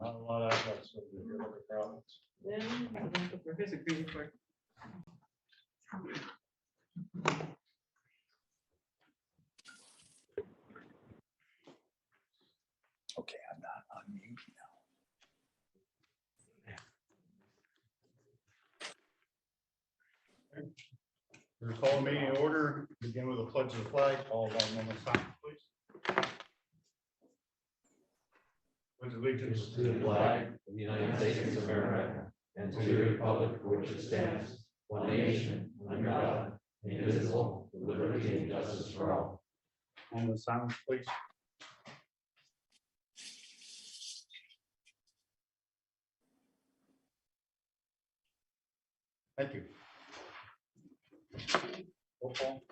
Not a lot of outlets, so we can look at problems. Here's a green report. Okay, I'm not on mute We'll call the meeting in order, begin with a pledge of the flag, all one moment silence, please. Pledge allegiance To the flag of the United States of America and to the republic for which it stands, one nation, under God, indivisible, with liberty and justice for all. moment of silence, please. Thank you. Roll call.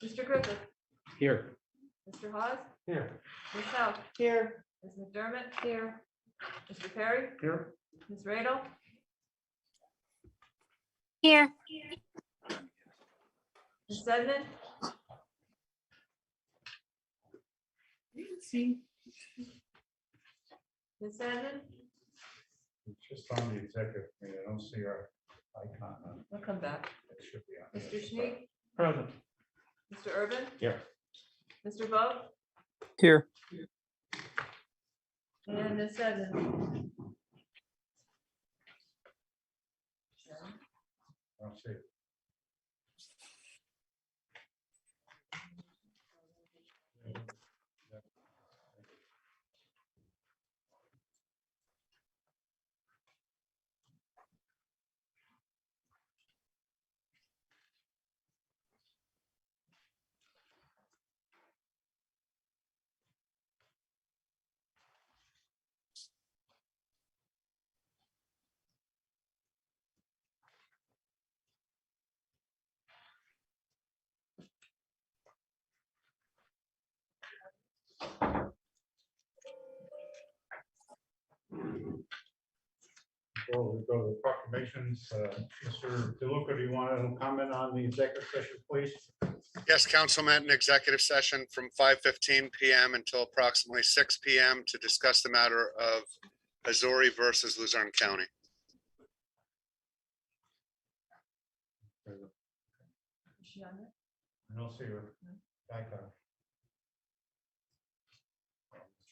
Mr. Griffith, here. Mr. Hawes, Here. Ms. Howe. Here. Ms. McDermott. Here. Mr. Perry. Here. Ms. Radel. Here. Ms. Sedman. See. Ms. Sedman. It's just on the executive committee. I don't see our icon on We'll come back. it. It should be on. Mr. Sneak. Present. Mr. Urban. Here. Mr. Vogt. Here. And Ms. Sedman. I don't see it. Before we go to the proclamations, Mr. DeLuca, do you want to comment on the executive session, please? Yes, council met in executive session from 5:15 PM until approximately 6 PM to discuss the matter of Missouri versus Luzerne County. Is she on it? I don't see her icon.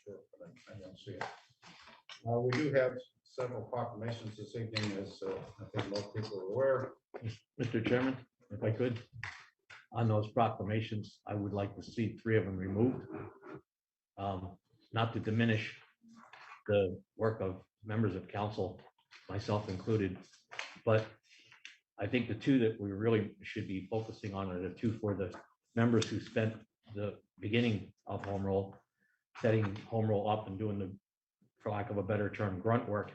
Sure, but I don't see it. We do have several proclamations this evening, as I think most people are aware. Mr. Chairman, if I could, on those proclamations, I would like to see 3 of them removed. Not to diminish the work of members of council, myself included, but I think the 2 that we really should be focusing on are the 2 for the members who spent the beginning of home rule, setting home rule up and doing the, for lack of a better term, grunt work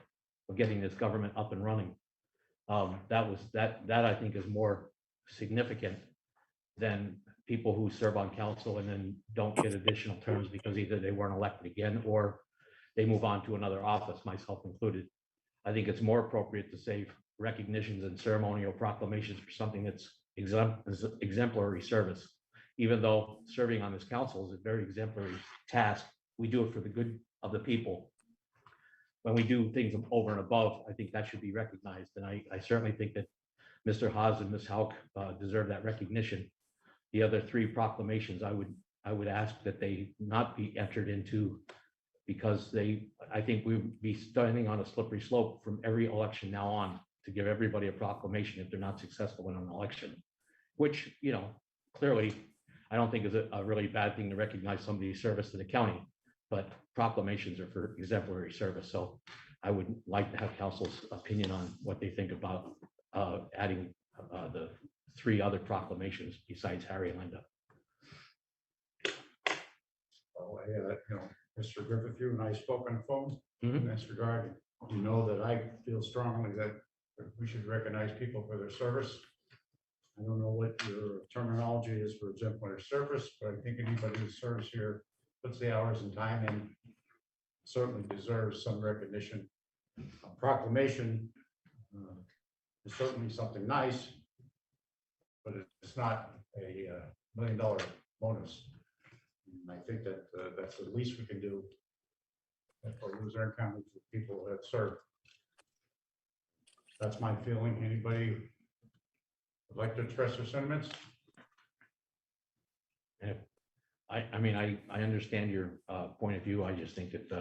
of getting this government up and running. That I think is more significant than people who serve on council and then don't get additional terms because either they weren't elected again or they move on to another office, myself included. I think it's more appropriate to save recognitions and ceremonial proclamations for something that's exemplary service. Even though serving on this council is a very exemplary task, we do it for the good of the people. When we do things over and above, I think that should be recognized. And I certainly think that Mr. Haas and Ms. Hauk deserve that recognition. The other 3 proclamations, I would ask that they not be entered into because I think we'd be standing on a slippery slope from every election now on to give everybody a proclamation if they're not successful in an election, which, clearly, I don't think is a really bad thing to recognize somebody's service to the county, but proclamations are for exemplary service. So I would like to have council's opinion on what they think about adding the 3 other proclamations besides Harry and Linda. Oh, yeah, Mr. Griffith, you and I spoke on the phone in Mhm. this regard. You know that I feel strongly that we should recognize people for their service. I don't know what your terminology is for exemplary service, but I think anybody who serves here, puts the hours and time in, certainly deserves some recognition. A proclamation is certainly something nice, but it it's not a $1 million bonus. And I think that that's the least we can do for Luzerne County for people that serve. That's my feeling. Anybody would like to express their sentiments? I mean, I understand your point of view. I just think that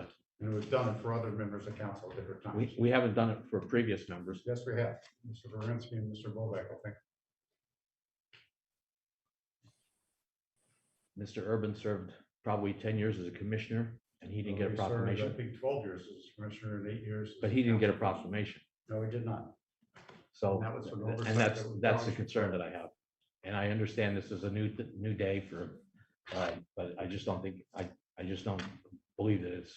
And we've done it for other members of council at different times. we haven't done it for previous members. Yes, we have. Mr. Varinsky and Mr. Bovek, I think. Mr. Urban served probably 10 years as a commissioner, and he didn't get a He served, proclamation, I think 12 years as commissioner and 8 years. but he didn't get a proclamation. No, he did not. So, And that was an oversight and that's that was the done. concern that I have. And I understand this is a new day for, but I just don't think, I just don't believe that it's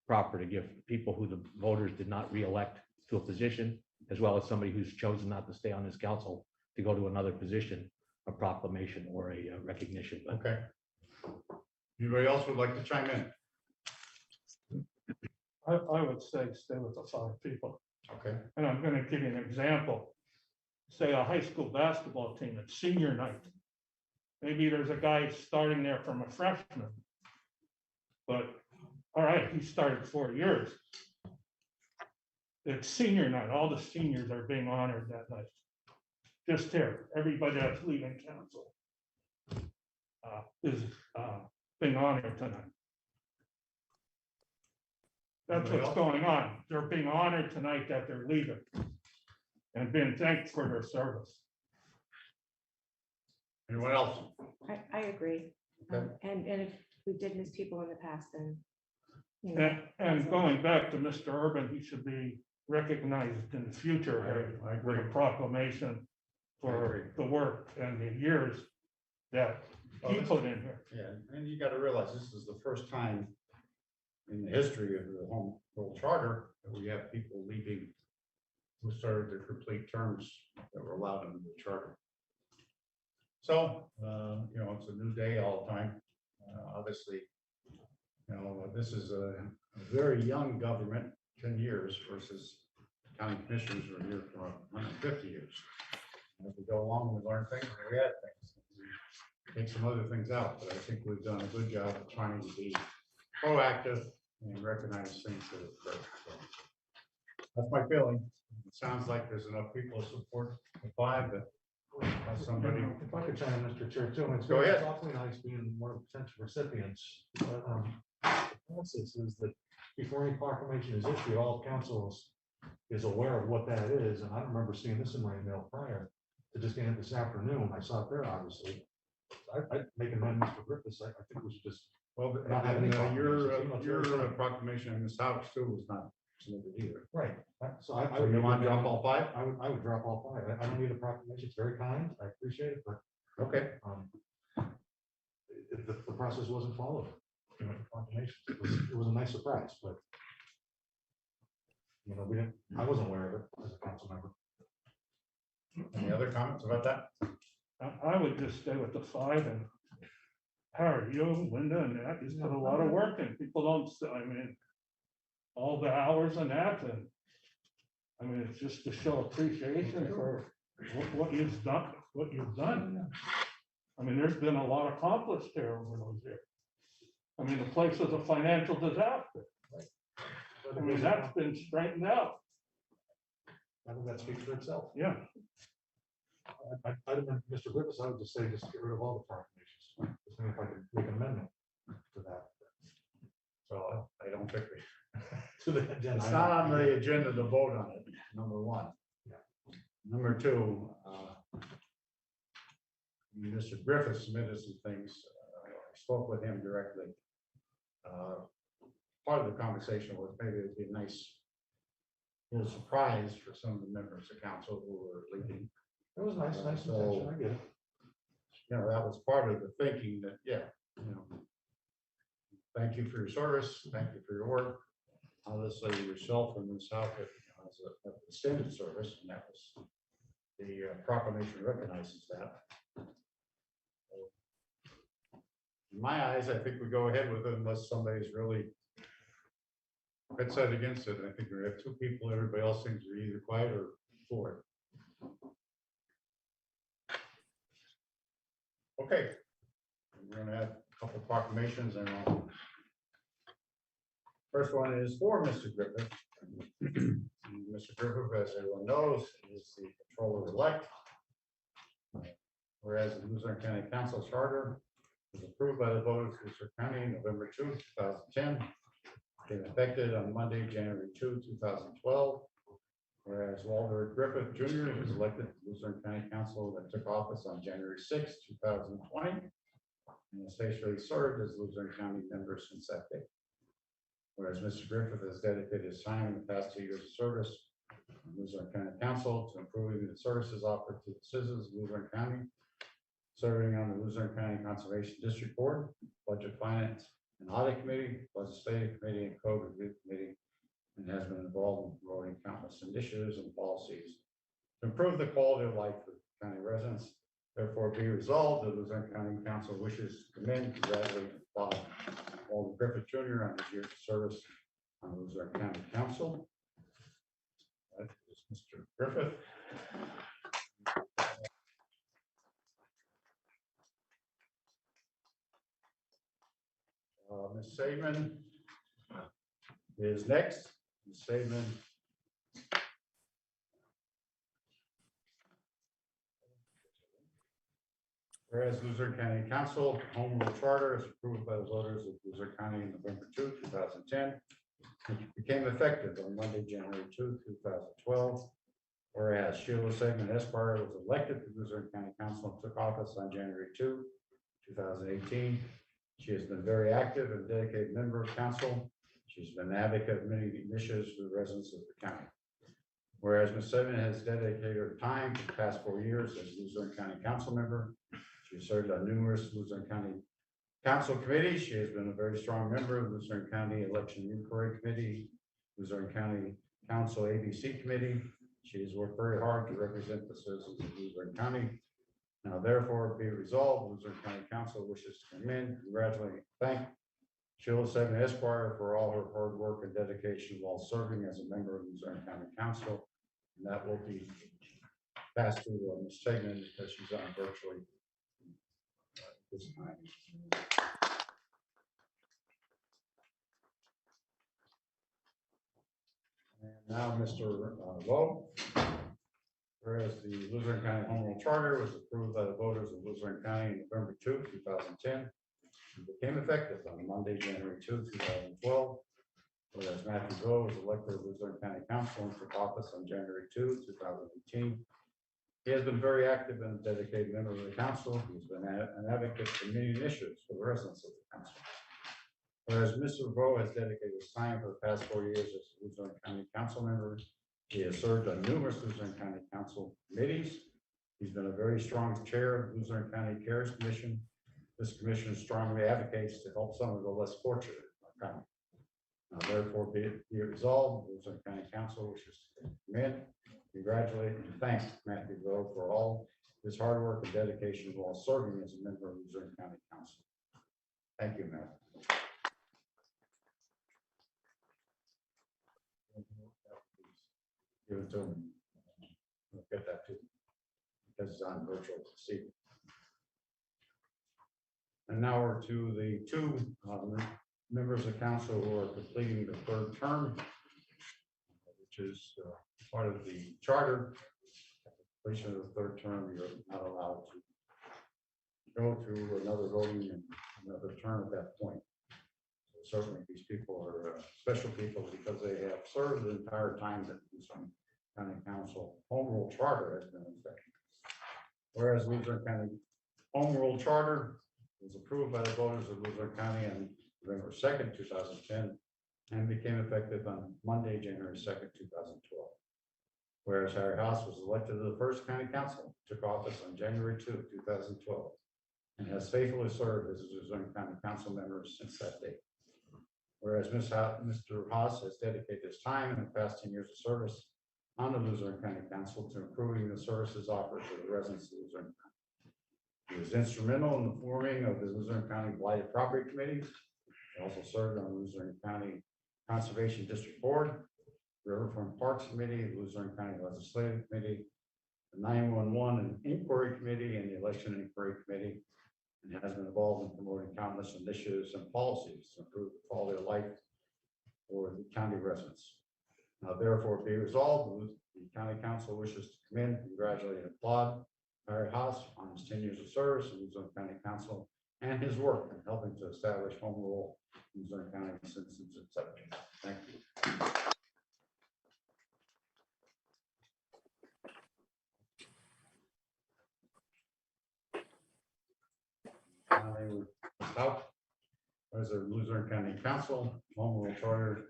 proper to give people who the voters did not reelect to a position, as well as somebody who's chosen not to stay on this council to go to another position, a proclamation or a recognition. But Okay. Anybody else would like to chime in? I would say stay with the 5 people. Okay. And I'm gonna give you an example. Say a high school basketball team, it's senior night. Maybe there's a guy starting there from a freshman. But, all right, he started 4 years. It's senior night, all the seniors are being honored that night. Just here, everybody that's leaving council is being honored tonight. That's what's going on. They're being honored tonight that they're leaving and being thanked for their service. Anyone else? I agree. Okay. And if we did miss people in the past, then, you know. And going back to Mr. Urban, he should be recognized in the future I with agree. a proclamation for the work and the years that he put in here. Yeah, and you got to realize this is the first time in the history of the home rule charter that we have people leaving who served their complete terms that were allowed under the charter. So, you know, it's a new day all the time. Obviously, you know, this is a very young government, 10 years versus county commissioners who are here for 150 years. As we go along, we learn things, and we add things. We take some other things out, but I think we've done a good job of trying to be proactive and recognize things that occur. So that's my feeling. It sounds like there's enough people to support the 5, but somebody. If I could chime in, Mr. Chair, too, it's Go ahead. awfully nice being one of the potential recipients. But, the process is that before any proclamation is issued, all council is aware of what that is, and I don't remember seeing this in my email prior to just getting it this afternoon. I saw it there, obviously. I'd make amendments for Ricketts. I think we should just. Well, Not having and, any your proclamations. proclamation in this house too was not submitted either. Right. So I So would. you want to drop all 5? I would drop all 5. I don't need a proclamation. It's very kind. I appreciate it, but Okay. the process wasn't followed. You know, proclamation. It was a nice surprise, but you know, I wasn't aware of it as a council member. Any other comments about that? I would just stay with the 5 and Harry, you, Linda, and that, you put a lot of work in. People don't, I mean, all the hours and that, and I mean, it's just to show appreciation for what you've done, I mean, there's been a lot accomplished here over those years. I mean, the place was a financial disaster. I mean, that's been straightened out. I think that speaks for itself. Yeah. I'd have been Mr. Ricketts, I would just say, just get rid of all the proclamations. Just think if I could make an amendment to that. So I don't think we. To the agenda. It's not on the agenda to vote on it, number 1. Yeah. Number 2, Mr. Griffith submitted some things. I spoke with him directly. Part of the conversation was maybe it'd be a nice little surprise for some of the members of council who were leaving. It was nice, nice So- intention, I get it. You know, that was part of the thinking that, yeah, you know, thank you for your service, thank you for your work. Obviously, yourself and Ms. Halkett, as an extended service, and that was, the proclamation recognizes that. In my eyes, I think we go ahead with it unless somebody's really set against it. I think we have 2 people, everybody else seems to be either quiet or for it. Okay. We're gonna have a couple proclamations and first one is for Mr. Griffith. Mr. Griffith, as everyone knows, is the controller-elect. Whereas the Luzerne County Council Charter was approved by the voters of Luzerne County November 2, 2010. Became effective on Monday, January 2, 2012. Whereas Walter Griffith Jr. was elected to Luzerne County Council that took office on January 6, 2020. And has faithfully served as Luzerne County member since that day. Whereas Mr. Griffith has dedicated his time in the past 2 years of service on Luzerne County Council to improving the services offered to the citizens of Luzerne County, serving on the Luzerne County Conservation District Board, Budget Finance and Audit Committee, Legislative Committee, and Code Review Committee, and has been involved in promoting countless initiatives and policies to improve the quality of life for county residents. Therefore, be resolved that Luzerne County Council wishes to commend, congratulate, and applaud Walter Griffith Jr. on his years of service on Luzerne County Council. That is Mr. Griffith. Ms. Saban is next. Ms. Saban. Whereas Luzerne County Council Home Rule Charter is approved by the voters of Luzerne County in November 2, 2010, which became effective on Monday, January 2, 2012. Whereas Sheila Saban Esquire was elected to Luzerne County Council and took office on January 2, 2018. She has been very active and dedicated member of council. She's been an advocate of many initiatives for the residents of the county. Whereas Ms. Saban has dedicated her time for the past 4 years as Luzerne County Council member. She served on numerous Luzerne County Council committees. She has been a very strong member of the Luzerne County Election Inquiry Committee, Luzerne County Council ABC Committee. She has worked very hard to represent the citizens of Luzerne County. Now, therefore, be resolved, Luzerne County Council wishes to commend, congratulate, and thank Sheila Saban Esquire for all her hard work and dedication while serving as a member of Luzerne County Council. And that will be passed to Ms. Saban because she's on virtually this time. And now Mr. Lowe. Whereas the Luzerne County Home Rule Charter was approved by the voters of Luzerne County in November 2, 2010, and became effective on Monday, January 2, 2012. Whereas Matthew Rowe was elected to Luzerne County Council and took office on January 2, 2018. He has been very active and a dedicated member of the council. He's been an advocate for many initiatives for the residents of the council. Whereas Mr. Rowe has dedicated his time for the past 4 years as a Luzerne County Council member. He has served on numerous Luzerne County Council committees. He's been a very strong chair of the Luzerne County Cares Commission. This commission strongly advocates to help some of the less fortunate in our county. Now, therefore, be it resolved, the Luzerne County Council wishes to commend, congratulate, and thank Matthew Rowe for all his hard work and dedication while serving as a member of the Luzerne County Council. Thank you, Matt. Give it to him. We'll get that too, because it's on virtual this evening. And now we're to the two members of council who are completing the third term, which is part of the charter. At the completion of the third term, you're not allowed to go to another voting and another term at that point. So certainly these people are special people because they have served the entire time that Luzerne County Council Home Rule Charter has been in effect. Whereas Luzerne County Home Rule Charter was approved by the voters of Luzerne County on November 2nd, 2010, and became effective on Monday, January 2nd, 2012. Whereas Harry House was elected to the first county council, took office on January 2, 2012, and has faithfully served as a Luzerne County council member since that date. Whereas Mr. Haas has dedicated his time in the past 10 years of service on the Luzerne County Council to improving the services offered to the residents of Luzerne County. He was instrumental in the forming of the Luzerne County Blighted Property Committee. He also served on the Luzerne County Conservation District Board, Riverfront Parks Committee, the Luzerne County Legislative Committee, the 911 and Inquiry Committee, and the Election Inquiry Committee. and has been involved in promoting countless initiatives and policies to improve the quality of life for the county residents. Now therefore be resolved, the county council wishes to commend, congratulate, and applaud Harry Haas on his 10 years of service in Luzerne County Council and his work in helping to establish home rule in Luzerne County since its inception. Thank you. As a Luzerne County Council, home rule charter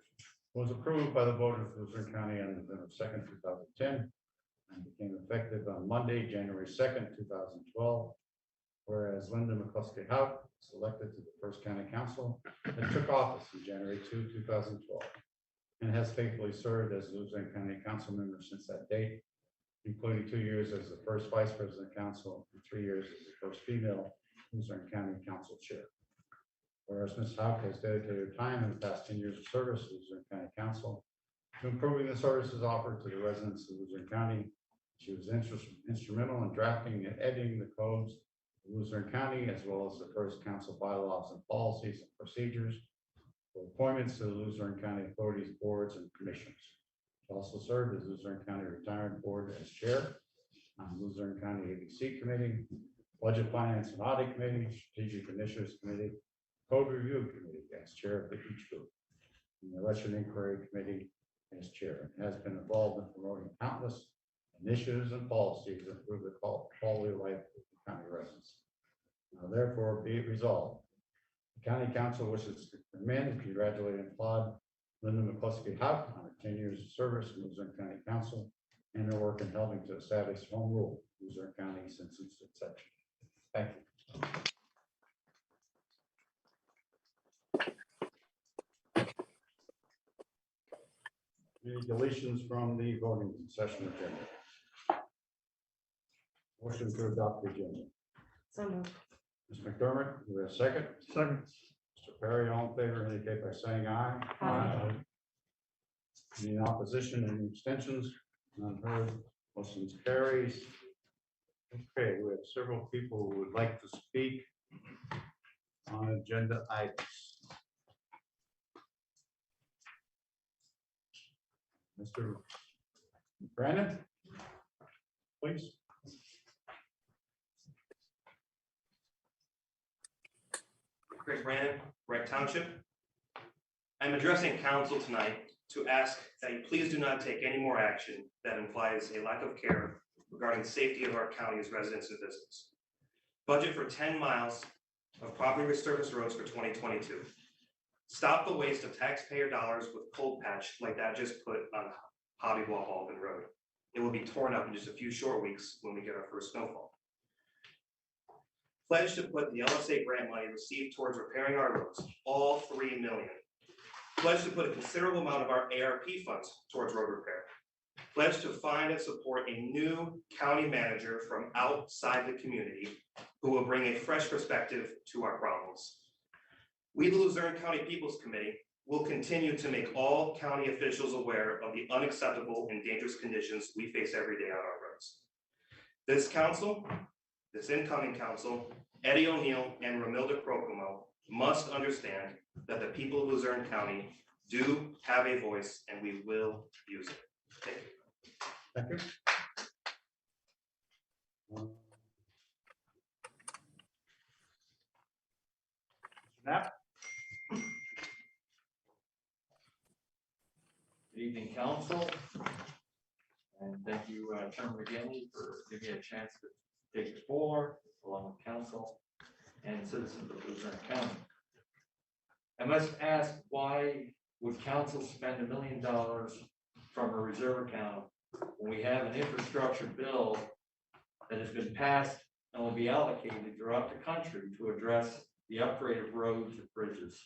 was approved by the voters of Luzerne County on November 2nd, 2010, and became effective on Monday, January 2nd, 2012. Whereas Linda McCluskey Hout was elected to the first county council and took office in January 2, 2012, and has faithfully served as Luzerne County Council member since that date, including 2 years as the first vice president of council and 3 years as the first female Luzerne County Council chair. Whereas Ms. Houck has dedicated her time in the past 10 years of service to Luzerne County Council to improving the services offered to the residents of Luzerne County. She was instrumental in drafting and editing the codes of Luzerne County, as well as the first council bylaws and policies and procedures for appointments to the Luzerne County authorities, boards, and commissions. She also served as Luzerne County Retirement Board as chair on the Luzerne County ABC Committee, Budget Finance and Audit Committee, Strategic Initiatives Committee, Code Review Committee as chair of each group, and the Election Inquiry Committee as chair, and has been involved in promoting countless initiatives and policies that improve the quality of life of the county residents. Now therefore be it resolved, the county council wishes to commend and congratulate and applaud Linda McCluskey Hout on her 10 years of service in Luzerne County Council and her work in helping to establish home rule in Luzerne County since its inception. Thank you. Any deletions from the voting session agenda? Motion to adopt the agenda. So moved. Ms. McDermott, do we have a second? Second. Mr. Perry, all in favor, indicate by saying aye. Aye. Any opposition and abstentions? None heard. Motion carries. Okay, we have several people who would like to speak on agenda items. Mr. Brandon, please. Greg Brandon, Wright Township. I'm addressing council tonight to ask that you please do not take any more action that implies a lack of care regarding the safety of our county's residents and visitors. Budget for 10 miles of properly resurfaced roads for 2022. Stop the waste of taxpayer dollars with cold patch like that just put on Hobby Walk Albin Road. It will be torn up in just a few short weeks when we get our first snowfall. Pledge to put the LSA grant money received towards repairing our roads, all $3 million. Pledge to put a considerable amount of our ARP funds towards road repair. Pledge to find and support a new county manager from outside the community who will bring a fresh perspective to our problems. We, the Luzerne County People's Committee, will continue to make all county officials aware of the unacceptable and dangerous conditions we face every day on our roads. This council, this incoming council, Eddie O'Neill and Romilda Crocomo must understand that the people of Luzerne County do have a voice and we will use it. Thank you. Thank you. Knapp? Good evening, council. And thank you, Chairman McGinley, for giving me a chance to take the floor along with council and citizens of Luzerne County. I must ask, why would council spend $1 million from a reserve account when we have an infrastructure bill that has been passed and will be allocated throughout the country to address the upgrade of roads and bridges?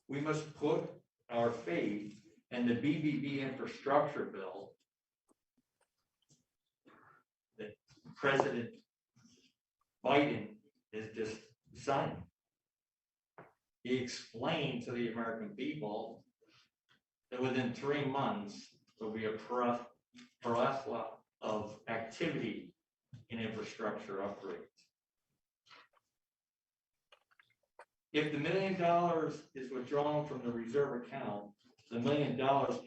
We must put our faith in the BBB infrastructure bill that President Biden is just signing. He explained to the American people that within 3 months, there'll be a plethora of activity in infrastructure upgrades. If the $1 million is withdrawn from the reserve account, the $1 million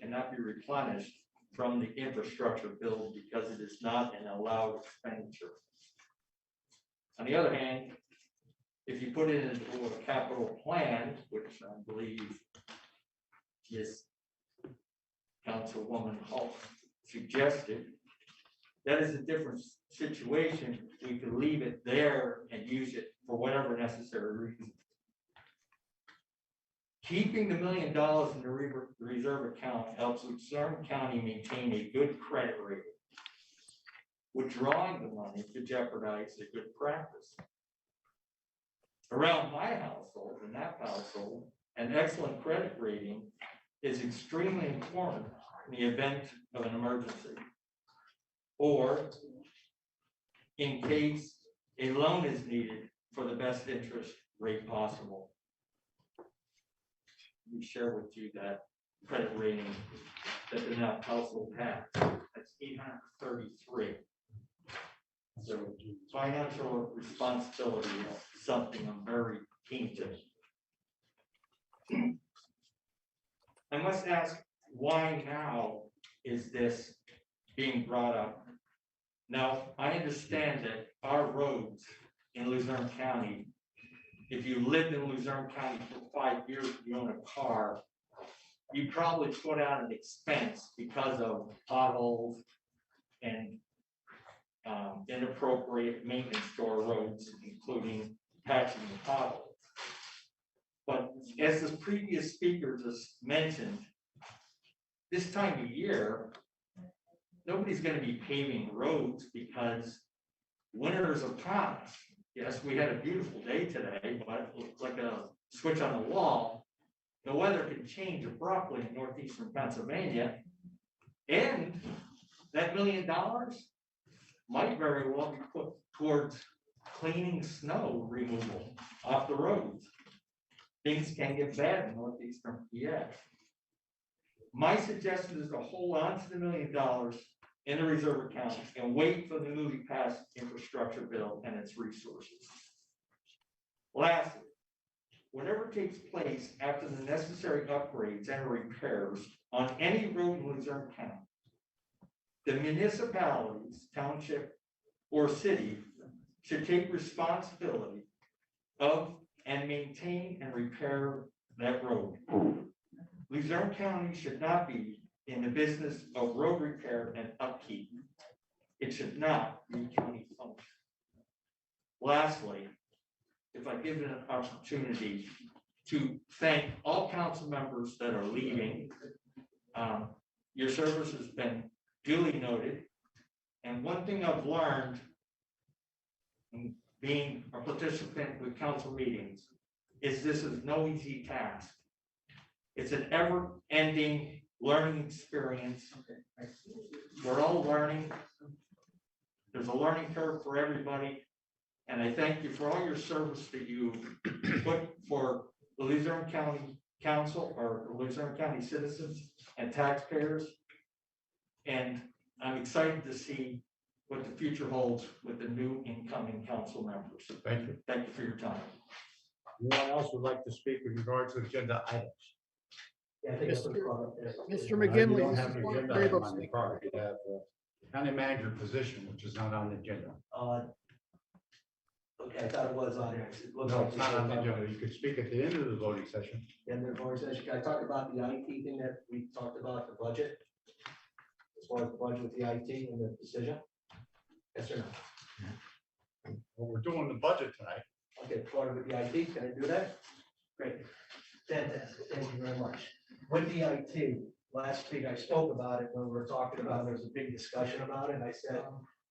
cannot be replenished from the infrastructure bill because it is not an allowed expenditure. On the other hand, if you put it into a capital plan, which I believe is Councilwoman Hall suggested, that is a different situation. We could leave it there and use it for whatever necessary reason. Keeping the $1 million in the reserve account helps Luzerne County maintain a good credit rating. Withdrawing the money could jeopardize a good practice. Around my household and that household, an excellent credit rating is extremely important in the event of an emergency, or in case a loan is needed for the best interest rate possible. We share with you that credit rating that the now household has. That's 833. So financial responsibility is something I'm very keen to. I must ask, why now is this being brought up? Now, I understand that our roads in Luzerne County, if you lived in Luzerne County for 5 years, you own a car, you probably put out an expense because of potholes and inappropriate maintenance to our roads, including patching the potholes. But as the previous speaker just mentioned, this time of year, nobody's going to be paving roads because winter is upon us. Yes, we had a beautiful day today, but it looked like a switch on the wall. The weather can change abruptly in northeastern Pennsylvania, and that $1 million might very well be put towards cleaning snow removal off the roads. Things can get bad in northeastern PA. My suggestion is to hold on to the $1 million in the reserve account and wait for the newly passed infrastructure bill and its resources. Lastly, whatever takes place after the necessary upgrades and repairs on any road in Luzerne County, the municipalities, township, or city should take responsibility of and maintain and repair that road. Luzerne County should not be in the business of road repair and upkeep. It should not be county function. Lastly, if I give it an opportunity to thank all council members that are leaving, your service has been duly noted. And one thing I've learned in being a participant with council meetings is this is no easy task. It's an ever-ending learning experience. We're all learning. There's a learning curve for everybody. And I thank you for all your service that you put for the Luzerne County Council or the Luzerne County citizens and taxpayers. And I'm excited to see what the future holds with the new incoming council members. Thank you. Thank you for your time. Anyone else would like to speak with regards to agenda items? Yeah, I think that's what it's called. You Mr. don't McGinley, this have is an one agenda very item on your part. You have a county manager position, which is not on the agenda. Okay, I thought it was on there. It looks No, like it's not on the agenda. You could speak at the end of the voting session. And the voting session, can I talk about the IT thing that we talked about, the budget? As far as the budget with the IT and the decision? Yes or no? Well, we're doing the budget tonight. Okay, starting with the IT, can I do that? Great. Fantastic, thank you very much. With the IT, last week I spoke about it when we were talking about, there was a big discussion about it, and I said,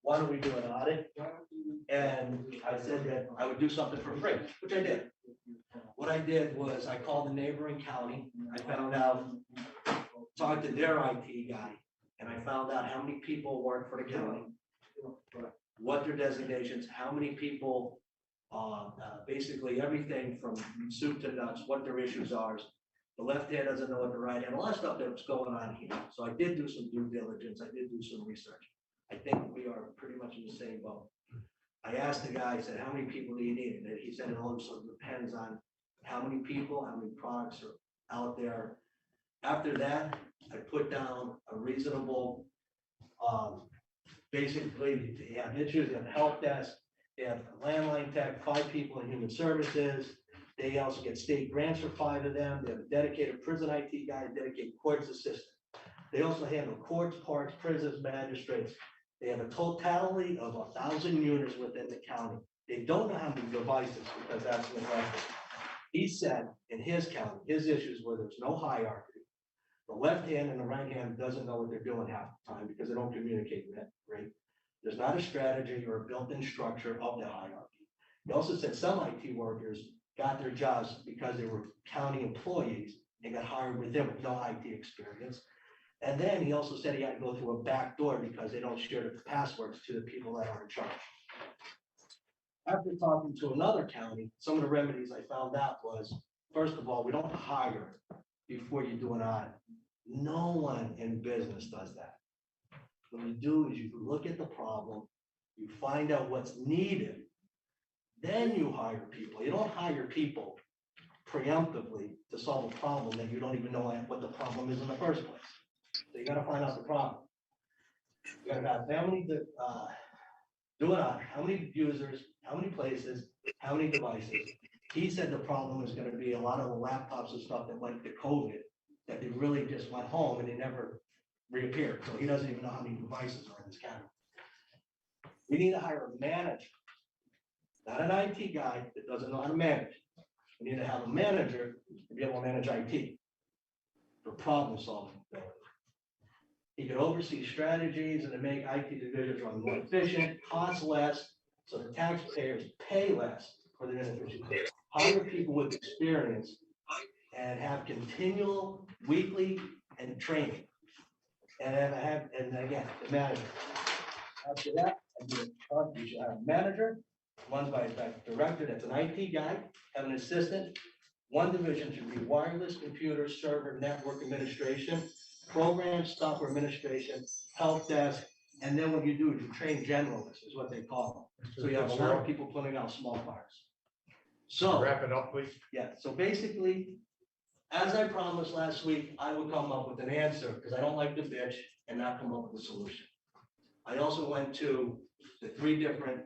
why don't we do an audit? And I said that I would do something for free, which I did. What I did was I called the neighboring county, I found out, talked to their IT guy, and I found out how many people work for the county, what their designations, how many people, basically everything from soup to nuts, what their issues are. The left hand doesn't know what the right hand, a lot of stuff that's going on here. So I did do some due diligence, I did do some research. I think we are pretty much in the same boat. I asked the guy, I said, how many people do you need? And he said, it also depends on how many people, how many products are out there. After that, I put down a reasonable, basically, they have issues, they have a help desk, they have a landline tech, 5 people in human services. They also get state grants for 5 of them. They have a dedicated prison IT guy, a dedicated courts assistant. They also handle courts, parks, prisons, magistrates. They have a totality of 1,000 units within the county. They don't know how many devices because that's neglected. He said in his county, his issues were there's no hierarchy. The left hand and the right hand doesn't know what they're doing half the time because they don't communicate with it, right? There's not a strategy or a built-in structure of the hierarchy. He also said some IT workers got their jobs because they were county employees and got hired with them with no IT experience. And then he also said he had to go through a back door because they don't share the passwords to the people that are in charge. After talking to another county, some of the remedies I found out was, first of all, we don't hire before you do an audit. No one in business does that. What you do is you look at the problem, you find out what's needed, then you hire people. You don't hire people preemptively to solve a problem that you don't even know what the problem is in the first place. So you gotta find out the problem. You gotta have how many, do it on, how many users, how many places, how many devices. He said the problem is gonna be a lot of the laptops and stuff that went to COVID, that they really just went home and they never reappeared. So he doesn't even know how many devices are in this county. We need to hire a manager, not an IT guy that doesn't know how to manage. We need to have a manager to be able to manage IT for problem solving ability. He could oversee strategies and to make IT divisions run more efficient, cost less, so the taxpayers pay less for their inefficiency. Hire people with experience and have continual weekly and training. And then and again, the manager. After that, you should have a manager, one by a director that's an IT guy, have an assistant. One division should be wireless, computer, server, network administration, program, software administration, help desk, and then what you do is you train generalists, is what they call them. So you have a lot of people putting out small fires. So Wrap it up, please. yeah, so basically, as I promised last week, I would come up with an answer, because I don't like to bitch and not come up with a solution. I also went to the 3 different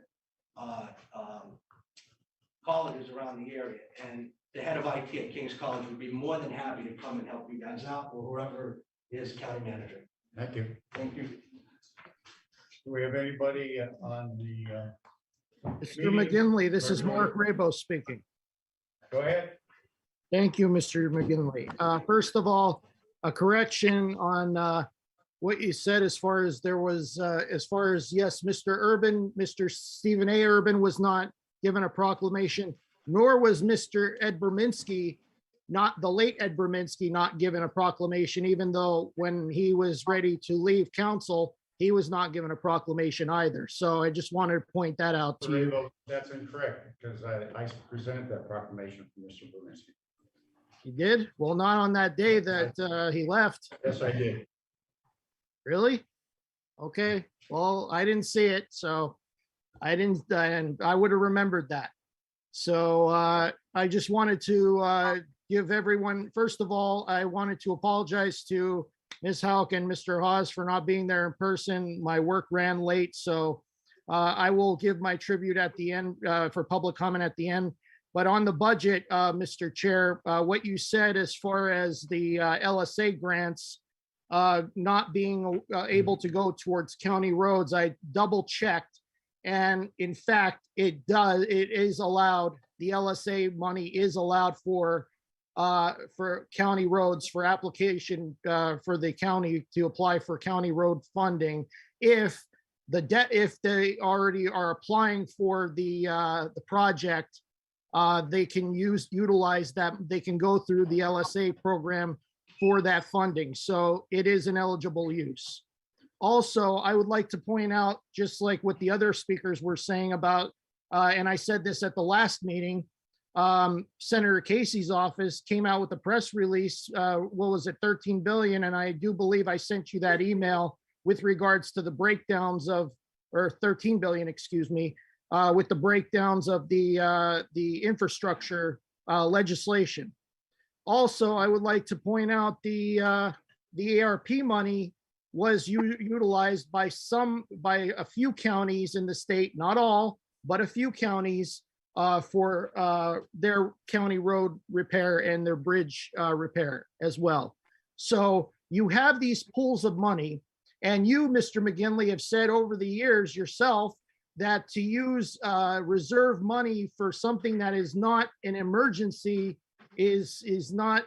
colleges around the area, and the head of IT at King's College would be more than happy to come and help you guys out, or whoever is county manager. Thank you. Thank you. Do we have anybody on the? Mr. meeting? McGinley, this Or is do we- Mark Rabo speaking. Go ahead. Thank you, Mr. McGinley. First of all, a correction on what you said as far as there was, yes, Mr. Urban, Mr. Stephen A. Urban was not given a proclamation, nor was Mr. Ed Berminski, not the late Ed Berminski, not given a proclamation, even though when he was ready to leave council, he was not given a proclamation either. So I just wanted to point that out to you. That's incorrect, because I presented that proclamation from Mr. Berminski. You did? Well, not on that day that he left. Yes, I did. Really? Okay, well, I didn't see it, so I didn't, and I would have remembered that. So I just wanted to give everyone, first of all, I wanted to apologize to Ms. Hauk and Mr. Hawes for not being there in person. My work ran late, so I will give my tribute at the end for public comment at the end. But on the budget, Mr. Chair, what you said as far as the LSA grants not being able to go towards county roads, I double checked. And in fact, it is allowed. The LSA money is allowed for county roads, for application for the county to apply for county road funding. If they already are applying for the project, they can utilize that. They can go through the LSA program for that funding. So it is an eligible use. Also, I would like to point out, just like what the other speakers were saying about, and I said this at the last meeting, Senator Casey's office came out with a press release, what was it, 13 billion. And I do believe I sent you that email with regards to the breakdowns of or 13 billion, excuse me, with the breakdowns of the infrastructure legislation. Also, I would like to point out the ARP money was utilized by a few counties in the state, not all, but a few counties for their county road repair and their bridge repair as well. So you have these pools of money, and you, Mr. McGinley, have said over the years yourself that to use reserve money for something that is not an emergency is not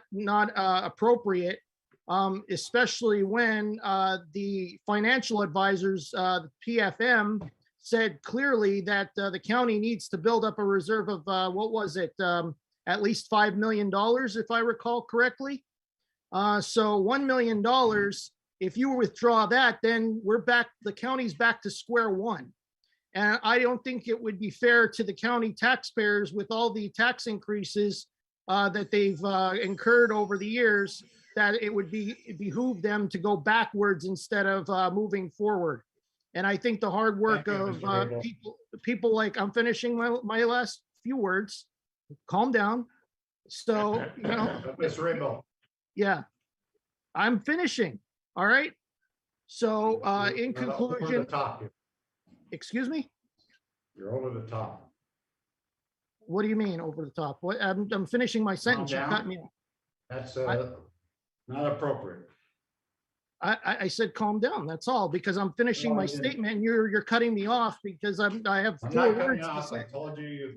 appropriate, especially when the financial advisors, the PFM, said clearly that the county needs to build up a reserve of what was it, at least $5 million, if I recall correctly. So $1 million, if you withdraw that, then we're back, the county's back to square one. And I don't think it would be fair to the county taxpayers with all the tax increases that they've incurred over the years, that it would behoove them to go backwards instead of moving forward. And I think the hard work of people like, I'm finishing my last few words, calm down. So, you know, Mr. Rainbow. yeah, I'm finishing. All right. So in conclusion, excuse me? You're over the top. What do you mean over the top? What, I'm finishing my sentence. You cut me off. That's not appropriate. I said calm down. That's all, because I'm finishing my statement and you're cutting me off because I have I'm four not cutting words you to off. I say. told you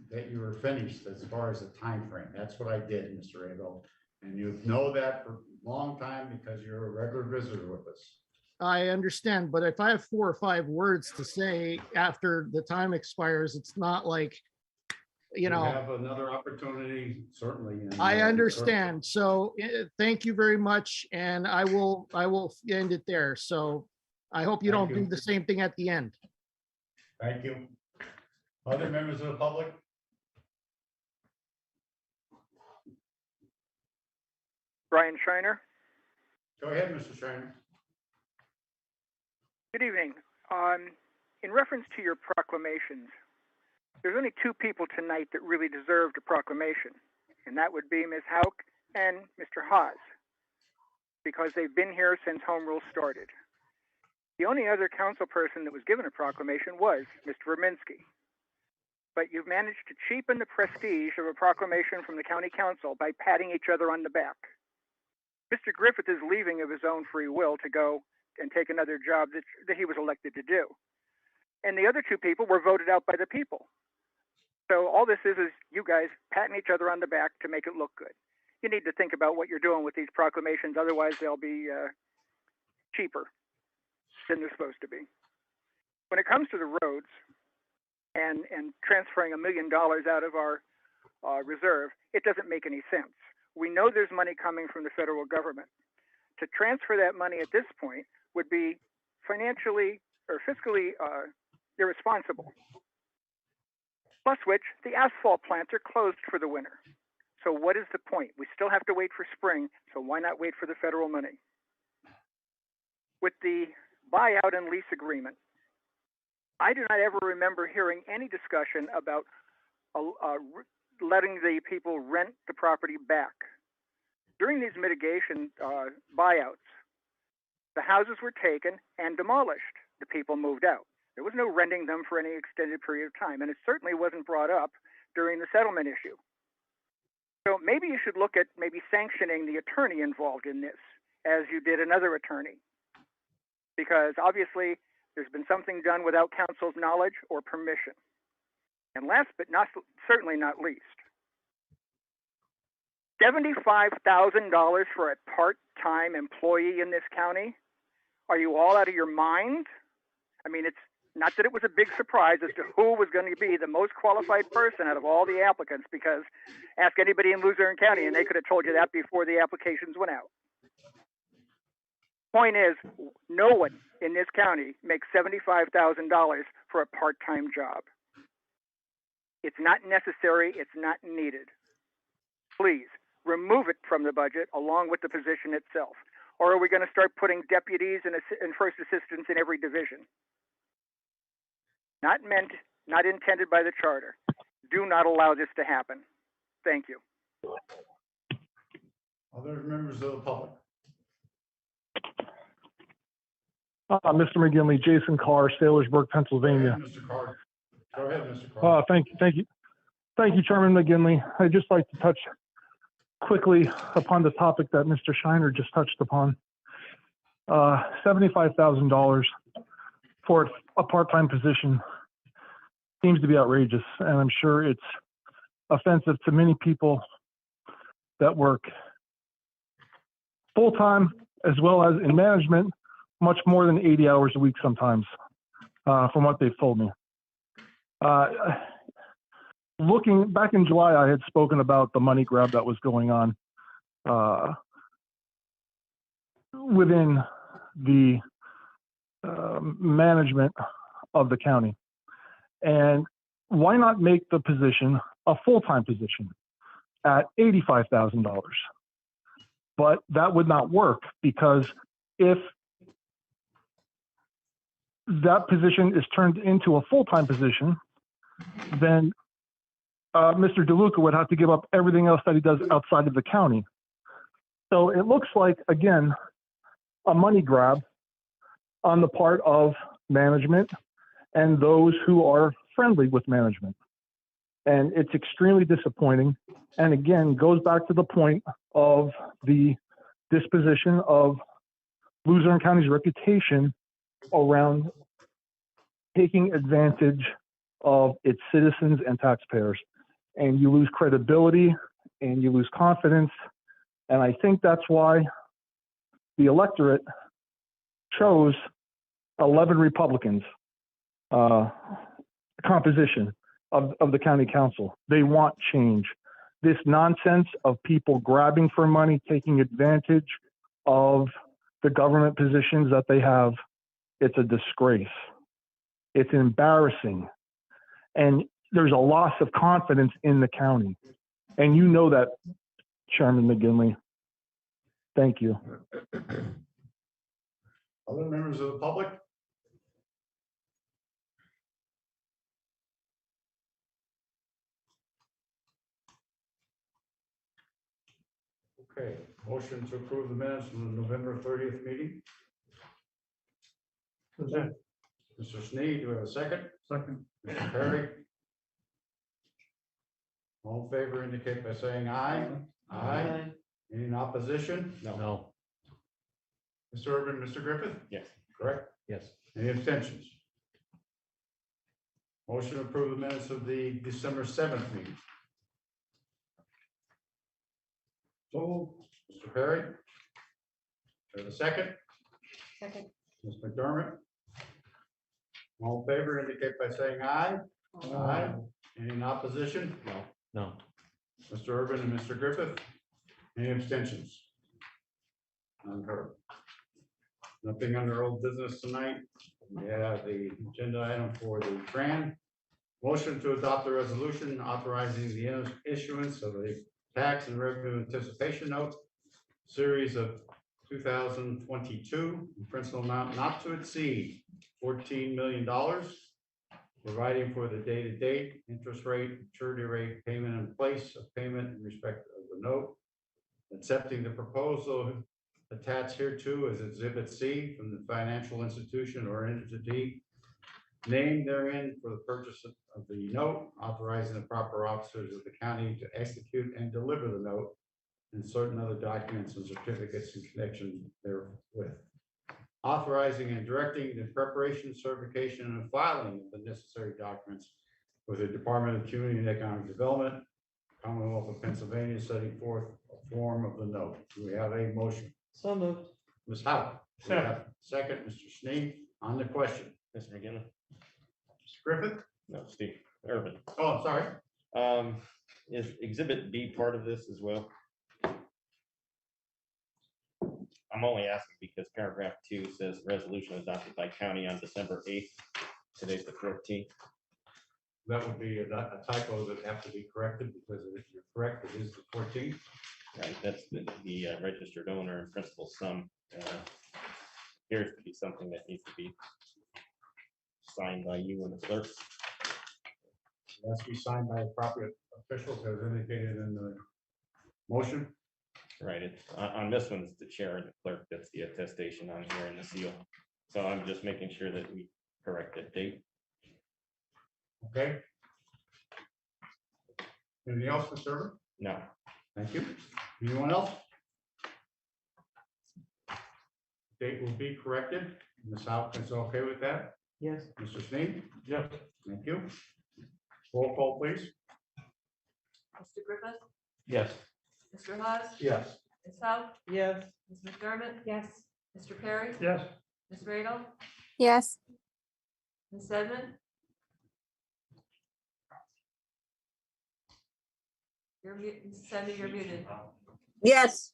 that you were finished as far as the time frame. That's what I did, Mr. Abel. And you know that for a long time because you're a regular visitor with us. I understand, but if I have 4 or 5 words to say after the time expires, it's not like, you know. have another opportunity, certainly. and, I understand. So thank you very much. And I will end it there. So I hope you Thank don't you. do the same thing at the end. Thank you. Other members of the public? Brian Shiner. Go ahead, Mr. Shiner. Good evening. In reference to your proclamations, there's only 2 people tonight that really deserved a proclamation, and that would be Ms. Hauk and Mr. Haas, because they've been here since Home Rule started. The only other council person that was given a proclamation was Mr. Verminski. But you've managed to cheapen the prestige of a proclamation from the county council by patting each other on the back. Mr. Griffith is leaving of his own free will to go and take another job that he was elected to do. And the other 2 people were voted out by the people. So all this is you guys patting each other on the back to make it look good. You need to think about what you're doing with these proclamations, otherwise they'll be cheaper than they're supposed to be. When it comes to the roads and transferring $1 million out of our reserve, it doesn't make any sense. We know there's money coming from the federal government. To transfer that money at this point would be financially or fiscally irresponsible. Plus which, the asphalt plants are closed for the winter. So what is the point? We still have to wait for spring, so why not wait for the federal money? With the buyout and lease agreement, I do not ever remember hearing any discussion about letting the people rent the property back. During these mitigation buyouts, the houses were taken and demolished. The people moved out. There was no renting them for any extended period of time, and it certainly wasn't brought up during the settlement issue. So maybe you should look at maybe sanctioning the attorney involved in this, as you did another attorney. Because obviously, there's been something done without council's knowledge or permission. And last but certainly not least, $75,000 for a part-time employee in this county? Are you all out of your mind? I mean, it's not that it was a big surprise as to who was going to be the most qualified person out of all the applicants, because ask anybody in Luzerne County and they could have told you that before the applications went out. Point is, no one in this county makes $75,000 for a part-time job. It's not necessary. It's not needed. Please remove it from the budget along with the position itself. Or are we going to start putting deputies and first assistants in every division? not intended by the charter. Do not allow this to happen. Thank you. Other members of the public? Mr. McGinley, Jason Carr, Sailorsburg, Pennsylvania. Mr. Carr. Go ahead, Mr. Carr. Thank you, Chairman McGinley. I'd just like to touch quickly upon the topic that Mr. Shiner just touched upon. $75,000 for a part-time position seems to be outrageous, and I'm sure it's offensive to many people that work full-time as well as in management, much more than 80 hours a week sometimes, from what they've told me. Looking back in July, I had spoken about the money grab that was going on within the management of the county. And why not make the position a full-time position at $85,000? But that would not work, because if that position is turned into a full-time position, then Mr. DeLuca would have to give up everything else that he does outside of the county. So it looks like, again, a money grab on the part of management and those who are friendly with management. And it's extremely disappointing. And again, goes back to the point of the disposition of Luzerne County's reputation around taking advantage of its citizens and taxpayers. And you lose credibility and you lose confidence. And I think that's why the electorate chose 11 Republicans composition of the county council. They want change. This nonsense of people grabbing for money, taking advantage of the government positions that they have, it's a disgrace. It's embarrassing. And there's a loss of confidence in the county. And you know that, Chairman McGinley. Thank you. Other members of the public? Okay, motion to approve the minutes from the November 30th meeting. Mr. Sneed, do we have a second? Second. Mr. Perry? All in favor indicate by saying aye. Aye. Any in opposition? No. Mr. Urban, Mr. Griffith? Yes. Correct? Yes. Any abstentions? Motion to approve the minutes of the December 7th meeting. So, Mr. Perry? Do we have a second? Second. Ms. McDermott? All in favor indicate by saying aye. Aye. Any in opposition? No. Mr. Urban and Mr. Griffith? Any abstentions? None heard. Nothing under old business tonight. We have the agenda item for the TRAN. Motion to adopt a resolution authorizing the issuance of a tax and revenue anticipation note, series of 2022, principal amount not to exceed $14 million, providing for the date, interest rate, maturity rate, payment in place of payment in respect of the note, accepting the proposal attached hereto as Exhibit C from the financial institution or entity named therein for the purchase of the note, authorizing the proper officers of the county to execute and deliver the note, and certain other documents and certificates in connection therewith. Authorizing and directing the preparation, certification, and filing of the necessary documents with the Department of Community and Economic Development, Commonwealth of Pennsylvania, setting forth a form of the note. Do we have a motion? So moved. Ms. Howard? Second, Mr. Sneed, on the question. Mr. McGinley? Mr. Griffith? No, Steve Urban. Oh, I'm sorry. Is Exhibit B part of this as well? I'm only asking because paragraph 2 says resolution adopted by county on December 8th. Today's the 14th. That would be a typo that have to be corrected, because if you're correct, it is the 14th. Right, that's the registered owner and principal sum. Appears to be something that needs to be signed by you and the clerk. It has to be signed by appropriate officials as indicated in the motion. Right, it's, on this one, it's the chair and the clerk, that's the attestation on here and the seal. So I'm just making sure that we correct the date. Okay. Anything else, Mr. Irvin? No, Thank you. Anyone else? Date will be corrected. Ms. Houck is okay with that? Yes. Mr. Sneed? Yep. Thank you. Roll call, please. Mr. Griffith, Yes. Mr. Hawes, Yes. Ms. Howe, Yes. Ms. McDermott, Yes. Mr. Perry, Yes. Ms. Radel, Yes. Ms. Sedman. You're muted, Ms. Sedman, you're muted. Yes.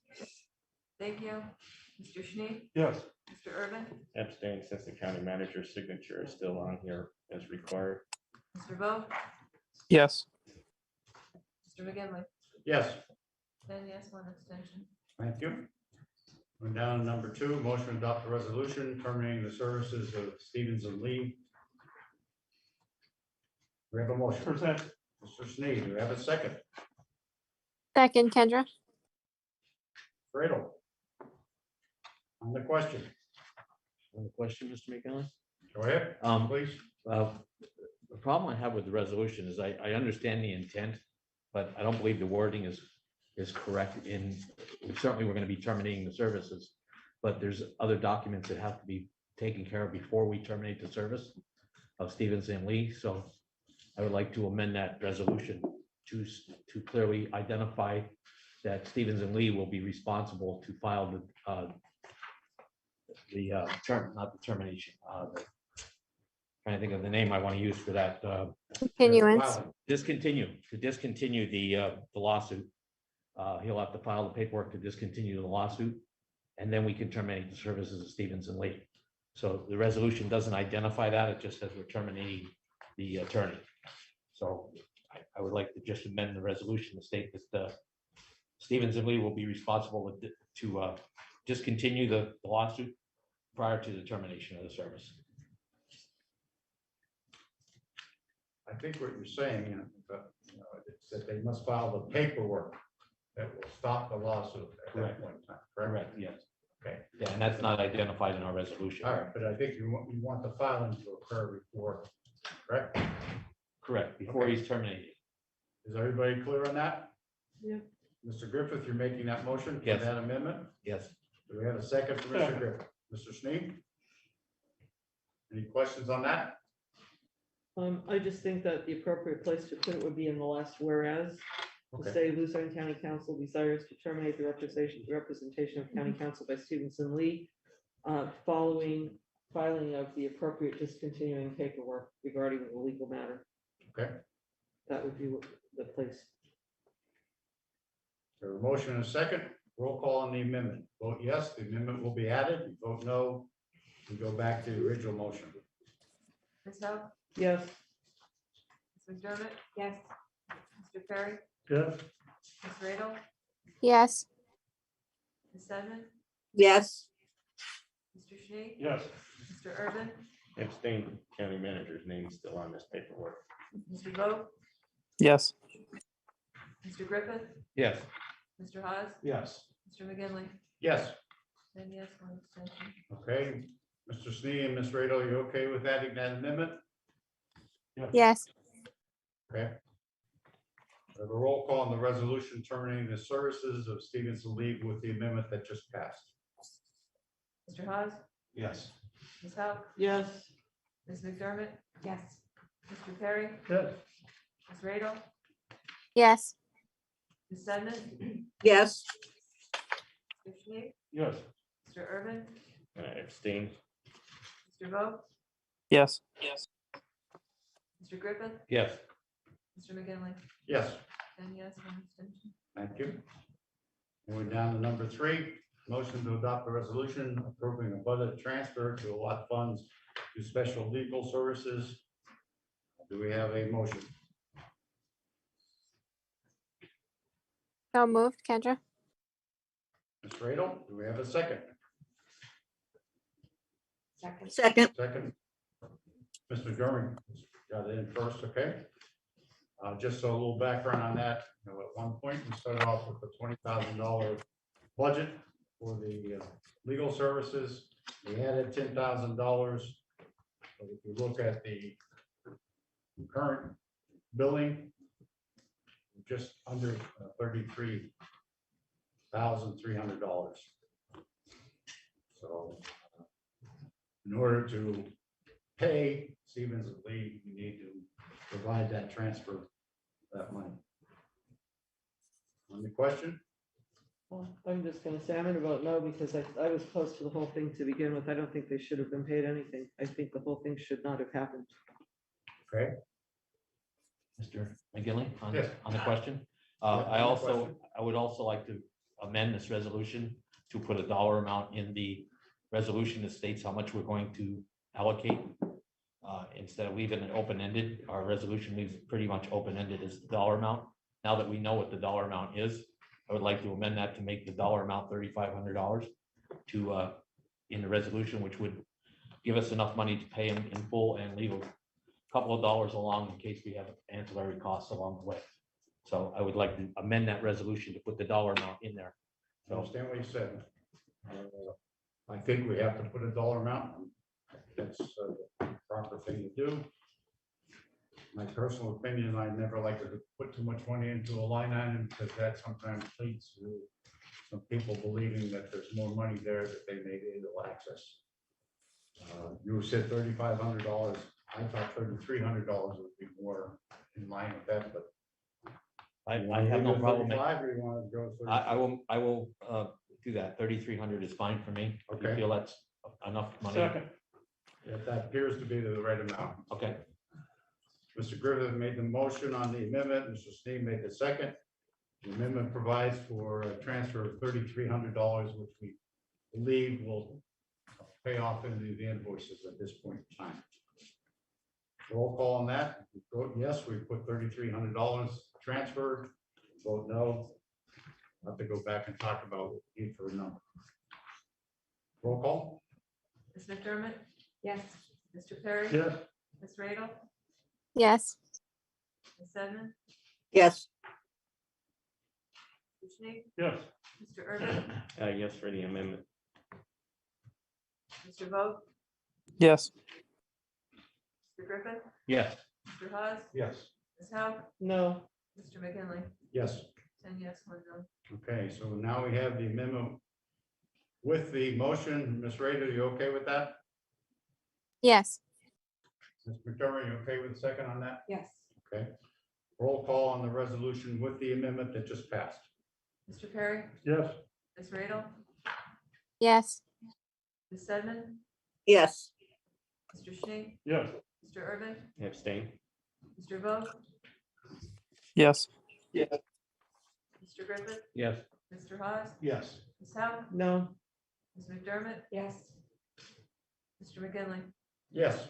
Thank you. Mr. Sneed, Yes. Mr. Urban, abstain since the county manager's signature is still on here as required. Mr. Vogt, Yes. Mr. McGinley. Yes. 10 yes, 1 abstention. Thank you. We're down to number 2, motion to adopt a resolution terminating the services of Stevens and Lee. We have a motion. Present. Mr. Sneed, do we have a second? Second, Kendra. Fredo. On the question, On the question, Mr. McKinley? go ahead, please. The problem I have with the resolution is I understand the intent, but I don't believe the wording is correct in, certainly we're going to be terminating the services, but there's other documents that have to be taken care of before we terminate the service of Stevens and Lee. So I would like to amend that resolution to clearly identify that Stevens and Lee will be responsible to file not the termination. Trying to think of the name I want to use for that. Continuance. To discontinue the lawsuit. He'll have to file the paperwork to discontinue the lawsuit, and then we can terminate the services of Stevens and Lee. So the resolution doesn't identify that, it just says we're terminating the attorney. So I would like to just amend the resolution to state that Stevens and Lee will be responsible to discontinue the lawsuit prior to the termination of the service. I think what you're saying, is that they must file the paperwork that will stop the lawsuit at that point in time, correct? Yes. Okay, Yeah, and that's not identified in our resolution. all right, but I think you want the filing to occur before, correct? Correct, before he's terminated. Is everybody clear on that? Yeah. Mr. Griffith, you're making that motion for Yes. that amendment? Yes. Do we have a second for Mr. Griffith? Mr. Sneed? Any questions on that? I just think that the appropriate place to put it would be in the last whereas. To Okay. say Luzerne County Council desires to terminate the representation of County Council by Stevens and Lee following filing of the appropriate discontinuing paperwork regarding the legal matter. Okay, That would be the place. there a motion and a second, roll call on the amendment. Vote yes, the amendment will be added. Vote no, we go back to the original motion. Ms. Howe, Yes. Ms. McDermott, Yes. Mr. Perry, Yes. Ms. Radel, Yes. Ms. Sedman, Yes. Mr. Sneed, Yes. Mr. Urban, Abstain, county manager's name is still on this paperwork. Mr. Vogt, Yes. Mr. Griffith, Yes. Mr. Hawes, Yes. Mr. McGinley. Yes, 10 yes, 1 abstention. okay. Mr. Sneed and Ms. Radel, you okay with adding that amendment? Yes. Okay. We have a roll call on the resolution terminating the services of Stevens and Lee with the amendment that just passed. Mr. Hawes, Yes. Ms. Howe, Yes. Ms. McDermott, Yes. Mr. Perry, Yes. Ms. Radel, Yes. Ms. Sedman, Yes. Mr. Sneed, Yes. Mr. Urban, Abstain, Mr. Vogt, Yes. Mr. Griffith, Yes. Mr. McGinley. Yes, 10 yes, 1 abstention. thank you. And we're down to number 3, motion to adopt a resolution approving a budget transfer to allot funds to special legal services. Do we have a motion? So moved, Kendra. Ms. Radel, do we have a second? Second. Second. Second. Mr. Drummond got it in first, okay? Just so a little background on that, you know, at one point, we started off with a $20,000 budget for the legal services. We added $10,000. But if you look at the current billing, just under $33,300. So in order to pay Stevens and Lee, you need to provide that transfer, that money. Any question? Well, I'm just gonna say, I'm gonna vote no, because I was close to the whole thing to begin with. I don't think they should have been paid anything. I think the whole thing should not have happened. Okay. Mr. McGinley, on Yes. on the question. I would also like to amend this resolution to put a dollar amount in the resolution that states how much we're going to allocate. Instead of leaving it open-ended, our resolution leaves it pretty much open-ended as the dollar amount. Now that we know what the dollar amount is, I would like to amend that to make the dollar amount $3,500 to, in the resolution, which would give us enough money to pay them in full and leave a couple of dollars along in case we have ancillary costs along the way. So I would like to amend that resolution to put the dollar amount in there. I understand what you said. I think we have to put a dollar amount. That's the proper thing to do. My personal opinion, I never like to put too much money into a line item because that sometimes leads to some people believing that there's more money there that they may be able to access. You said $3,500. I thought $3,300 would be more in line with that, but I have no problem. Or you want to go I will do that. 3,300 is fine for me. If you Okay. feel that's enough money. Second. If that appears to be the right amount. Okay. Mr. Griffith made the motion on the amendment. Mr. Sneed made the second. The amendment provides for a transfer of $3,300, which we believe will pay off into the invoices at this point in time. Roll call on that. Vote yes, we put $3,300 transferred. Vote no. I'll have to go back and talk about what we need for a number. Roll call. Ms. McDermott? Yes. Mr. Perry? Yes. Ms. Radel? Yes. Ms. Sedman? Yes. Mr. Snead? Yes. Mr. Urban? Yes, for the amendment. Mr. Vogt? Yes. Mr. Griffin? Yes. Mr. Hawes? Yes. Ms. Howe? No. Mr. McGinley? Yes. 10 yes, 1 no. Okay, so now we have the amendment with the motion. Ms. Rader, you okay with that? Yes. Ms. McDermott, you okay with the second on that? Yes. Okay. Roll call on the resolution with the amendment that just passed. Mr. Perry? Yes. Ms. Radel? Yes. Ms. Sedman? Yes. Mr. Snead? Yes. Mr. Urban? Abstain. Mr. Vogt? Yes. Mr. Griffin? Yes. Mr. Hawes? Yes. Ms. Howe? No. Ms. McDermott? Yes. Mr. McGinley? Yes.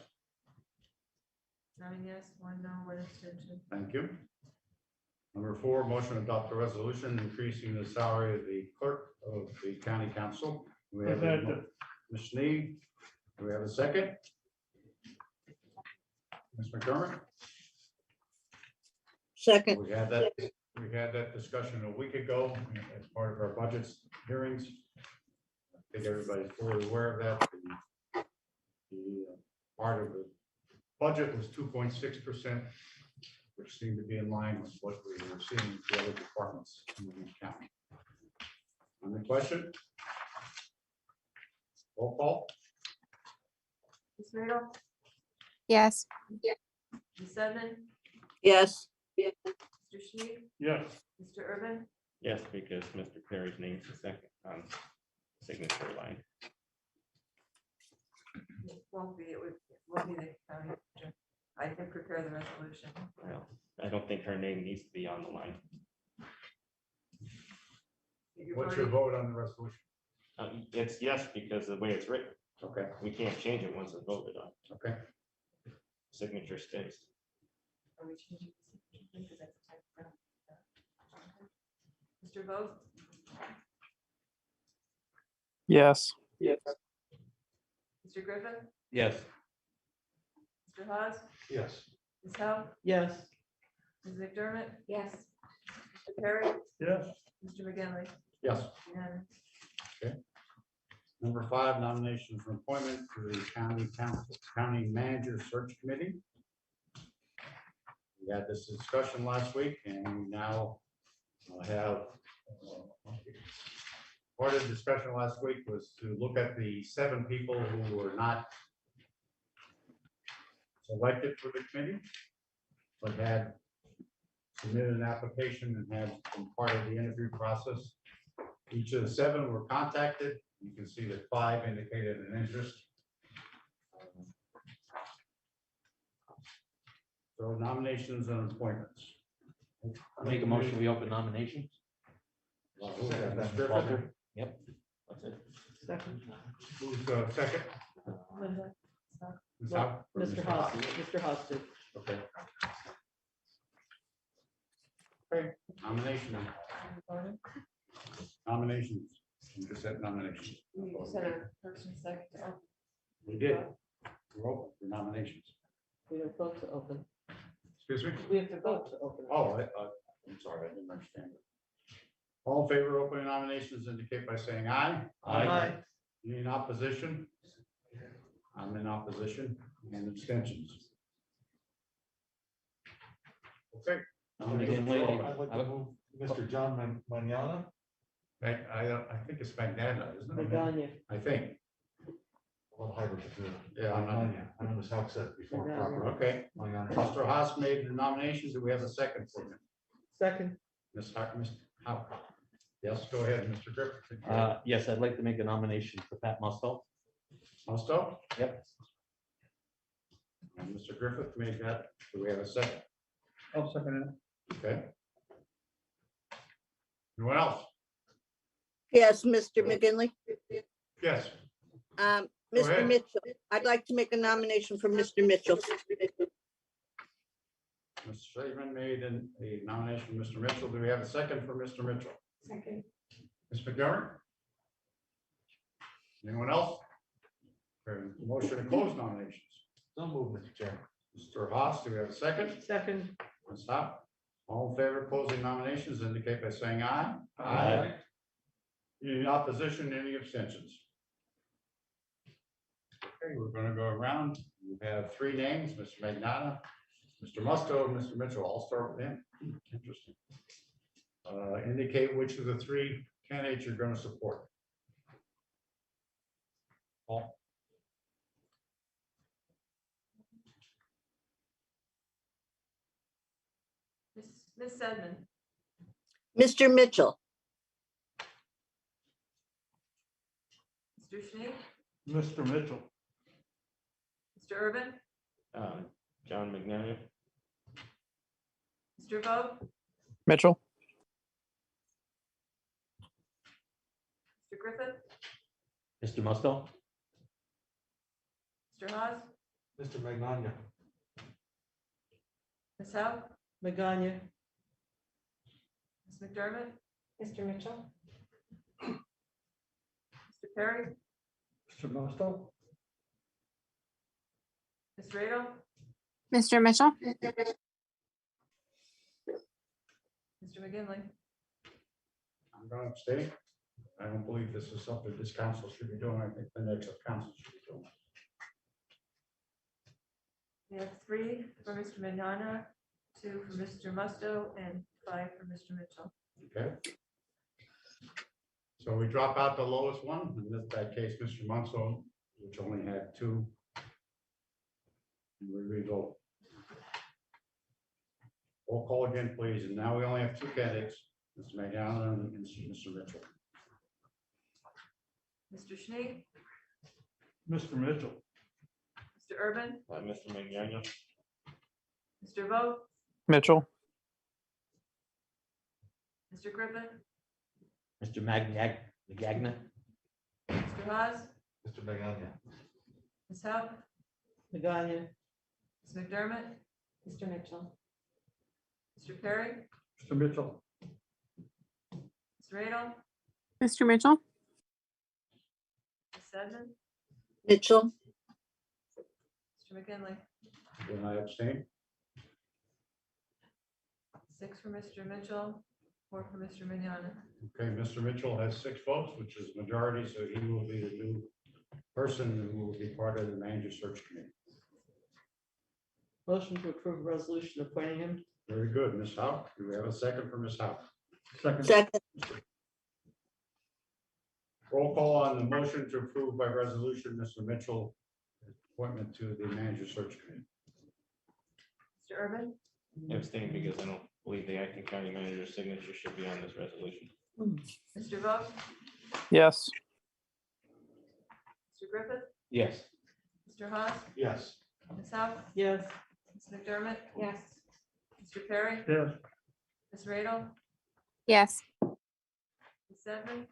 9 yes, 1 no, 1 abstention. Thank you. Number 4, motion to adopt a resolution increasing the salary of the clerk of the county council. We have Second. Ms. Snead. Do we have a second? Ms. McDermott? Second. We had that discussion a week ago as part of our budgets hearings. I think everybody's fully aware of that. The part of the budget was 2.6%, which seemed to be in line with what we were seeing in the other departments in the county. On the question? Roll call? Ms. Radel? Yes. Ms. Sedman? Yes. Mr. Snead? Yes. Mr. Urban? Yes, because Mr. Perry's name's the second signature line. It won't be, it will be the county manager. I can prepare the resolution. Well, I don't think her name needs to be on the line. What's your vote on the resolution? It's yes, because of the way it's written. Okay. We can't change it once it's voted on. Okay. Signature stays. Are we changing the signature? Because that's the type of- Mr. Vogt? Yes. Mr. Griffin? Yes. Mr. Hawes? Yes. Ms. Howe? Yes. Ms. McDermott? Yes. Mr. Perry? Yes. Mr. McGinley? Yes. And Number 5, nomination for appointment to the county manager search committee. We had this discussion last week and we now have part of the discussion last week was to look at the 7 people who were not selected for the committee, but had submitted an application and had been part of the interview process. Each of the 7 were contacted. You can see that 5 indicated an interest. So nominations and appointments. Make a motion, we open nominations. Mr. Griffith, Yep, that's it. Second. who's second? Linda? Ms. Howe? Or Mr. Haas, Mr. Haas did. Okay. Nomination. Nominations. You just said nominations. You said a person second. We did. We're open for nominations. We have vote to open. Excuse me? We have to vote to open. Oh, I'm sorry, I didn't understand. All in favor of opening nominations indicate by saying aye. Aye. Any in opposition? I'm in opposition and abstentions. Okay. Again, wait, I'd like to move Mr. John Manana. I think it's Magna, isn't it? Magana. I think. Well, hybrid. Yeah, I'm not. I know Ms. Howe said it before. Magana. properly. Okay. Manana. Mr. Haas made the nominations. Do we have a second for him? Second. Ms. Howe? Yes, go ahead, Mr. Griffith. Yes, I'd like to make a nomination for Pat Musto. Musto? Yep. And Mr. Griffith made that. Do we have a second? I'll second Okay. Anyone else? Yes, Mr. McGinley. Yes. Um, Go ahead. Mr. Mitchell, I'd like to make a nomination for Mr. Mitchell. Mr. Shaven made a nomination for Mr. Mitchell. Do we have a second for Mr. Mitchell? Second. Ms. McGovern? Anyone else? Okay, motion to close nominations. So move, Mr. Chairman. Mr. Haas, do we have a second? Second. Ms. Howe? All in favor of closing nominations indicate by saying aye. Aye. Any opposition, any abstentions? Okay, we're going to go around. We have 3 names, Mr. Magnata, Mr. Musto, and Mr. Mitchell. I'll start with him. Interesting. Indicate which of the 3 candidates you're going to support. Paul? Ms. Sedman? Mr. Mitchell, Mr. Schnee? Mr. Mitchell. Mr. Urban? John McNally. Mr. Vogt? Mitchell, Mr. Griffith? Mr. Musto? Mr. Haas? Mr. Magnolia. Ms. Howe? Magana. Ms. McDermott? Mr. Mitchell? Mr. Perry? Mr. Musto. Ms. Radel? Mr. Mitchell, Mr. McGinley? I'm going to abstain. I don't believe this is something this council should be doing. I think the next council should be doing. We have 3 for Mr. Manana, 2 for Mr. Musto, and 5 for Mr. Mitchell. Okay. So we drop out the lowest one. In that case, Mr. Musto, which only had 2. We revote. Roll call again, please. And now we only have 2 candidates, Mr. McGowan and Mr. Mitchell. Mr. Schnee? Mr. Mitchell. Mr. Urban? Mr. McDaniel. Mr. Vogt? Mitchell, Mr. Griffith? Mr. Magagna? Mr. Haas? Mr. Magnolia. Ms. Howe? Magana. Ms. McDermott? Mr. Mitchell? Mr. Perry? Mr. Mitchell. Ms. Radel? Mr. Mitchell, Ms. Sedman? Mitchell, Mr. McGinley? And I abstain. 6 for Mr. Mitchell, 4 for Mr. Mignana. Okay, Mr. Mitchell has 6 votes, which is majority, so he will be the new person who will be part of the manager search committee. Motion to approve resolution appointing him. Very good, Ms. Howe. Do we have a second for Ms. Howe? Second. Roll call on the motion to approve by resolution, Mr. Mitchell, appointment to the manager search committee. Mr. Urban, Abstain because I don't believe the acting county manager's signature should be on this resolution. Mr. Vogt, Yes. Mr. Griffith, Yes. Mr. Haas, Yes. Ms. Howe, Yes. Ms. McDermott, Yes. Mr. Perry, Yes. Ms. Radel, Yes. Ms. Sedman,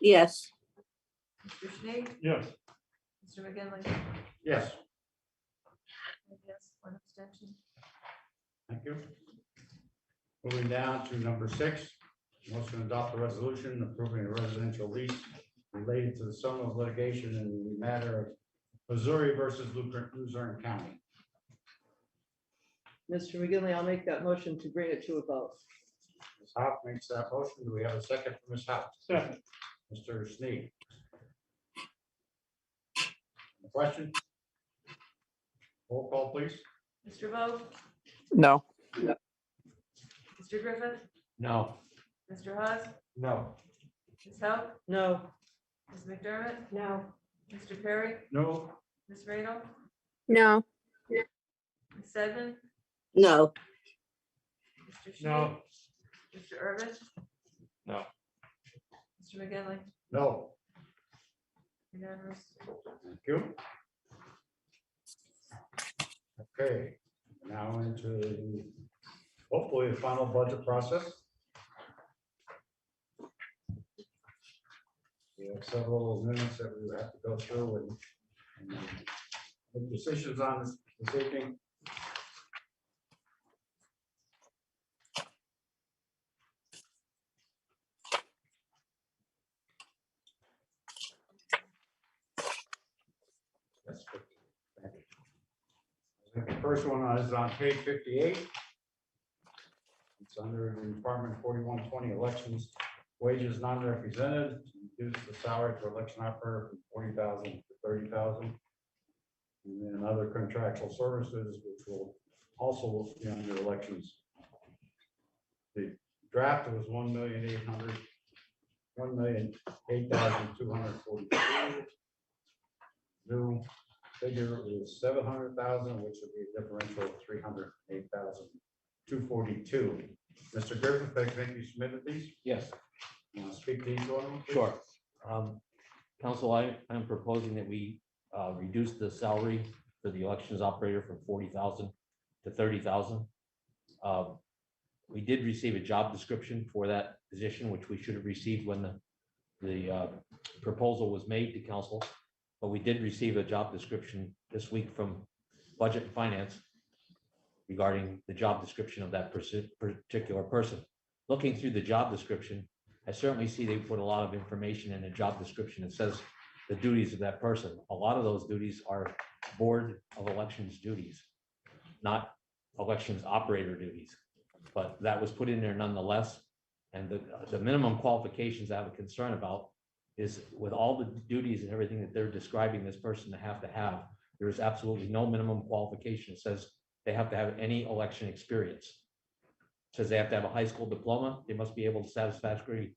Yes. Mr. Schnee, Yes. Mr. McGinley. Yes, Yes, 1 abstention. thank you. Moving down to number 6, motion to adopt a resolution approving a residential lease related to the sum of litigation in the matter of Missouri versus Luzerne County. Mr. McGinley, I'll make that motion to bring it to a vote. Ms. Howe makes that motion. Do we have a second for Ms. Howe? Second. Mr. Sneed. Question? Roll call, please. Mr. Vogt, No. Mr. Griffith, No. Mr. Haas, No. Ms. Howe, No. Ms. McDermott, No. Mr. Perry, No. Ms. Radel, No. Ms. Sedman, No. Mr. Schnee, No. Mr. Urban, No. Mr. McGinley. No. Unanimous. Thank you. Okay, now into hopefully the final budget process. We have several minutes that we have to go through and make decisions on this evening. That's good. Thank you. The first one is on page 58. It's under the Department 4120 elections, wages non-represented, reduce the salary for election operator from 40,000 to 30,000. And then other contractual services, which will also be under elections. The draft was 1,800,000, 1,008,242. New figure is 700,000, which would be a differential of 308,242. Mr. Griffith, I think you submitted these. Yes. You want to speak to each one of them? please? Sure. Council, I am proposing that we reduce the salary for the elections operator from 40,000 to 30,000. We did receive a job description for that position, which we should have received when the proposal was made to council. But we did receive a job description this week from Budget and Finance regarding the job description of that particular person. Looking through the job description, I certainly see they put a lot of information in the job description. It says the duties of that person. A lot of those duties are Board of Elections duties, not elections operator duties. But that was put in there nonetheless. And the minimum qualifications I have a concern about is with all the duties and everything that they're describing this person to have, there is absolutely no minimum qualification. It says they have to have any election experience. It says they have to have a high school diploma. They must be able to satisfactorily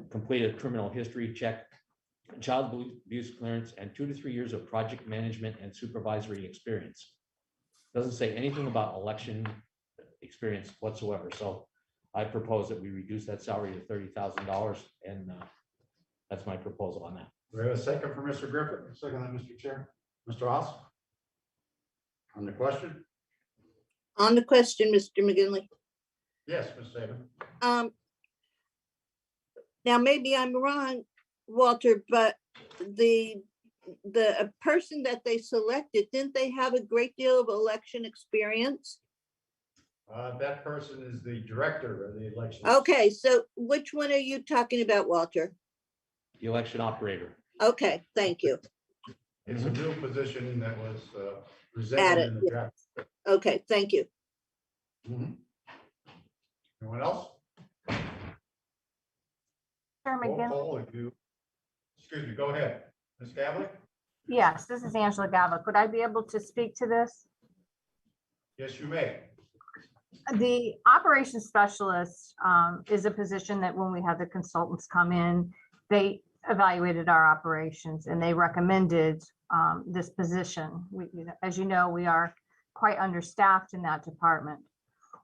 complete a criminal history check, child abuse clearance, and 2 to 3 years of project management and supervisory experience. Doesn't say anything about election experience whatsoever. So I propose that we reduce that salary to $30,000, and that's my proposal on that. We have a second for Mr. Griffith. Second, that, Mr. Chair. Mr. Haas? On the question? On the question, Mr. McGinley. Yes, Ms. Saban. Now, maybe I'm wrong, Walter, but the person that they selected, didn't they have a great deal of election experience? That person is the director of the election. Okay, so which one are you talking about, Walter? The election operator. Okay, thank you. It's a new position that was Added, presented in the draft. Okay, thank you. Anyone else? Chairman Roll Ginn- call if you, excuse me, go ahead. Ms. Gavlik? Yes, this is Angela Gavlik. Would I be able to speak to this? Yes, you may. The operations specialist is a position that when we had the consultants come in, they evaluated our operations and they recommended this position. As you know, we are quite understaffed in that department.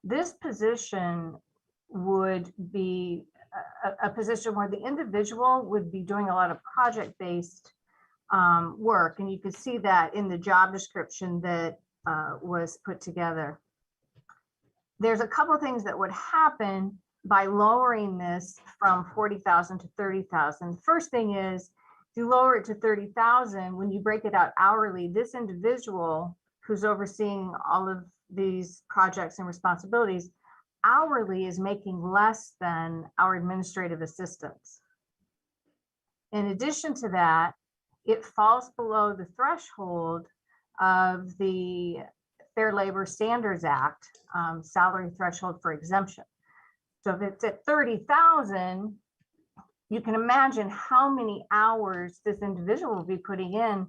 This position would be a position where the individual would be doing a lot of project-based work. And you could see that in the job description that was put together. There's a couple of things that would happen by lowering this from 40,000 to 30,000. First thing is, if you lower it to 30,000, when you break it out hourly, this individual who's overseeing all of these projects and responsibilities hourly is making less than our administrative assistants. In addition to that, it falls below the threshold of the Fair Labor Standards Act salary threshold for exemption. So if it's at 30,000, you can imagine how many hours this individual will be putting in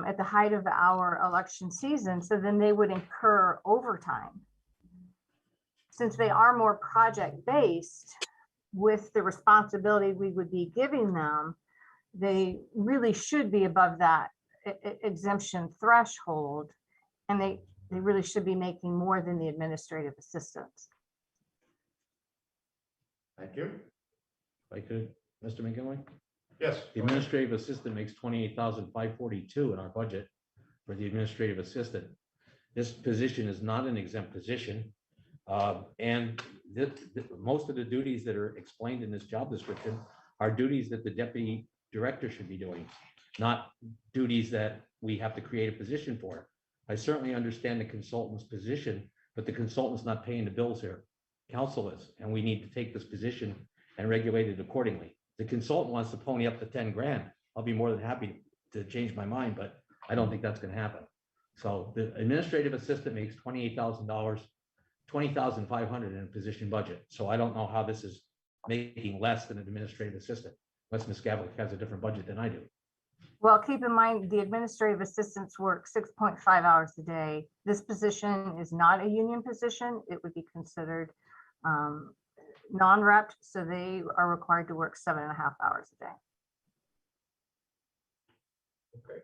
at the height of our election season. So then they would incur overtime. Since they are more project-based with the responsibility we would be giving them, they really should be above that exemption threshold. And they really should be making more than the administrative assistants. Thank you. If I could, Mr. McGinley? Yes. The administrative assistant makes 28,542 in our budget for the administrative assistant. This position is not an exempt position. And most of the duties that are explained in this job description are duties that the deputy director should be doing, not duties that we have to create a position for. I certainly understand the consultant's position, but the consultant's not paying the bills here. Council is, and we need to take this position and regulate it accordingly. The consultant wants to pony up to 10 grand. I'll be more than happy to change my mind, but I don't think that's going to happen. So the administrative assistant makes $28,000, $20,500 in a position budget. So I don't know how this is making less than an administrative assistant, unless Ms. Gavlik has a different budget than I do. Well, keep in mind, the administrative assistants work 6.5 hours a day. This position is not a union position. It would be considered non-rep, so they are required to work 7.5 hours a day. Okay.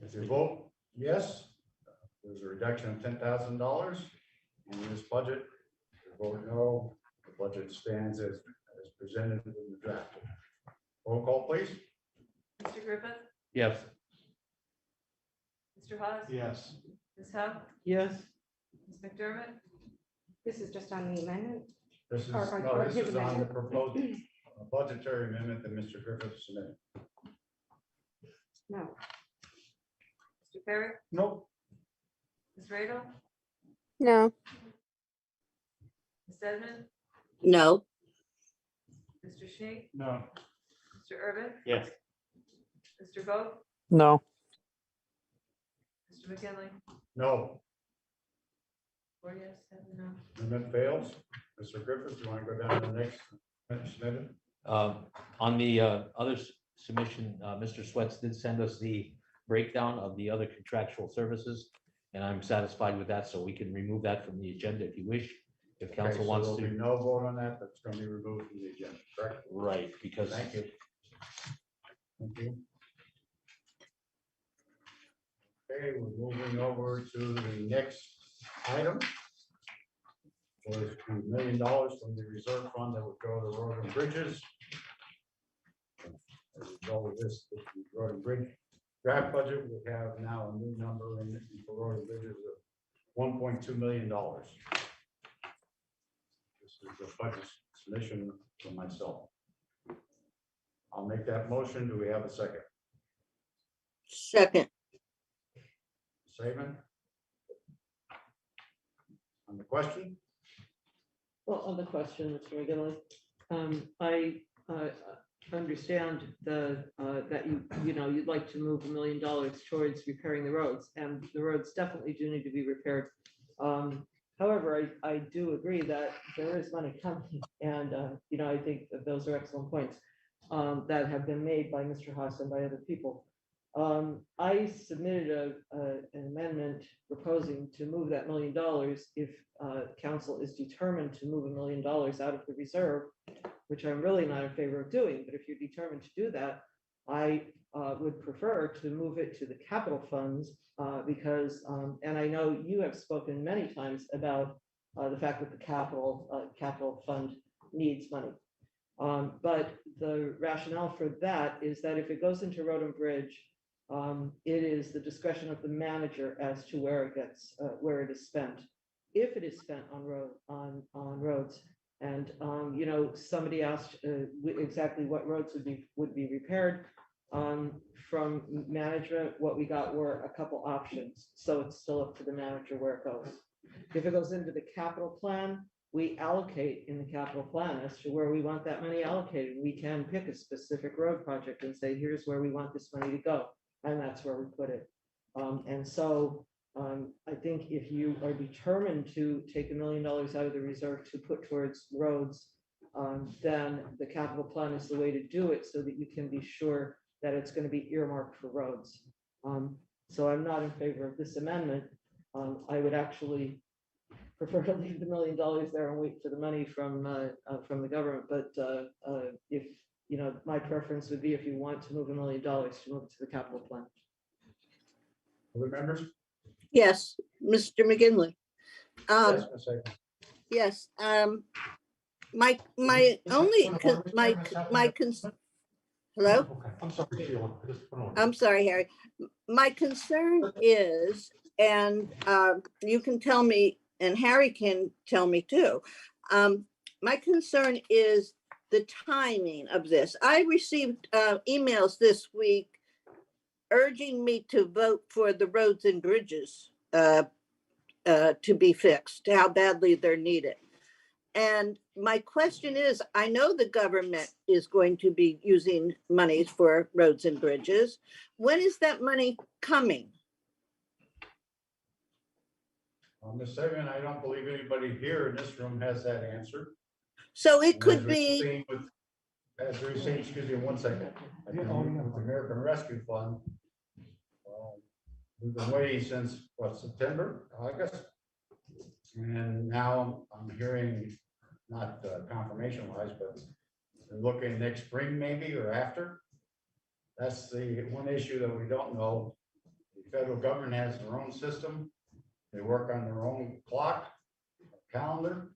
If you vote yes, there's a reduction of $10,000 in this budget. If you vote no, the budget stands as presented in the draft. Roll call, please. Mr. Griffith, Yes. Mr. Hawes? Yes. Ms. Hunt, Yes. Ms. McDermott, This is just on the amendment. This is, Or- no, or this his is on the amendment. proposed budgetary amendment that Mr. Griffith submitted. No. Mr. Perry, Nope. Ms. Radel, No. Ms. Edmond, No. Mr. Shea, No. Mr. Urban, Yes. Mr. Vogt, No. Mr. McKinley, No, 4 yes, 7 no. amendment fails. Mr. Griffith, you want to go down to the next submitted? On the other submission, Mr. Sweats did send us the breakdown of the other contractual services, and I'm satisfied with that, so we can remove that from the agenda if you wish, if Okay, council so wants there'll be to. no vote on that. That's going to be removed from the agenda, correct? Right, because Thank you. Thank you. Okay, we're moving over to the next item. Was $2 million from the reserve fund that would go to road and bridges. As a result of this, the road and bridge draft budget, we have now a new number in for road and bridges of $1.2 million. This is a budget submission from myself. I'll make that motion. Do we have a second? Second. Saban? On the question? Well, on the question, Mr. McGinley, I understand that you'd like to move $1 million towards repairing the roads, and the roads definitely do need to be repaired. However, I do agree that there is money coming, and, I think that those are excellent points that have been made by Mr. Haas and by other people. I submitted an amendment proposing to move that $1 million if council is determined to move $1 million out of the reserve, which I'm really not in favor of doing, but if you're determined to do that, I would prefer to move it to the capital funds because, and I know you have spoken many times about the fact that the capital fund needs money. But the rationale for that is that if it goes into road and bridge, it is the discretion of the manager as to where it gets, where it is spent. If it is spent on roads, and somebody asked exactly what roads would be repaired. From management, what we got were a couple options, so it's still up to the manager where it goes. If it goes into the capital plan, we allocate in the capital plan as to where we want that money allocated. We can pick a specific road project and say, here's where we want this money to go, and that's where we put it. And so I think if you are determined to take $1 million out of the reserve to put towards roads, then the capital plan is the way to do it so that you can be sure that it's going to be earmarked for roads. So I'm not in favor of this amendment. I would actually prefer to leave the $1 million there and wait for the money from the government. But if my preference would be, if you want to move $1 million, to move it to the capital plan. Other members? Yes, Mr. McGinley. Yes, Ms. Akins. Yes, my only, hello? Okay, I'm sorry, Sheila. I'm sorry, Harry. My concern is, and you can tell me, and Harry can tell me too. My concern is the timing of this. I received emails this week urging me to vote for the roads and bridges to be fixed, how badly they're needed. And my question is, I know the government is going to be using monies for roads and bridges. When is that money coming? Ms. Sagan, I don't believe anybody here in this room has that answer. So it could be. As we've seen, excuse me one second, with the American Rescue Fund, we've been waiting since, what, September, August? And now I'm hearing, not confirmation wise, but they're looking next spring maybe or after. That's the one issue that we don't know. The federal government has their own system. They work on their own clock, calendar.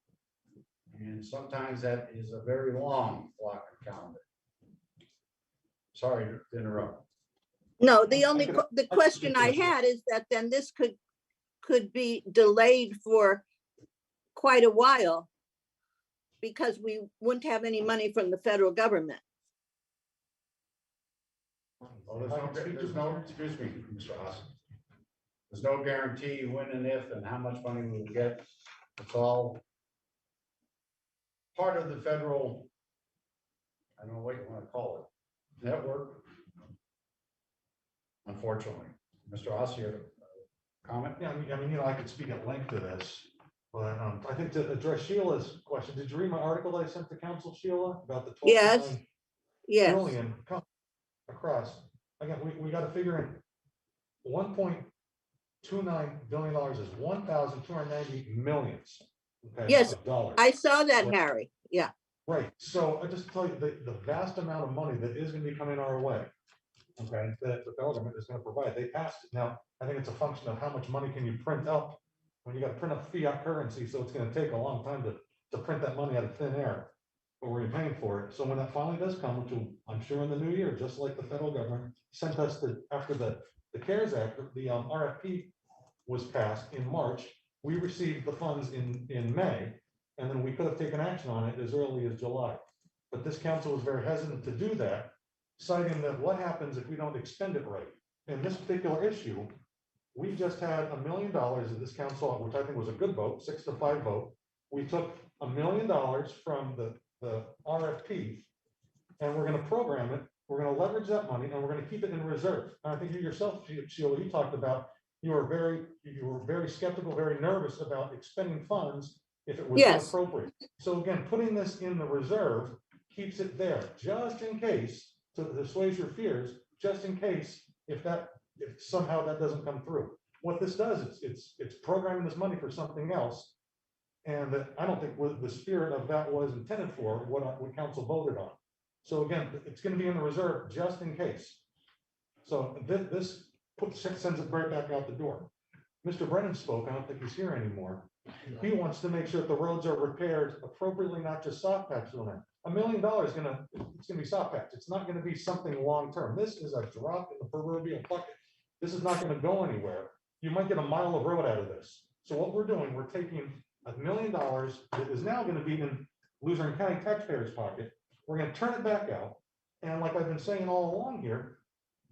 And sometimes that is a very long clock and calendar. Sorry to interrupt. No, the question I had is that then this could be delayed for quite a while because we wouldn't have any money from the federal government. Well, there's no, excuse me, Mr. Austin. There's no guarantee when and if and how much money we will get. It's all part of the federal, I don't know what you want to call it, network. Unfortunately, Mr. Austin, comment? Yeah, I mean, I could speak at length to this, but I think to address Sheila's question, did you read my article that I sent to council, Sheila, about the 12 billion across? Again, we got to figure in $1.29 billion is 1,290 millions. Okay, yes, dollars. I saw that, right. Harry. Yeah. Right. So I just tell you the vast amount of money that is going to be coming our way. Okay, that the federal government is going to provide. They passed it. Now, I think it's a function of how much money can you print up when you got to print up fiat currency. So it's going to take a long time to print that money out of thin air. But we're paying for it. So when that finally does come, which will, I'm sure in the new year, just like the federal government sent us after the CARES Act, the RFP was passed in March. We received the funds in May, and then we could have taken action on it as early as July. But this council was very hesitant to do that, citing that what happens if we don't expend it right. In this particular issue, we just had $1 million of this council, which I think was a good vote, 6-5 vote. We took $1 million from the RFP and we're gonna program it, we're gonna leverage that money, and we're gonna keep it in reserve. And I think you yourself, Sheila, you talked about, you were very skeptical, very nervous about expending funds if it was Yes. inappropriate. So again, putting this in the reserve keeps it there, just in case, to assuage your fears, just in case if somehow that doesn't come through. What this does is it's programming this money for something else. And that I don't think what the spirit of that was intended for, what council voted on. So again, it's gonna be in the reserve just in case. So this sends it right back out the door. Mr. Brennan spoke, I don't think he's here anymore. He wants to make sure that the roads are repaired appropriately, not just soft patch on there. $1 million it's gonna be soft patch. It's not gonna be something long-term. This is a drop in the proverbial bucket. This is not gonna go anywhere. You might get a mile of road out of this. So what we're doing, we're taking $1 million that is now gonna be in Luzerne County taxpayers' pocket. We're gonna turn it back out. And like I've been saying all along here,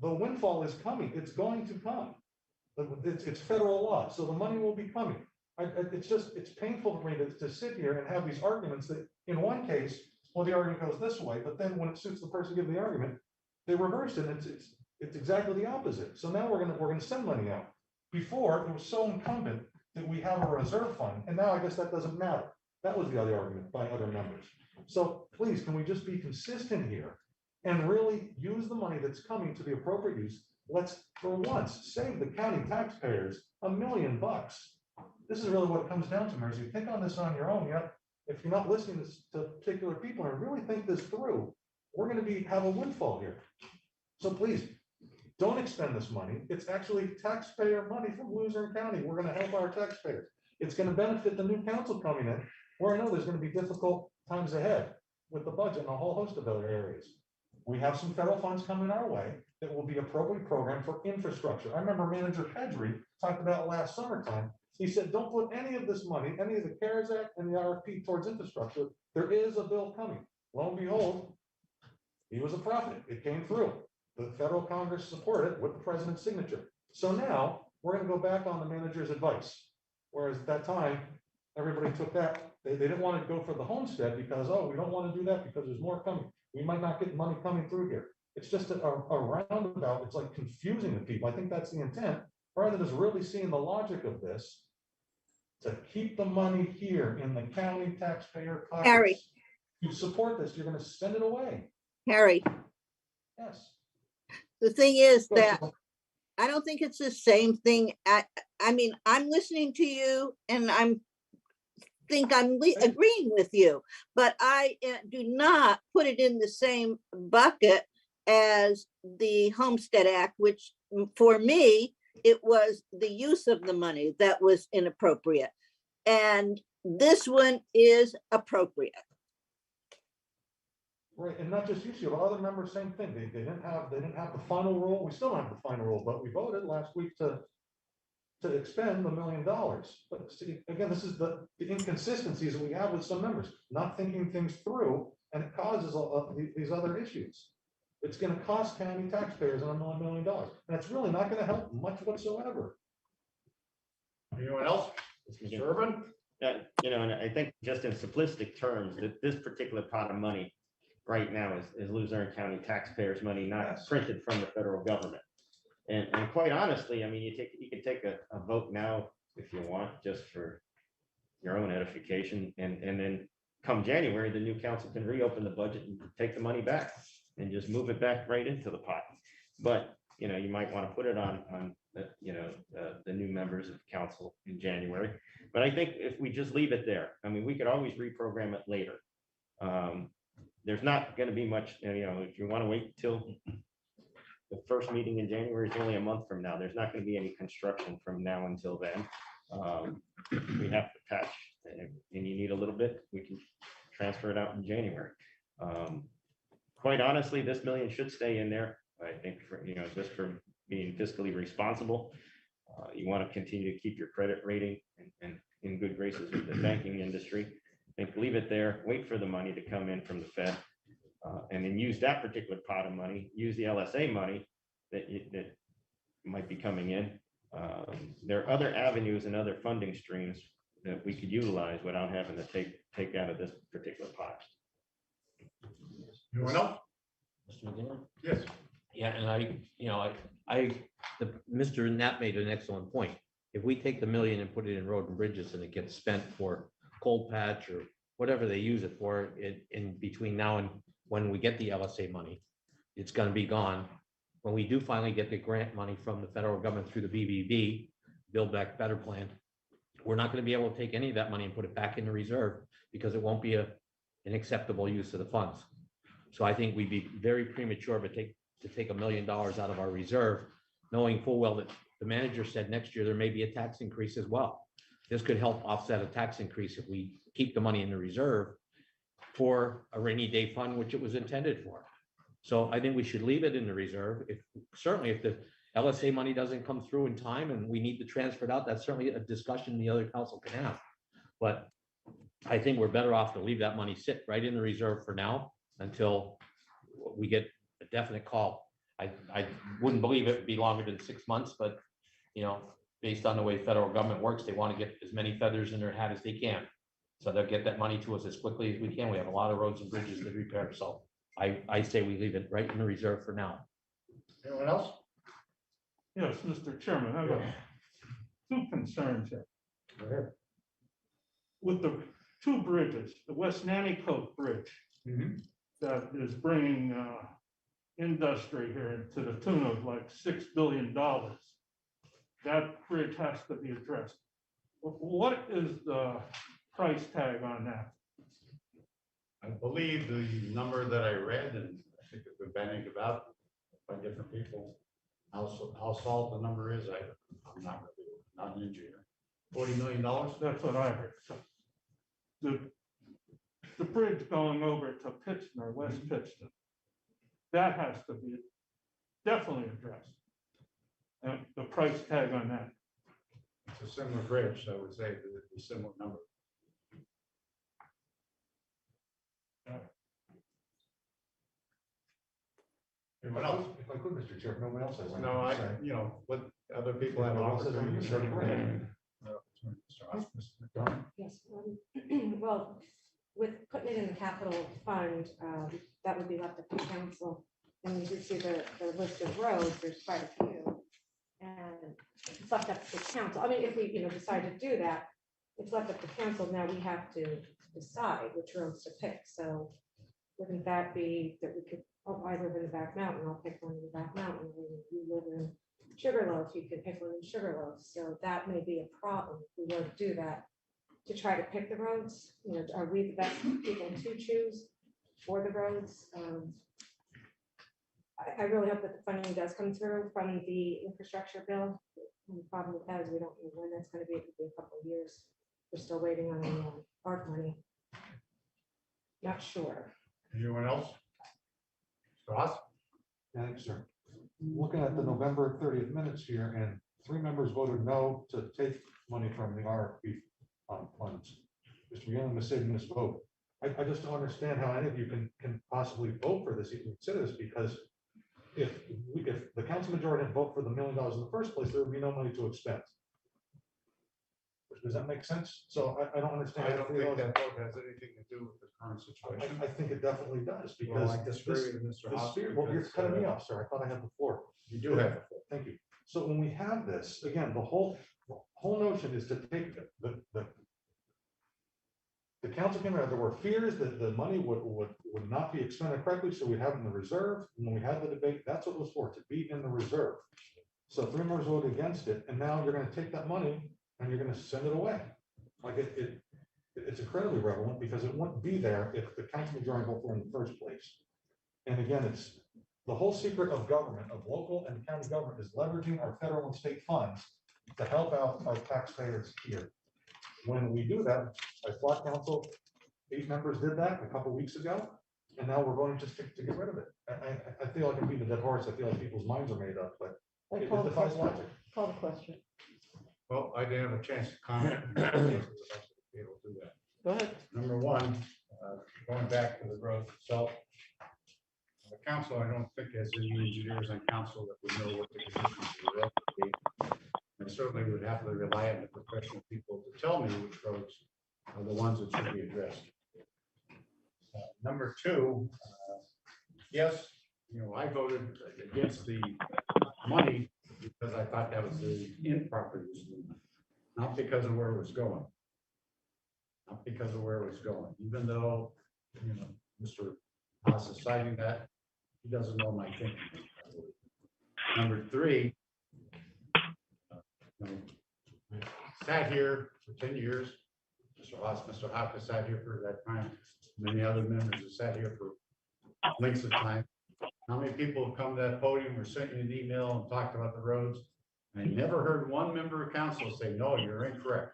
the windfall is coming. It's going to come. It's federal law, so the money will be coming. It's painful for me to sit here and have these arguments that in one case, well, the argument goes this way, but then when it suits the person to give the argument, they reverse it. It's exactly the opposite. So now we're gonna send money out. Before, it was so incumbent that we have a reserve fund, and now I guess that doesn't matter. That was the other argument by other members. So please, can we just be consistent here and really use the money that's coming to the appropriate use? Let's, for once, save the county taxpayers $1 million. This is really what it comes down to, Mayor. You think on this on your own, yeah. If you're not listening to particular people and really think this through, we're going to have a windfall here. So please, don't expend this money. It's actually taxpayer money from Luzerne County. We're going to help our taxpayers. It's going to benefit the new council coming in, where I know there's going to be difficult times ahead with the budget and a whole host of other areas. We have some federal funds coming our way that will be appropriately programmed for infrastructure. I remember Manager Pedri talked about last summertime. He said, don't put any of this money, any of the CARES Act and the RFP towards infrastructure. There is a bill coming. Lo and behold, he was a prophet. It came through. The federal Congress supported it with the president's signature. So now we're going to go back on the manager's advice. Whereas at that time, everybody took that. They didn't want to go for the homestead because, oh, we don't want to do that because there's more coming. We might not get money coming through here. It's just a roundabout. It's like confusing the people. I think that's the intent, rather than just really seeing the logic of this, to keep the money here in the county taxpayer pockets. Harry. You support this, you're going to send it away. Harry, Yes. the thing is that I don't think it's the same thing. I mean, I'm listening to you and I'm agreeing with you, but I do not put it in the same bucket as the Homestead Act, which for me, it was the use of the money that was inappropriate. And this one is appropriate. Right, and not just you, other members, same thing. They didn't have the final rule. We still don't have the final rule, but we voted last week to expend $1 million. But see, again, this is the inconsistencies that we have with some members, not thinking things through, and it causes these other issues. It's going to cost county taxpayers $1 million, and it's really not going to help much whatsoever. Anyone else? Mr. Urban? And I think just in simplistic terms, that this particular pot of money right now is Luzerne County taxpayers' money, not printed from the federal government. And quite honestly, I mean, you can take a vote now if you want, just for your own edification, and then come January, the new council can reopen the budget and take the money back and just move it back right into the pot. But you might want to put it on the new members of council in January. But I think if we just leave it there, I mean, we could always reprogram it later. There's not going to be much, if you want to wait till the first meeting in January is only a month from now. There's not going to be any construction from now until then. We have to patch, and you need a little bit, we can transfer it out in January. Quite honestly, this $1 million should stay in there. I think for, just for being fiscally responsible. You want to continue to keep your credit rating and in good graces with the banking industry. I think leave it there, wait for the money to come in from the Fed, and then use that particular pot of money, use the LSA money that might be coming in. There are other avenues and other funding streams that we could utilize without having to take out of this particular pot. Anyone else? Mr. McGinley? Yes. Yeah, and Mr. Knapp made an excellent point. If we take the million and put it in road and bridges and it gets spent for cold patch or whatever they use it for in between now and when we get the LSA money, it's gonna be gone. When we do finally get the grant money from the federal government through the BBB, Build Back Better plan, we're not gonna be able to take any of that money and put it back in the reserve because it won't be an acceptable use of the funds. So I think we'd be very premature to take $1 million out of our reserve, knowing full well that the manager said next year there may be a tax increase as well. This could help offset a tax increase if we keep the money in the reserve for a rainy day fund, which it was intended for. So I think we should leave it in the reserve. Certainly if the LSA money doesn't come through in time and we need to transfer it out, that's certainly a discussion the other council can have. But I think we're better off to leave that money sit right in the reserve for now until we get a definite call. I wouldn't believe it would be longer than 6 months, but based on the way federal government works, they want to get as many feathers in their hat as they can. So they'll get that money to us as quickly as we can. We have a lot of roads and bridges to repair. So I say we leave it right in the reserve for now. Anyone else? Yes, Mr. Chairman, I have two concerns here. Go ahead. With the two bridges, the West Nanticoke Bridge that is bringing industry here to the tune of like $6 billion. That bridge has to be addressed. What is the price tag on that? I believe the number that I read, and I think it's been bandied about by different people, how solid the number is, I'm not an engineer. $40 million? That's what I heard. So the bridge going over to Pittston or West Pittston, that has to be definitely addressed. And the price tag on that. It's a similar bridge, so I would say the similar number. Anyone else? If I could, Mr. Chair, no one else has. No, what other people have. Yes, well, with putting it in the capital fund, that would be left up to council. And you can see the list of roads, there's quite a few. And it's left up to council. I mean, if we, decide to do that, it's left up to council. Now we have to decide which roads to pick. So wouldn't that be that we could, I live in the back mountain, I'll pick one in the back mountain. When you live in Sugarloaf, you can pick one in Sugarloaf. So that may be a problem if we were to do that, to try to pick the roads. Are we the best people to choose for the roads? I really hope that the funding does come through from the infrastructure bill. And the problem with that is we don't know when that's going to be. It could be a couple of years. We're still waiting on the ARC money. Not sure. Anyone else? Ross? Thanks, sir. Looking at the November 30th minutes here, and 3 members voted no to take money from the RFP funds. Mr. Young was saying this vote. I just don't understand how any of you can possibly vote for this, even consider this, because if the council majority didn't vote for the $1 million in the first place, there would be no money to expend. Does that make sense? So I don't understand. I don't think that vote has anything to do with the current situation. I think it definitely does, because I disagree with Mr. Haas. Well, you're cutting me off, sir. I thought I had the floor. You do have the floor. Thank you. So when we have this, again, the whole notion is to take the council came out, there were fears that the money would not be expended correctly, so we'd have it in the reserve. And when we had the debate, that's what it was for, to be in the reserve. So 3 members voted against it, and now you're going to take that money and you're going to send it away. Like it's incredibly relevant, because it wouldn't be there if the council majority voted for it in the first place. And again, it's the whole secret of government, of local and county government, is leveraging our federal and state funds to help out our taxpayers here. When we do that, I thought council, 8 members did that a couple of weeks ago, and now we're going just to get rid of it. I feel like I'm beating a dead horse. I feel like people's minds are made up, but it defies logic. Call the question. Well, I didn't have a chance to comment. Be able to do that. Go ahead. Number one, going back to the road itself. The council, I don't think has any engineers on council that would know what the conditions of the road would be. I certainly would have to rely on the professional people to tell me which roads are the ones that should be addressed. Number two, yes, I voted against the money because I thought that was the improper use of the money, not because of where it was going. Not because of where it was going, even though, Mr. Haas is citing that, he doesn't know my thinking. Number three, sat here for 10 years. Mr. Haas, Mr. Hopkins sat here for that time. Many other members have sat here for lengths of time. How many people have come to that podium or sent you an email and talked about the roads? I never heard one member of council say, no, you're incorrect.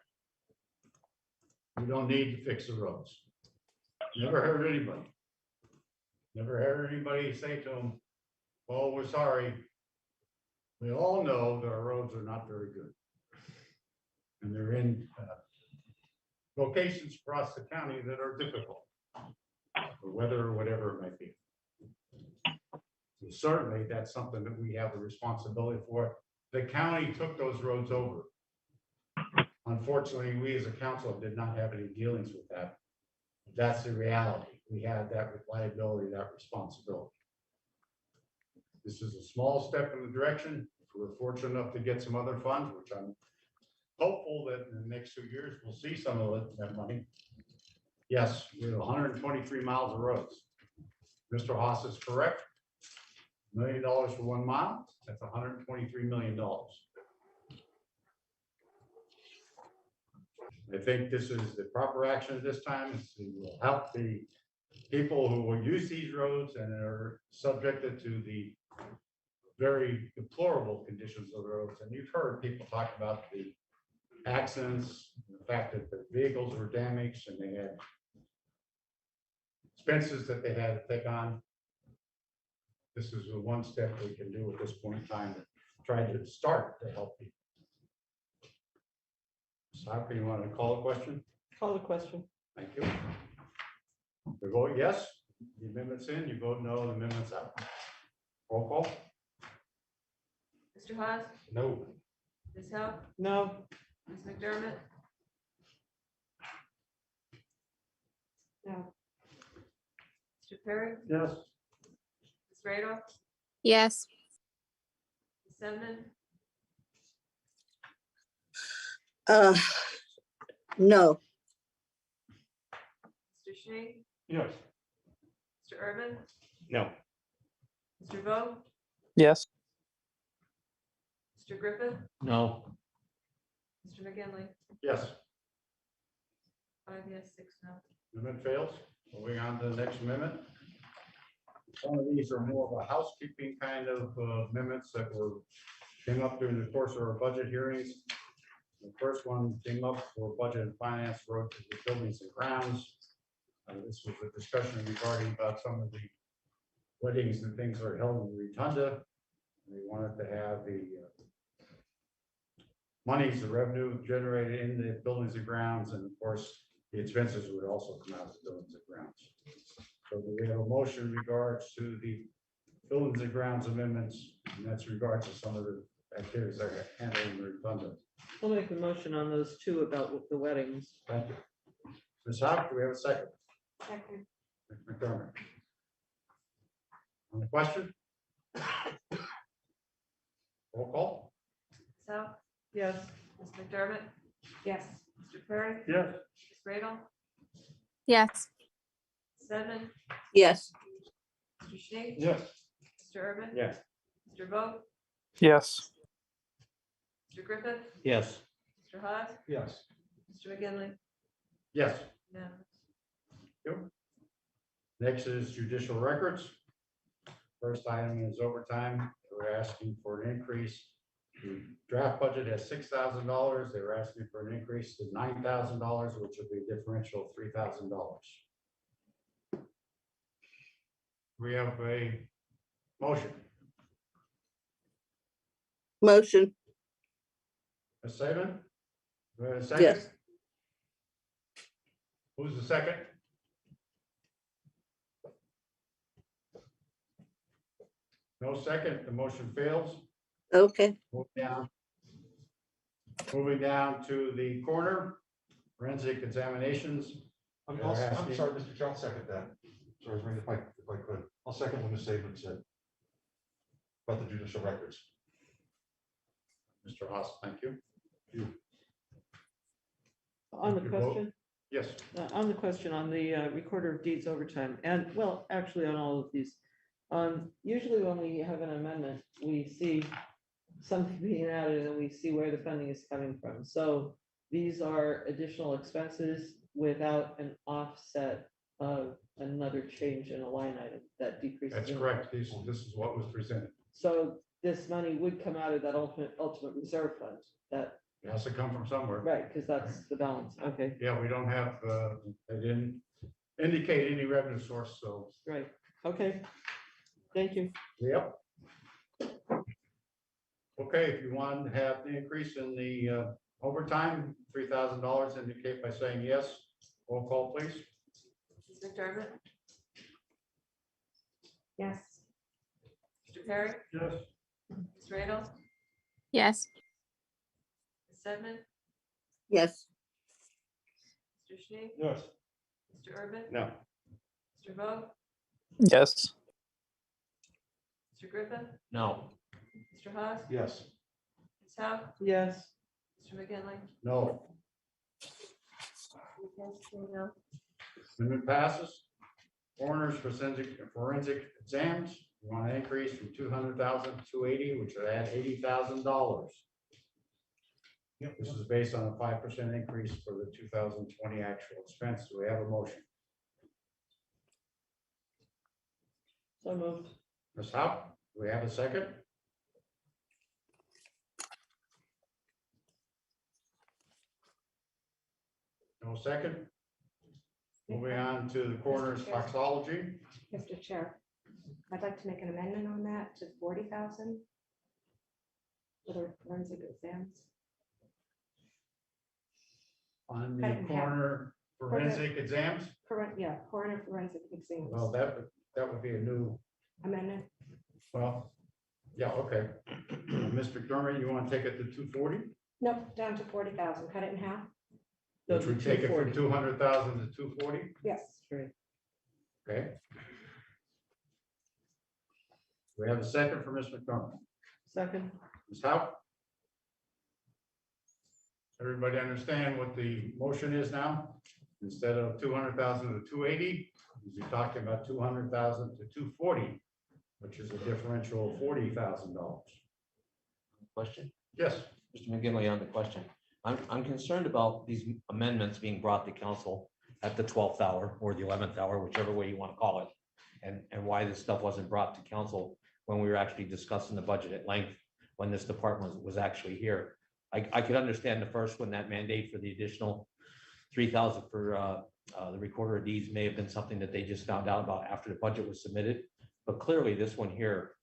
We don't need to fix the roads. Never heard anybody. Never heard anybody say to them, oh, we're sorry. We all know that our roads are not very good. And they're in locations across the county that are difficult, for weather or whatever it might be. So certainly, that's something that we have a responsibility for. The county took those roads over. Unfortunately, we as a council did not have any dealings with that. That's the reality. We had that liability, that responsibility. This is a small step in the direction. We're fortunate enough to get some other funds, which I'm hopeful that in the next 2 years, we'll see some of that money. Yes, we have 123 miles of roads. Mr. Haas is correct. $1 million for 1 mile, that's $123 million. I think this is the proper action at this time, is to help the people who will use these roads and are subjected to the very deplorable conditions of the roads. And you've heard people talk about the accidents, the fact that the vehicles were damaged and they had expenses that they had to take on. This is the one step we can do at this point in time to try to start to help people. Soccer, you want to call a question? Call the question. Thank you. We vote yes, the amendment's in, you vote no, the amendment's out. Roll call? Mr. Haas, No. Ms. Howe, No. Ms. McDermott, No. Mr. Perry, Yes. Ms. Radel, Yes. Ms. Seven, No. Mr. Schnee, Yes. Mr. Urban, No. Mr. Vogt, Yes. Mr. Griffith, No. Mr. McGinley, Yes. 5 yes, 6 no. Amendment fails. Moving on to the next amendment. Some of these are more of a housekeeping kind of amendments that came up during the course of our budget hearings. The first one came up for budget and finance, road to the buildings and grounds. This was a discussion regarding about some of the weddings and things that are held in Rotunda. We wanted to have the monies, the revenue generated in the buildings and grounds, and of course, the expenses would also come out of the buildings and grounds. So we have a motion in regards to the buildings and grounds amendments, and that's regards to some of the activities that are handled in Rotunda. I'll make the motion on those two about the weddings. Thank you. Ms. Howe, do we have a second? Second. Ms. McDermott. On the question? Roll call? Ms. Howe, Yes. Ms. McDermott, Yes. Mr. Perry, Yes. Ms. Radel, Yes. Seven, Yes. Mr. Schnee, Yes. Mr. Urban, Yes. Mr. Vogt, Yes. Mr. Griffith, Yes. Mr. Haas, Yes. Mr. McGinley, Yes. no. Yep. Next is judicial records. First item is overtime. We're asking for an increase. The draft budget has $6,000. They were asking for an increase to $9,000, which would be a differential of $3,000. We have a motion. Motion. Ms. Saban? Do we have a second? Yes. Who's the second? No second, the motion fails. Okay. Moving down to the corner, forensic examinations. I'm sorry, Mr. Chair, I'll second that. Sorry, if I could. I'll second what Ms. Saban said. about the judicial records. Mr. Haas, thank you. On the Your vote? question, Yes, on the question on the recorder of deeds overtime, and well, actually on all of these. Usually when we have an amendment, we see something being added and we see where the funding is coming from. So these are additional expenses without an offset of another change in a line item that decreases. that's in- correct. This is what was presented. So this money would come out of that ultimate reserve fund, that, It has to come from somewhere. right, because that's the balance, okay, Yeah, we don't have, they didn't indicate any revenue source, so, right, okay. Thank you. yep. Okay, if you want to have the increase in the overtime, $3,000, indicate by saying yes. Roll call, please. Ms. McDermott, Yes. Mr. Perry, Yes. Ms. Radel, Yes. Ms. Sedman, Yes, Mr. Schnee, Yes. Mr. Urban, No, Mr. Vogt, Yes. Mr. Griffin, No, Mr. Haas, Yes. Ms. Howe, Yes. Mr. McGinley. No. Yes, three no. Amendment passes. Coroner's forensic exams, you want to increase from 200,000 to 280, which would add $80,000. Yep. This is based on a 5% increase for the 2020 actual expense. Do we have a motion? So moved. Ms. Howe, do we have a second? No second? Moving on to the coroner's toxology. Mr. Chair, I'd like to make an amendment on that to 40,000 for the forensic exams. On Cut the it in half. coroner forensic exams, Yeah, coroner forensic exams. well, that would be a new, Amendment. well, yeah, okay. Ms. McDermott, you want to take it to 240? Nope, down to 40,000, cut it in half. No, Which would to take it from 240. 200,000 to 240, Yes. Right. okay? We have a second for Ms. McDermott. Second. Ms. Howe? Everybody understand what the motion is now? Instead of 200,000 to 280, you're talking about 200,000 to 240, which is a differential of $40,000. question? Yes, Mr. McGinley on the question. I'm concerned about these amendments being brought to council at the 12th hour or the 11th hour, whichever way you want to call it. And why this stuff wasn't brought to council when we were actually discussing the budget at length, when this department was actually here. I could understand the first one, that mandate for the additional 3,000 for the recorder of deeds may have been something that they just found out about after the budget was submitted. But clearly this one here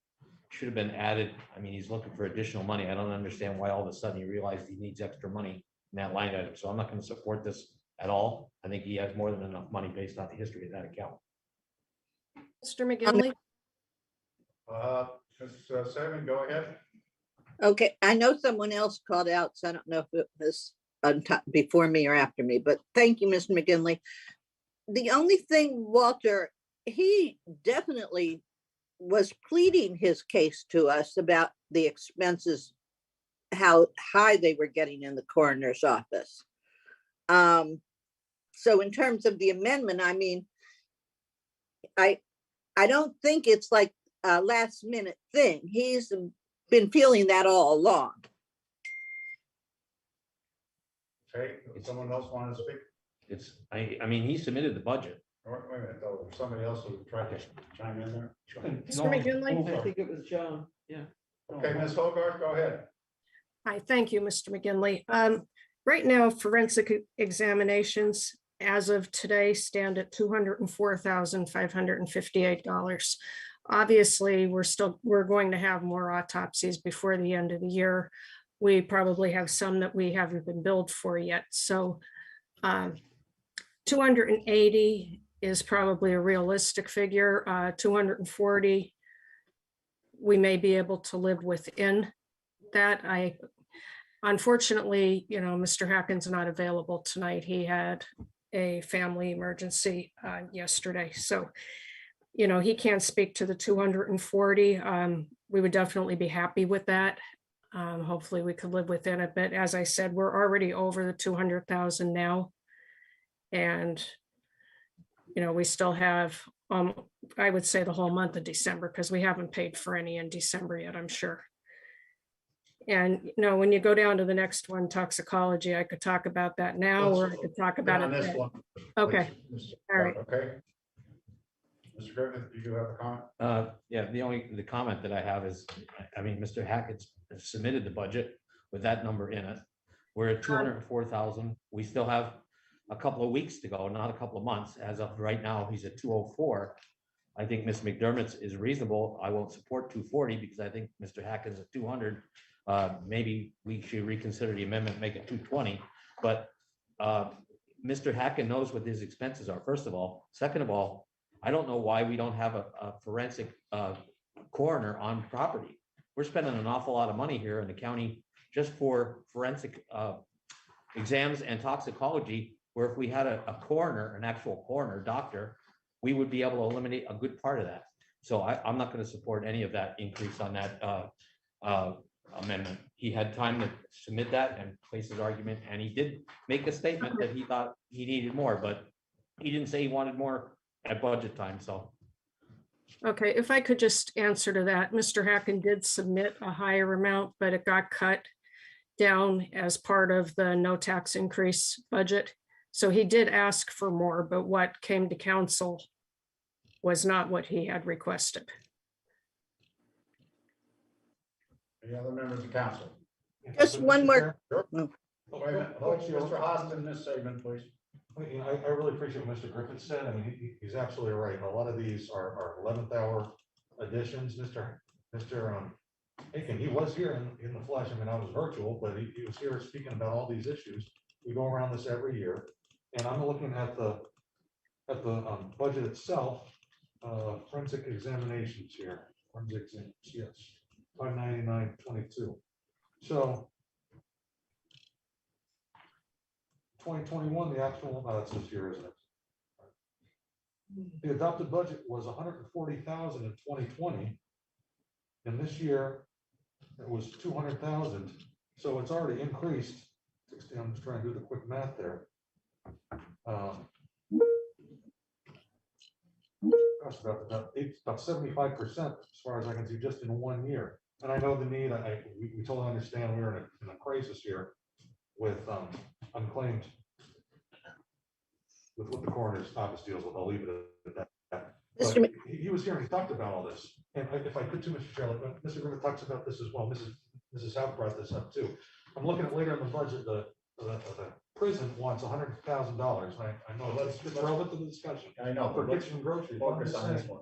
should have been added. I mean, he's looking for additional money. I don't understand why all of a sudden he realized he needs extra money in that line item. So I'm not going to support this at all. I think he has more than enough money based on the history of that account. Mr. McGinley? Ms. Simon, go ahead. okay, I know someone else called out, so I don't know if it was on top, before me or after me, but thank you, Mr. McGinley. The only thing, Walter, he definitely was pleading his case to us about the expenses, how high they were getting in the coroner's office. So in terms of the amendment, I mean, I don't think it's like a last minute thing. He's been feeling that all along. Okay, someone else want to speak? It's, I mean, he submitted the budget. Wait a minute, though, somebody else will try to chime in there. Mr. McGinley? I think it was Joan, yeah. Okay, Ms. Hogarth, go ahead. Hi, thank you, Mr. McGinley. Right now, forensic examinations as of today stand at $204,558. Obviously, we're going to have more autopsies before the end of the year. We probably have some that we haven't been billed for yet. So 280 is probably a realistic figure. 240, we may be able to live within that. Unfortunately, Mr. Hacken's not available tonight. He had a family emergency yesterday. So, he can't speak to the 240. we would definitely be happy with that. Hopefully we could live within it, but as I said, we're already over the 200,000 now. And, we still have, I would say the whole month of December, because we haven't paid for any in December yet, I'm sure. And, when you go down to the next one, toxicology, I could talk about that now, or I could talk about On it. this then. one. Okay, please, all right. Okay. Mr. Griffith, do you have a comment? Yeah, the comment that I have is, Mr. Hackett's submitted the budget with that number in it. We're at 204,000. We still have a couple of weeks to go, not a couple of months. As of right now, he's at 204. I think Ms. McDermott's is reasonable. I won't support 240 because I think Mr. Hackett's at 200. Maybe we should reconsider the amendment, make it 220. But Mr. Hackett knows what his expenses are, first of all. Second of all, I don't know why we don't have a forensic coroner on property. We're spending an awful lot of money here in the county just for forensic exams and toxicology, where if we had a coroner, an actual coroner doctor, we would be able to eliminate a good part of that. So I'm not going to support any of that increase on that amendment. He had time to submit that and place his argument, and he did make a statement that he thought he needed more, but he didn't say he wanted more at budget time, so. Okay, if I could just answer to that, Mr. Hacken did submit a higher amount, but it got cut down as part of the no tax increase budget. So he did ask for more, but what came to council was not what he had requested. Any other members of council? Just one more. Sure. Wait a minute. Mr. Hostin, Ms. Saban, please. I really appreciate what Mr. Griffith said. He's absolutely right. A lot of these are 11th hour additions. Mr. Aiken, he was here in the flesh. I was virtual, but he was here speaking about all these issues. We go around this every year, and I'm looking at the budget itself. Forensic examinations here. Forensic exams, yes, 599.22. So 2021, the actual, that's this year, isn't it? The adopted budget was 140,000 in 2020. And this year it was 200,000. So it's already increased. 60, I'm just trying to do the quick math there. Gosh, about 75% as far as I can see, just in 1 year. And I know the need, we totally understand we're in a crisis here with unclaimed, with what the coroner's office deals with. I'll leave it at that. But he was here and he talked about all this. And if I could too, Mr. Chair, Mr. Griffith talks about this as well. Mrs. Howe brought this up too. I'm looking at later in the budget, the prison wants $100,000. I know that's relevant to the discussion. I know. For kitchen and groceries. Focus on this one.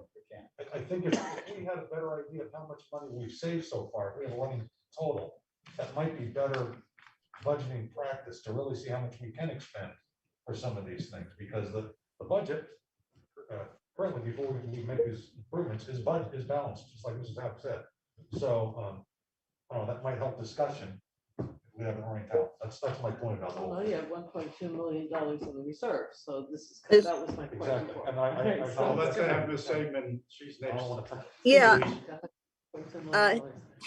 I think if we had a better idea of how much money we've saved so far, if we have a running total, that might be better budgeting practice to really see how much we can expend for some of these things, because the budget currently, before we make these improvements, is budget is balanced, just like Mrs. Happ said. So that might help discussion. We have an running total. That's my point about the whole. Well, you have $1.2 million in the reserve, so that was my question. Exactly. And Okay, so let's have Ms. Saban. She's next. Yeah.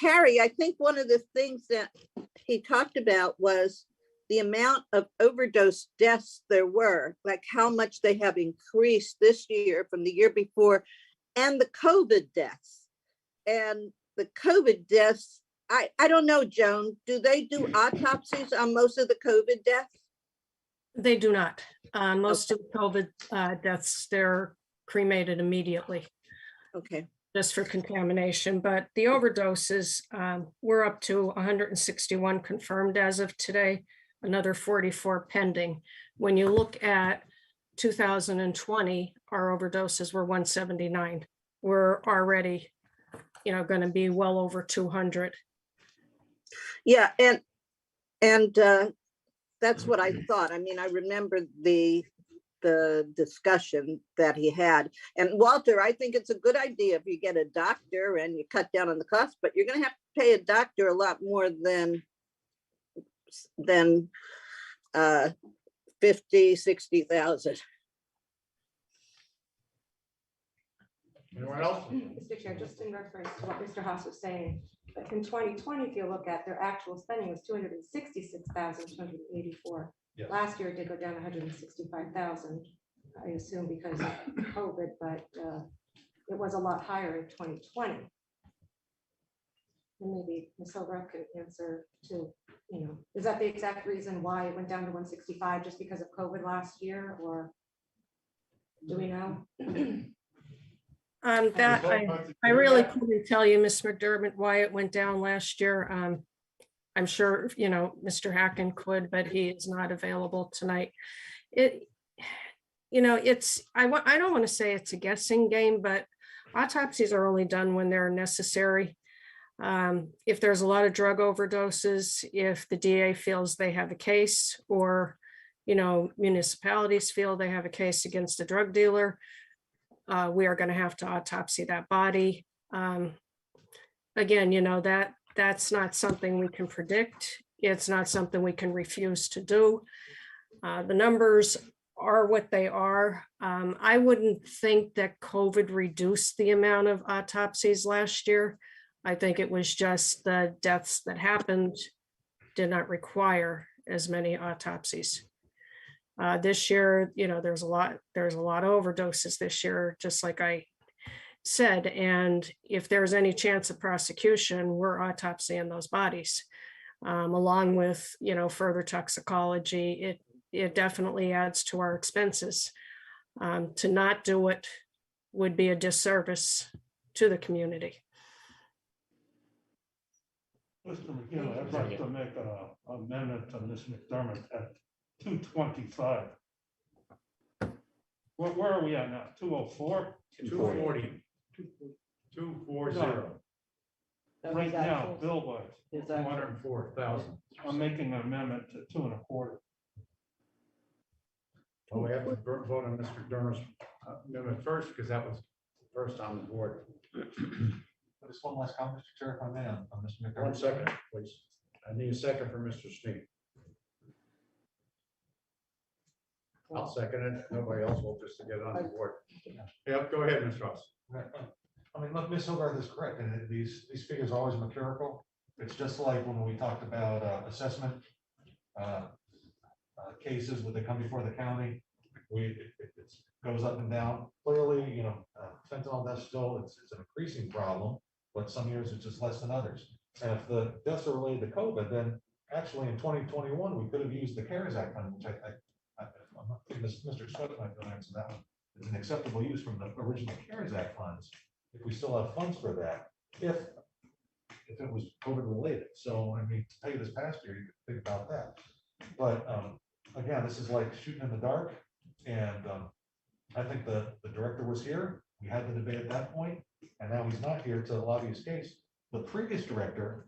Harry, I think one of the things that he talked about was the amount of overdose deaths there were, like how much they have increased this year from the year before, and the COVID deaths. And the COVID deaths, I don't know, Joan, do they do autopsies on most of the COVID deaths? They do not. Most of the COVID deaths, they're cremated immediately. Okay. Just for contamination, but the overdoses, we're up to 161 confirmed as of today, another 44 pending. When you look at 2020, our overdoses were 179. We're already, going to be well over 200. Yeah, and that's what I thought. I remember the discussion that he had. And Walter, I think it's a good idea if you get a doctor and you cut down on the cost, but you're going to have to pay a doctor a lot more than 50, 60,000. Anyone else? Mr. Chair, just in reference to what Mr. Haas was saying, but in 2020, if you look at their actual spending was 266,284. Yes. Last year it did go down 165,000, I assume because of COVID, but it was a lot higher in 2020. And maybe Ms. Hilbrook can answer to, is that the exact reason why it went down to 165 just because of COVID last year, or do we know? That I really couldn't tell you, Ms. McDermott, why it went down last year. I'm sure, Mr. Hacken could, but he is not available tonight. I don't want to say it's a guessing game, but autopsies are only done when they're necessary. If there's a lot of drug overdoses, if the DA feels they have a case, or, municipalities feel they have a case against a drug dealer, we are going to have to autopsy that body. Again, that's not something we can predict. It's not something we can refuse to do. The numbers are what they are. I wouldn't think that COVID reduced the amount of autopsies last year. I think it was just the deaths that happened did not require as many autopsies. This year, there's a lot of overdoses this year, just like I said. And if there's any chance of prosecution, we're autopsying those bodies, along with, further toxicology. It definitely adds to our expenses. To not do it would be a disservice to the community. Mr. McGill, I'd like to make an amendment to Ms. McDermott at 225. Where are we at now? 204? 240. 240. Right now, bill-wise, 204,000. I'm making an amendment to 2.25. Well, we have to vote on Mr. Dermer's amendment first, because that was first on the board. Just one last comment, Mr. Chair, if I may, on Mr. McDermott. 1 second, please. I need a second for Mr. Snead. I'll second it. Nobody else will, just to get it on the board. Yep, go ahead, Ms. Ross. I mean, look, Ms. Hilbert is correct, and these figures are always empirical. It's just like when we talked about assessment cases when they come before the county. It goes up and down. Clearly, fentanyl deaths still, it's an increasing problem, but some years it's just less than others. And if the deaths are related to COVID, then actually in 2021, we could have used the CARES Act fund, which I'm not thinking Mr. Swett might go answer that one. It's an acceptable use from the original CARES Act funds, if we still have funds for that, if it was COVID related. So, I mean, to pay this past year, you could think about that. But again, this is like shooting in the dark. And I think the director was here. We had the debate at that point, and now he's not here to lobby his case. The previous director,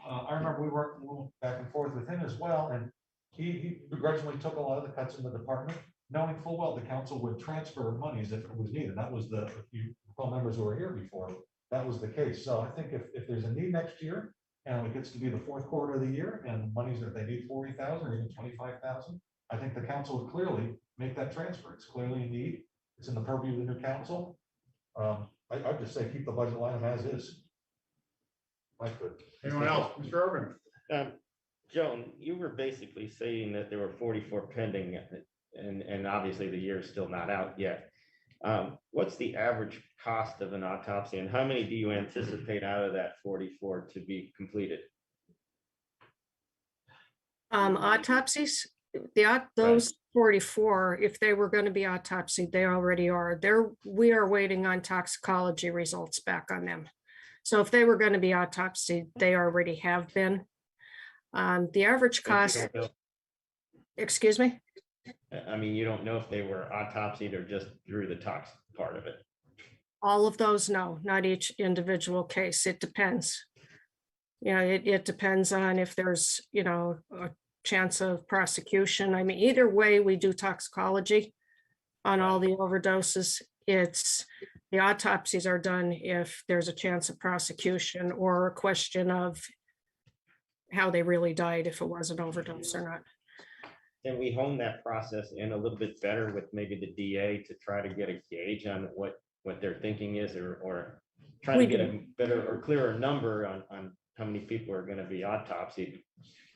I remember we worked back and forth with him as well, and he begrudgingly took a lot of the cuts in the department, knowing full well the council would transfer monies if it was needed. That was if you recall members who were here before, that was the case. So I think if there's a need next year, and it gets to be the fourth quarter of the year, and monies that they need 40,000 or even 25,000, I think the council would clearly make that transfer. It's clearly a need. It's in the purview of the new council. I'd just say keep the budget line as is. I could. Anyone else? Mr. Urban? Joan, you were basically saying that there were 44 pending, and obviously the year is still not out yet. What's the average cost of an autopsy, and how many do you anticipate out of that 44 to be completed? Autopsies, those 44, if they were going to be autopsied, they already are. We are waiting on toxicology results back on them. So if they were going to be autopsied, they already have been. The average cost, excuse me? I mean, you don't know if they were autopsied or just through the tox part of it. All of those, no, not each individual case. It depends. It depends on if there's, a chance of prosecution. I mean, either way, we do toxicology on all the overdoses. The autopsies are done if there's a chance of prosecution or a question of how they really died, if it was an overdose or not. Can we hone that process in a little bit better with maybe the DA to try to get a gauge on what what their thinking is, or trying to get a better or clearer number on how many people are gonna be autopsied.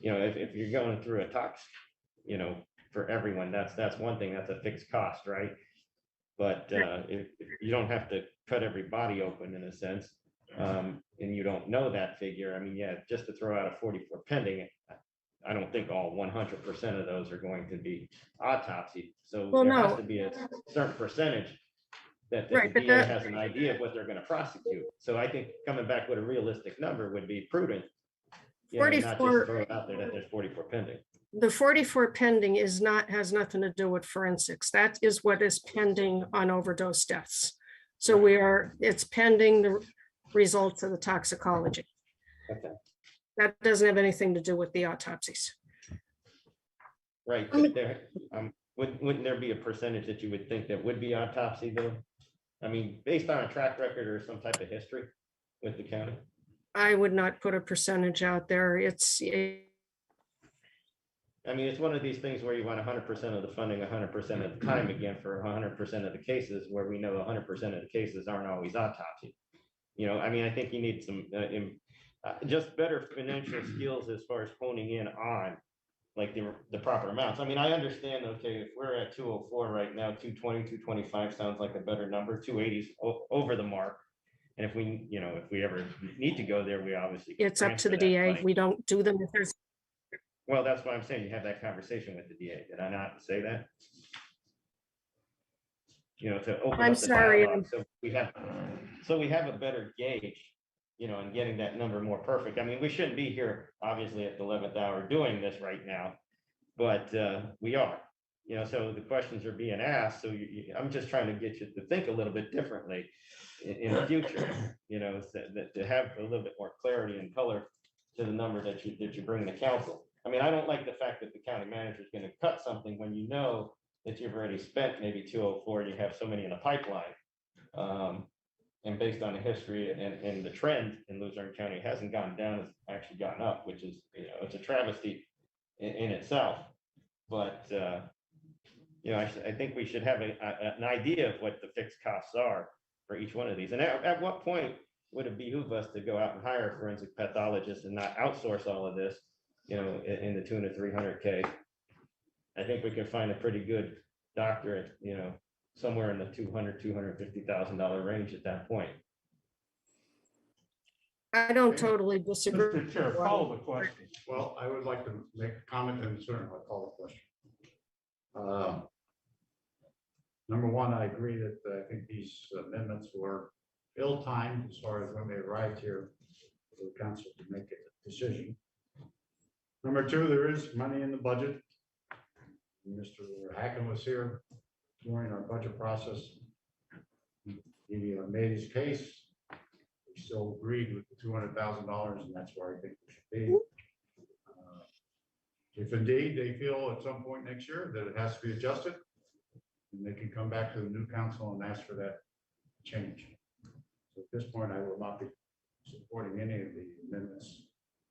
You know, if you're going through a tox, you know, for everyone, that's one thing, that's a fixed cost, right? But if you don't have to cut every body open in a sense, and you don't know that figure, I mean, yeah, just to throw out a 44 pending, I don't think all 100% of those are going to be autopsied. So Well, there has no. to be a certain percentage that Right, the but DA that- has an idea of what they're going to prosecute. So I think coming back with a realistic number would be prudent. You know, not just 44 throw it out there that there's 44 pending. The 44 pending has nothing to do with forensics. That is what is pending on overdose deaths. So it's pending the results of the toxicology. Okay. That doesn't have anything to do with the autopsies. Right, but there, wouldn't there be a percentage that you would think that would be autopsy though? I mean, based on a track record or some type of history with the county? I would not put a percentage out there. I mean, it's one of these things where you want 100% of the funding 100% of the time again for 100% of the cases, where we know 100% of the cases aren't always autopsy. You know, I mean, I think you need some just better financial skills as far as honing in on like the proper amounts. I mean, I understand, okay, if we're at 204 right now, 220, 225 sounds like a better number, 280's over the mark. And if we, you know, if we ever need to go there, we obviously. It's up to transfer the that DA. money. We don't do them if there's. Well, that's why I'm saying you have that conversation with the DA. Did I not say that? You know, to open I'm up the sorry, dialogue, so we have a better gauge, you know, in getting that number more perfect. I mean, we shouldn't be here, obviously, at the 11th hour doing this right now, but we are, you know, so the questions are being asked. So I'm just trying to get you to think a little bit differently in the future, you know, to have a little bit more clarity and color to the number that you bring to council. I mean, I don't like the fact that the county manager is going to cut something when you know that you've already spent maybe 204 and you have so many in the pipeline. And based on the history and the trend in Luzerne County hasn't gone down, it's actually gone up, which is, you know, it's a travesty in itself. But, you know, I think we should have an idea of what the fixed costs are for each one of these. And at what point would it behoove us to go out and hire a forensic pathologist and not outsource all of this, you know, in the tune of $300K? I think we can find a pretty good doctor at, you know, somewhere in the $250,000 range at that point. I don't totally disagree. Mr. Chair, follow the question. Well, I would like to make a comment and certainly I'll call the question. Number one, I agree that I think these amendments were ill-timed as far as when they arrived here for the council to make a decision. Number two, there is money in the budget. Mr. Hacken was here during our budget process. He made his case. We still agreed with the $200,000, and that's where I think we should be. If indeed they feel at some point next year that it has to be adjusted, then they can come back to the new council and ask for that change. So at this point, I will not be supporting any of the amendments.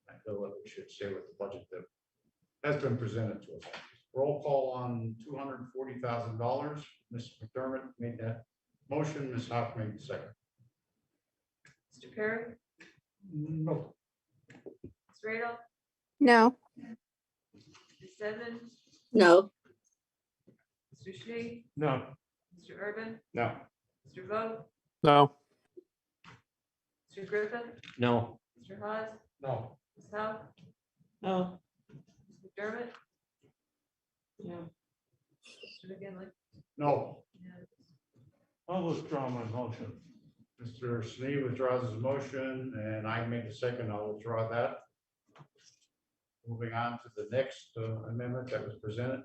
I feel that we should stay with the budget that has been presented to us. Roll call on $240,000. Ms. McDermott made that motion. Ms. Hoff made the second. Mr. Perry, No. Ms. Radel, No. Ms. Sedman, No. Mr. Shnee, No. Mr. Urban, No. Mr. Vogt, No. Mr. Griffin, No. Mr. Hawes, No. Ms. Howe, No. Ms. McDermott, No. Mr. McGinley. No. I'll withdraw my motion. Mr. Snee withdraws his motion and I make a second. I'll withdraw that. Moving on to the next amendment that was presented.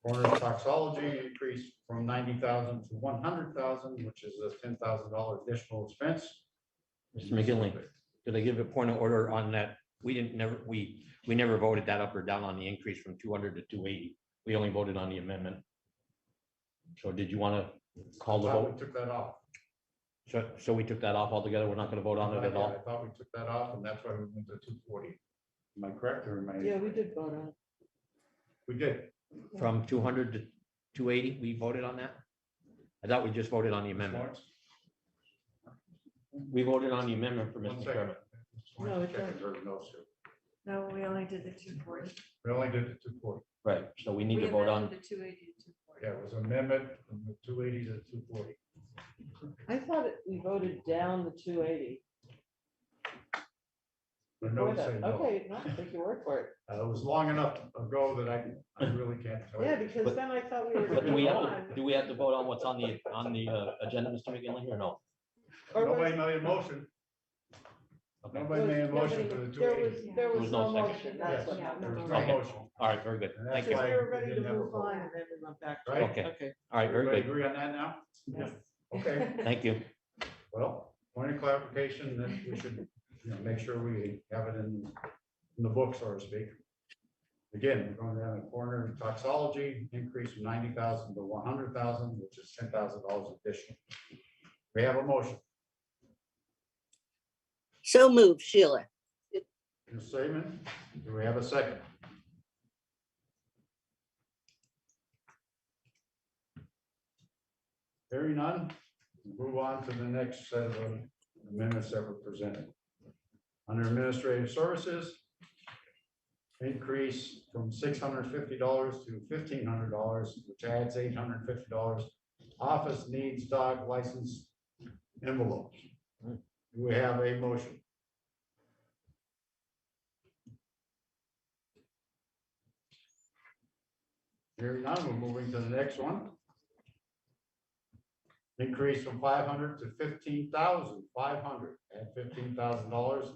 Coroner's toxology increased from 90,000 to 100,000, which is a $10,000 additional expense. Mr. McGinley, did I give a point of order on that? We never voted that up or down on the increase from 200 to 280. We only voted on the amendment. So did you want to call the vote? We took that off. So we took that off altogether. We're not going to vote on it at all. I thought we took that off and that's why we went to 240. Am I correct or am I? Yeah, we did vote on it. We did. From 200 to 280, we voted on that? I thought we just voted on the amendment. We voted on the amendment for One Mr. second. Chairman. Just wanted to check her notes here. No, we only did the 240. We only did the 240. Right, so we need We to vote on, amended the 280 to 240. Yeah, it was amendment from the 280 to 240. I thought we voted down the 280. The notes say no. Okay, no, take your word for it. It was long enough ago that I really can't tell you. Yeah, because then I thought we were. but do we have gonna to, do we have to vote on what's on the agenda, Mr. McGinley, or no? Nobody made a motion. Nobody made a motion for the 280. There was no second. motion. That's what There happened. was no Okay. motion. All right, very good. And Thank that's you. why We were we ready to didn't have a move vote. on and then we went back. to Right? Okay. Okay. All right, very Everybody good. agree on that now? Yes. Okay, Thank you. well, point of clarification that we should, make sure we have it in the book, so to speak. Again, we're going down the corner, toxology increase from 90,000 to 100,000, which is $10,000 additional. We have a motion. So moved, Sheila. Ms. Seaman, do we have a second? Hearing none, move on to the next set of amendments that were presented. Under administrative services, increase from $650 to $1,500, which adds $850. Office needs dog license envelopes. Do we have a motion? Hearing none, we're moving to the next one. Increase from 500 to 15,500 at $15,000.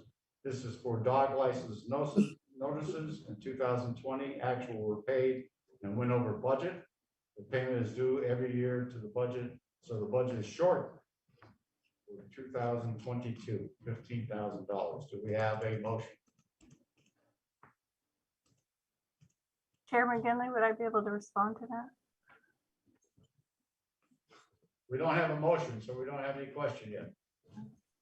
This is for dog license notices in 2020. Actual were paid and went over budget. The payment is due every year to the budget, so the budget is short for 2022, $15,000. Do we have a motion? Chairman Ginley, would I be able to respond to that? We don't have a motion, so we don't have any question yet.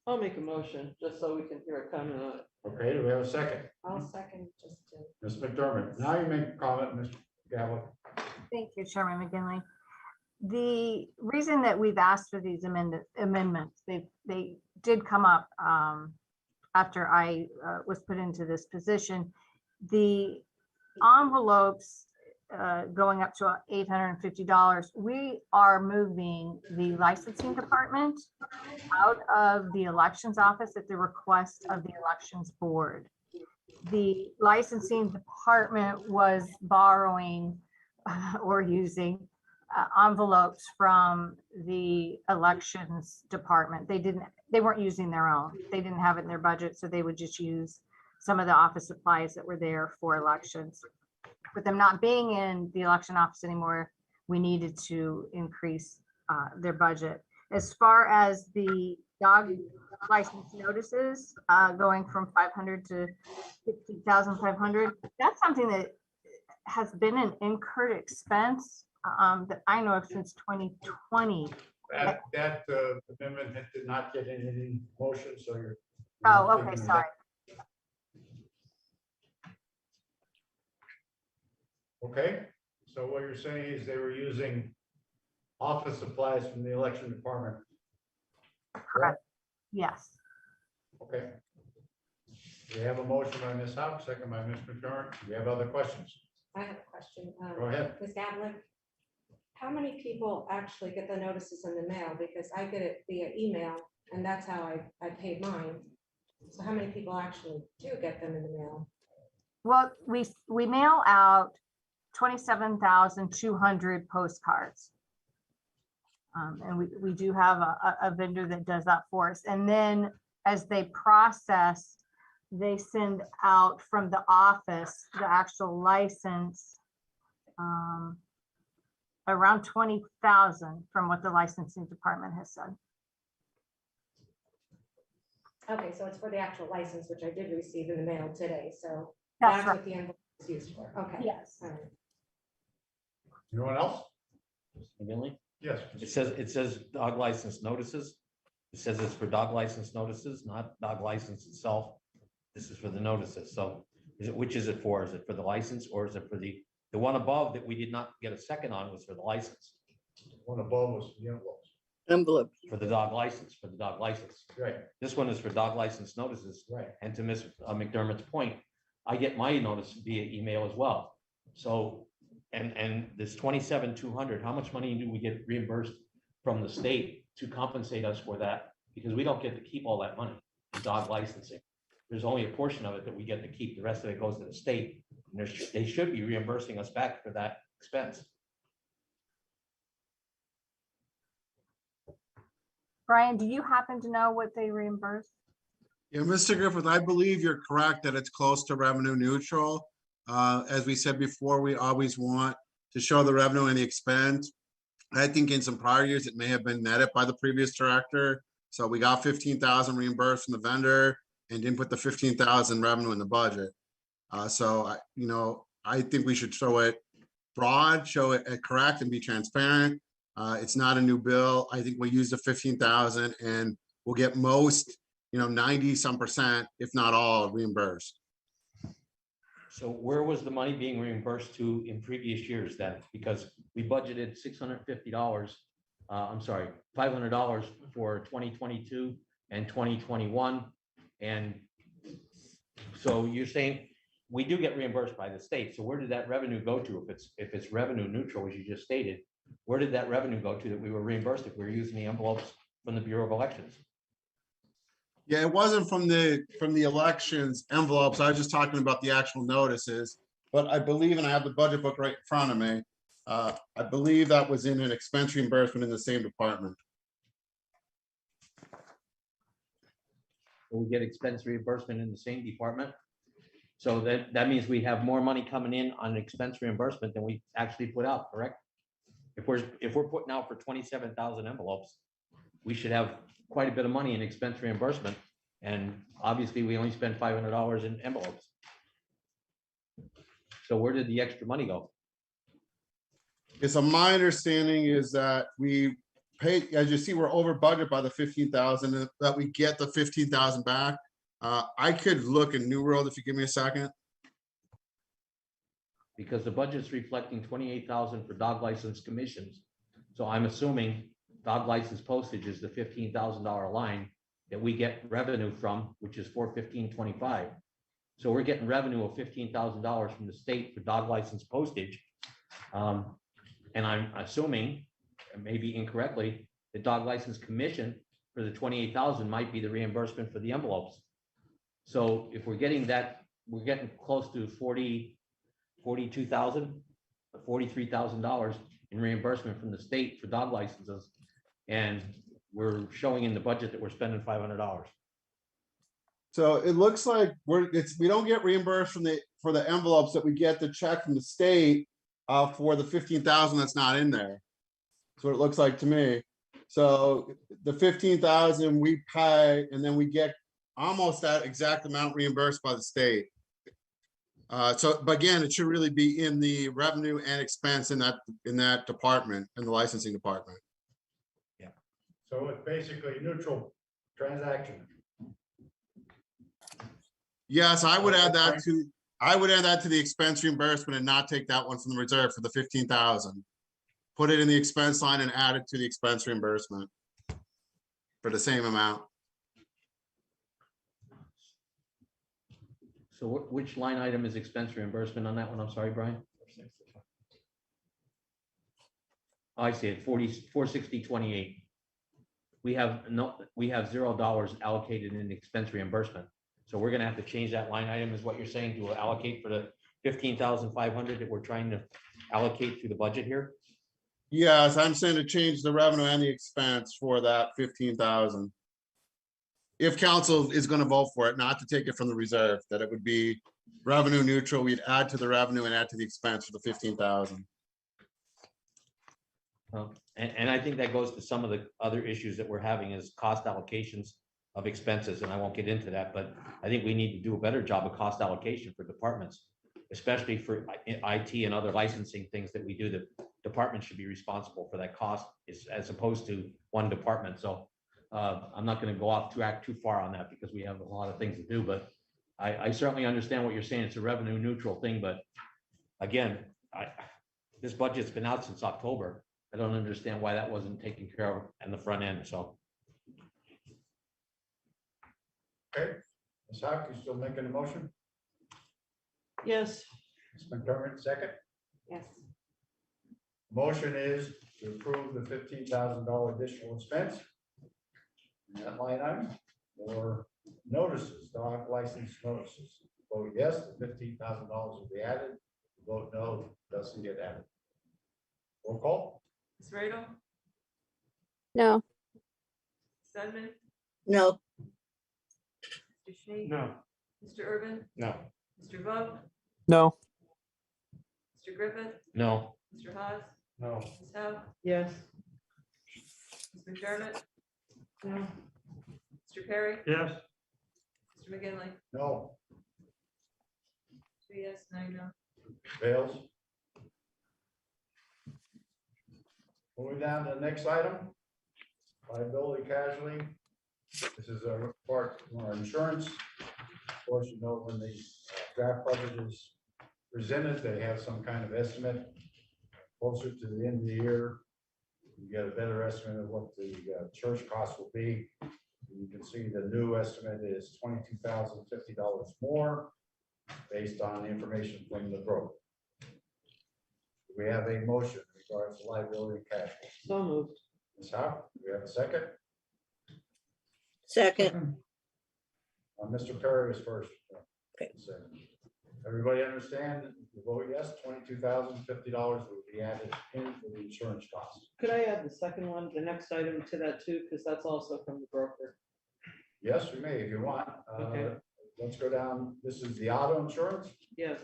I'll make a motion, just so we can hear a comment on it. Okay, do we have a second? I'll second just to. Ms. McDermott, now you make a comment, Mr. Gavin. Thank you, Chairman McGinley. The reason that we've asked for these amendments, they did come up after I was put into this position. The envelopes going up to $850, we are moving the licensing department out of the elections office at the request of the elections board. The licensing department was borrowing or using envelopes from the elections department. They weren't using their own. They didn't have it in their budget, so they would just use some of the office supplies that were there for elections. With them not being in the election office anymore, we needed to increase their budget. As far as the dog license notices, going from 500 to 50,500, that's something that has been an incurred expense that I know of since 2020. That amendment did not get any motion, so you're. Oh, okay, sorry. Okay, so what you're saying is they were using office supplies from the election department. Correct. Yes. Okay. We have a motion by Ms. Howe, second by Ms. McDermott. Do we have other questions? I have a question. Go ahead. Ms. Gavlik, how many people actually get the notices in the mail? Because I get it via email and that's how I paid mine. So how many people actually do get them in the mail? Well, we mail out 27,200 postcards. And we do have a vendor that does that for us. And then as they process, they send out from the office, the actual license, around 20,000 from what the licensing department has said. Okay, so it's for the actual license, which I did receive in the mail today. So That's that's right. what the envelope is used for. Okay. Yes. All right. Anyone else? McGinley? Yes. It says dog license notices. It says it's for dog license notices, not dog license itself. This is for the notices. So which is it for? Is it for the license or is it for the one above that we did not get a second on was for the license? One above was the envelopes. Envelope. For the dog license, Right. This one is for dog license notices. Right. And to Ms. McDermott's point, I get my notice via email as well. So, and this 27,200, how much money do we get reimbursed from the state to compensate us for that? Because we don't get to keep all that money, the dog licensing. There's only a portion of it that we get to keep. The rest of it goes to the state. And they should be reimbursing us back for that expense. Brian, do you happen to know what they reimburse? Yeah, Mr. Griffith, I believe you're correct that it's close to revenue neutral. As we said before, we always want to show the revenue and the expense. I think in some prior years, it may have been netted by the previous director. So we got 15,000 reimbursed from the vendor and didn't put the 15,000 revenue in the budget. I think we should show it broad, show it correct and be transparent. It's not a new bill. I think we use the 15,000 and we'll get most, 90% if not all reimbursed. So where was the money being reimbursed to in previous years then? Because we budgeted $650, $500 for 2022 and 2021. And so you're saying we do get reimbursed by the state. So where did that revenue go to? If it's revenue neutral, as you just stated, where did that revenue go to that we were reimbursed if we were using the envelopes from the Bureau of Elections? Yeah, it wasn't from the elections envelopes. I was just talking about the actual notices. But I believe, and I have the budget book right in front of me, I believe that was in an expense reimbursement in the same department. We get expense reimbursement in the same department. So that means we have more money coming in on expense reimbursement than we actually put out, correct? If we're putting out for 27,000 envelopes, we should have quite a bit of money in expense reimbursement. And obviously we only spent $500 in envelopes. So where did the extra money go? So my understanding is that we paid, as you see, we're over budget by the 15,000, that we get the 15,000 back. I could look in New World if you give me a second. Because the budget's reflecting 28,000 for dog license commissions. So I'm assuming dog license postage is the $15,000 line that we get revenue from, which is $415.25. So we're getting revenue of $15,000 from the state for dog license postage. And I'm assuming, maybe incorrectly, the dog license commission for the 28,000 might be the reimbursement for the envelopes. So if we're getting that, we're getting close to $43,000 in reimbursement from the state for dog licenses. And we're showing in the budget that we're spending $500. So it looks like we don't get reimbursed for the envelopes that we get the check from the state for the 15,000 that's not in there. That's what it looks like to me. So the 15,000 we pay, and then we get almost that exact amount reimbursed by the state. But again, it should really be in the revenue and expense in that department, in the licensing department. Yeah. So it's basically neutral transaction. Yes, I would add that to the expense reimbursement and not take that one from the reserve for the 15,000. Put it in the expense line and add it to the expense reimbursement for the same amount. So which line item is expense reimbursement on that one? I'm sorry, Brian. Oh, I see it, 460.28. We have $0 allocated in expense reimbursement. So we're gonna have to change that line item, is what you're saying, to allocate for the 15,500 that we're trying to allocate through the budget here? Yes, I'm saying to change the revenue and the expense for that 15,000. If council is going to vote for it, not to take it from the reserve, that it would be revenue neutral. We'd add to the revenue and add to the expense for the 15,000. And I think that goes to some of the other issues that we're having is cost allocations of expenses, and I won't get into that, but I think we need to do a better job of cost allocation for departments, especially for IT and other licensing things that we do. The department should be responsible for that cost as opposed to one department. So I'm not going to go off track too far on that because we have a lot of things to do, but I certainly understand what you're saying. It's a revenue neutral thing, but again, this budget's been out since October. I don't understand why that wasn't taken care of in the front end, so. Okay, Ms. Hawk, you still making a motion? Yes. Ms. McDermott, second. Yes. Motion is to approve the $15,000 additional expense in that line item or notices, dog license notices. Vote yes, the $15,000 will be added. Vote no, doesn't get added. Roll call. Ms. Radel, No. Sedman, No. Mr. Snead. No. Mr. Urban, No. Mr. Vogt, No. Mr. Griffith, No. Mr. Haas, No. Ms. Howe, Yes. Ms. McDermott, No. Mr. Perry, Yes. Mr. McGinley. No. 3 yes, 9 no. Fails. Moving down to the next item. Liability casualty. This is a part of our insurance. Of course, you know, when the draft budget is presented, they have some kind of estimate. Closer to the end of the year, you get a better estimate of what the church cost will be. You can see the new estimate is $22,050 more based on the information from the broker. We have a motion in regards to liability and casualty. So moved. Ms. Howe, do we have a second? Second. Mr. Perry is first. Okay. Second. Everybody understand? The vote yes, $22,050 will be added into the insurance cost. Could I add the second one, the next item to that too, because that's also from the broker. Yes, you may if you want. Okay. Let's go down. This is the auto insurance. Yes.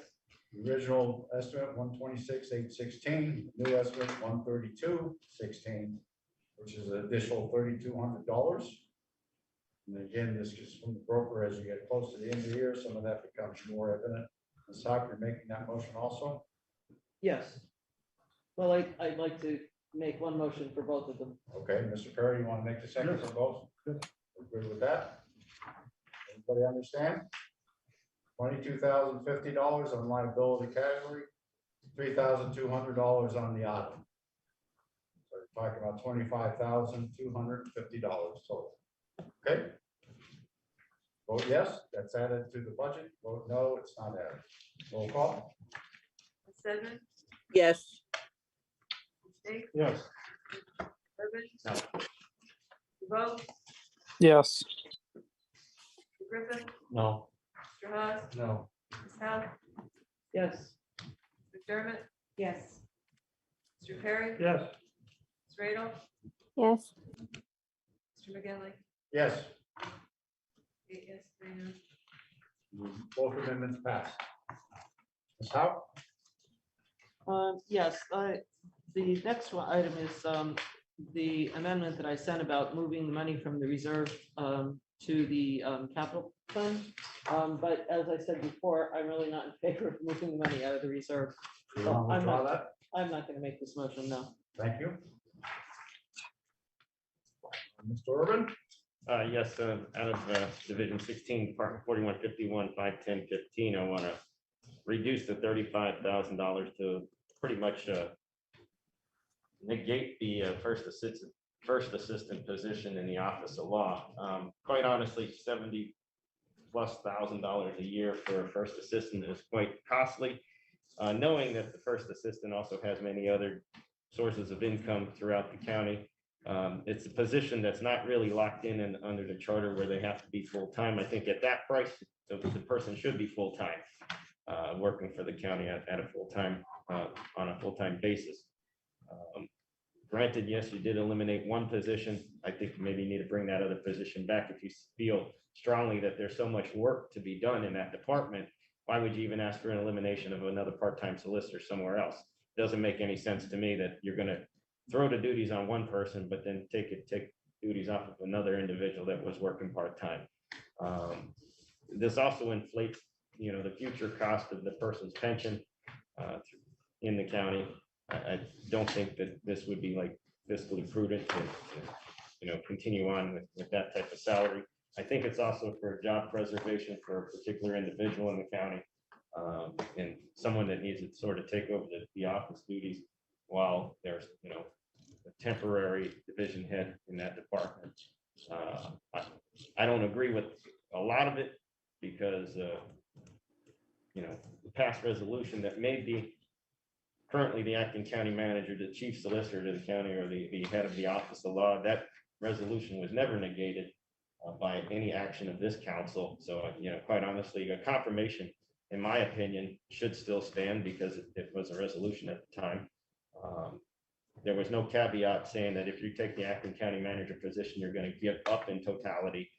The original estimate, 126,816, new estimate, 132,616, which is an additional $3,200. And again, this is from the broker. As you get close to the end of the year, some of that becomes more evident. Ms. Hawk, you're making that motion also? Yes. Well, I'd like to make one motion for both of them. Okay, Mr. Perry, you want to make the second for both? We're good with that? Everybody understand? $22,050 on liability casualty, $3,200 on the auto. So you're talking about $25,250 total. Okay? Vote yes, that's added to the budget. Vote no, it's not added. Roll call. Ms. Sedman, Yes. Mr. Snead, Yes. Urban, No. Mr. Vogt, Yes. Mr. Griffith, No. Mr. Haas, No. Ms. Howe, Yes. McDermott, Yes. Mr. Perry, Yes. Ms. Radel, Yes. Mr. McGinley. Yes, 8 yes, 3 no. both amendments passed. Ms. Howe? Yes, the next one item is the amendment that I sent about moving the money from the reserve to the capital fund. But as I said before, I'm really not in favor of moving the money out of the reserve. You So want to I'm withdraw not, that? I'm not going to make this motion, no. Thank you. Mr. Urban? Yes, out of Division 16, Department 4151, 51015, I want to reduce the $35,000 to pretty much negate the first assistant position in the Office of Law. Quite honestly, $70+ thousand a year for a first assistant is quite costly. Knowing that the first assistant also has many other sources of income throughout the county. It's a position that's not really locked in and under the charter where they have to be full-time. I think at that price, the person should be full-time, working for the county at a full-time, on a full-time basis. Granted, yes, you did eliminate one position. I think maybe you need to bring that other position back. If you feel strongly that there's so much work to be done in that department, why would you even ask for an elimination of another part-time solicitor somewhere else? Doesn't make any sense to me that you're gonna throw the duties on one person, but then take duties off of another individual that was working part-time. This also inflates, the future cost of the person's pension in the county. I don't think that this would be like fiscally prudent to continue on with that type of salary. I think it's also for job preservation for a particular individual in the county, and someone that needs to sort of take over the office duties while there's, a temporary division head in that department. I don't agree with a lot of it because, you know, the past resolution that made the currently the acting county manager, the chief solicitor to the county, or the head of the office of law, that resolution was never negated by any action of this council. So, you know, quite honestly, a confirmation, in my opinion, should still stand because it was a resolution at the time. There was no caveat saying that if you take the acting county manager position, you're going to give up in totality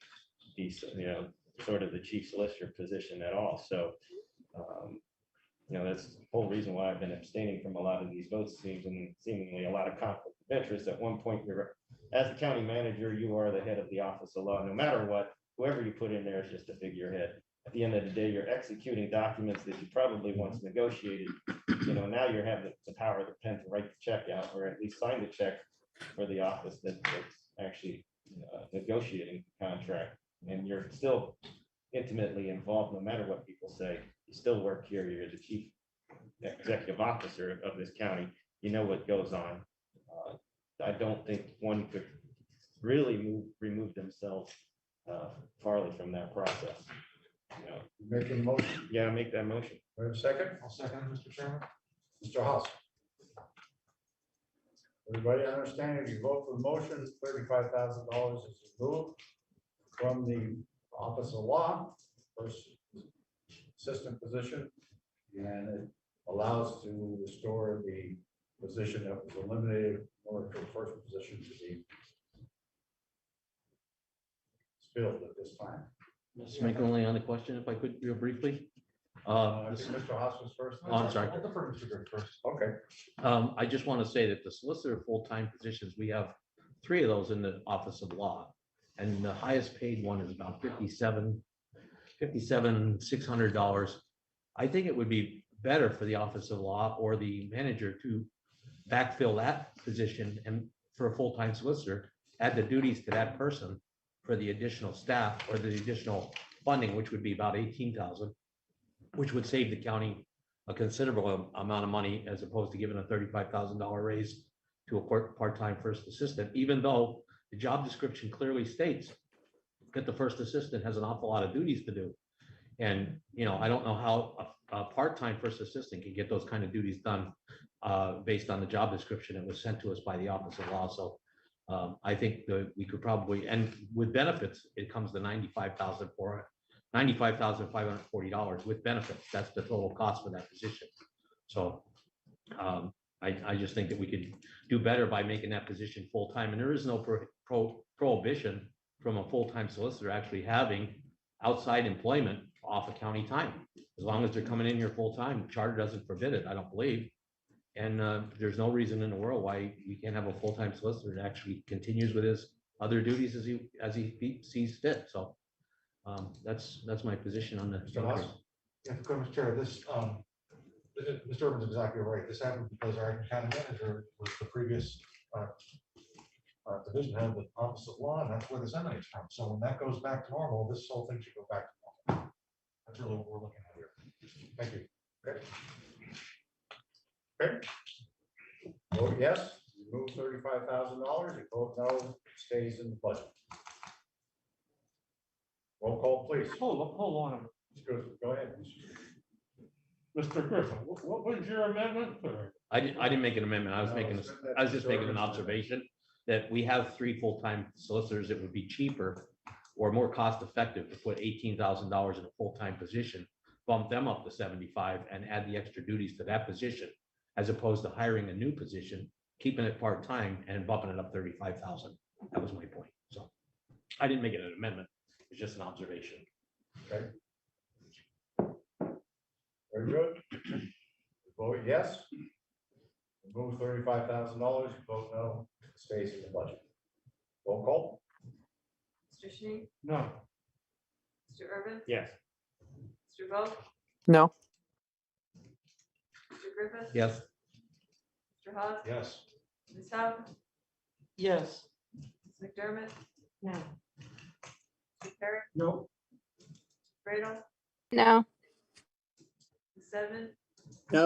the, you know, sort of the chief solicitor position at all. So, you know, that's the whole reason why I've been abstaining from a lot of these votes, seemingly a lot of conflict of interest. At one point, you're, as the county manager, you are the head of the office of law. No matter what, whoever you put in there is just a figurehead. At the end of the day, you're executing documents that you probably once negotiated. You know, now you have the power of the pen to write the check out, or at least sign the check for the office that's actually negotiating the contract. And you're still intimately involved, no matter what people say. You still work here. You're the chief executive officer of this county. You know what goes on. I don't think one could really remove themselves farly from that process. You know, Making a motion. yeah, make that motion. We have a second? I'll second, Mr. Chairman. Mr. Haas. Everybody understanding, you vote for the motion, $35,000 is removed from the office of law, first assistant position, and it allows to restore the position that was eliminated in order for the first position to be filled at this time. Mr. Smigiel, only on the question, if I could, real briefly. I think Mr. Haas was first. Oh, I'm sorry. I'll defer to Mr. Griffin first. Okay. I just want to say that the solicitor full-time positions, we have 3 of those in the office of law. And the highest paid one is about $600. I think it would be better for the office of law or the manager to backfill that position and for a full-time solicitor, add the duties to that person for the additional staff or the additional funding, which would be about 18,000, which would save the county a considerable amount of money as opposed to giving a $35,000 raise to a part-time first assistant, even though the job description clearly states that the first assistant has an awful lot of duties to do. And, you know, I don't know how a part-time first assistant can get those kind of duties done based on the job description that was sent to us by the office of law. So I think that we could probably, and with benefits, it comes to $95,540 with benefits. That's the total cost for that position. So I just think that we could do better by making that position full-time. And there is no prohibition from a full-time solicitor actually having outside employment off of county time. As long as they're coming in here full-time, the charter doesn't forbid it, I don't believe. And there's no reason in the world why we can't have a full-time solicitor that actually continues with his other duties as he sees fit. So that's my position on the. Yeah, Mr. Chair, this, Mr. Urban's exactly right. This happened because our county manager was the previous division head of the office of law, and that's where this emanates from. So when that goes back to normal, this whole thing should go back to normal. That's really what we're looking at here. Thank you. Okay. Okay. Vote yes, you move $35,000. You vote no, stays in the budget. Roll call, please. Hold on. Go ahead. Mr. Griffin, what was your amendment for? I didn't make an amendment. I was just making an observation that we have 3 full-time solicitors. It would be cheaper or more cost-effective to put $18,000 in a full-time position, bump them up to 75 and add the extra duties to that position, as opposed to hiring a new position, keeping it part-time and bumping it up 35,000. That was my point. So I didn't make it an amendment. It's just an observation. Okay. Very good. Vote yes. Move $35,000. Vote no, stays in the budget. Roll call. Mr. Snead? No. Mr. Urban? Yes. Mr. Vogt? No. Mr. Griffith? Yes. Mr. Haas? Yes. Ms. Howe? Yes. Ms. McDermott? No. Mr. Perry? No. Bradel? No. Ms. Sedman? No,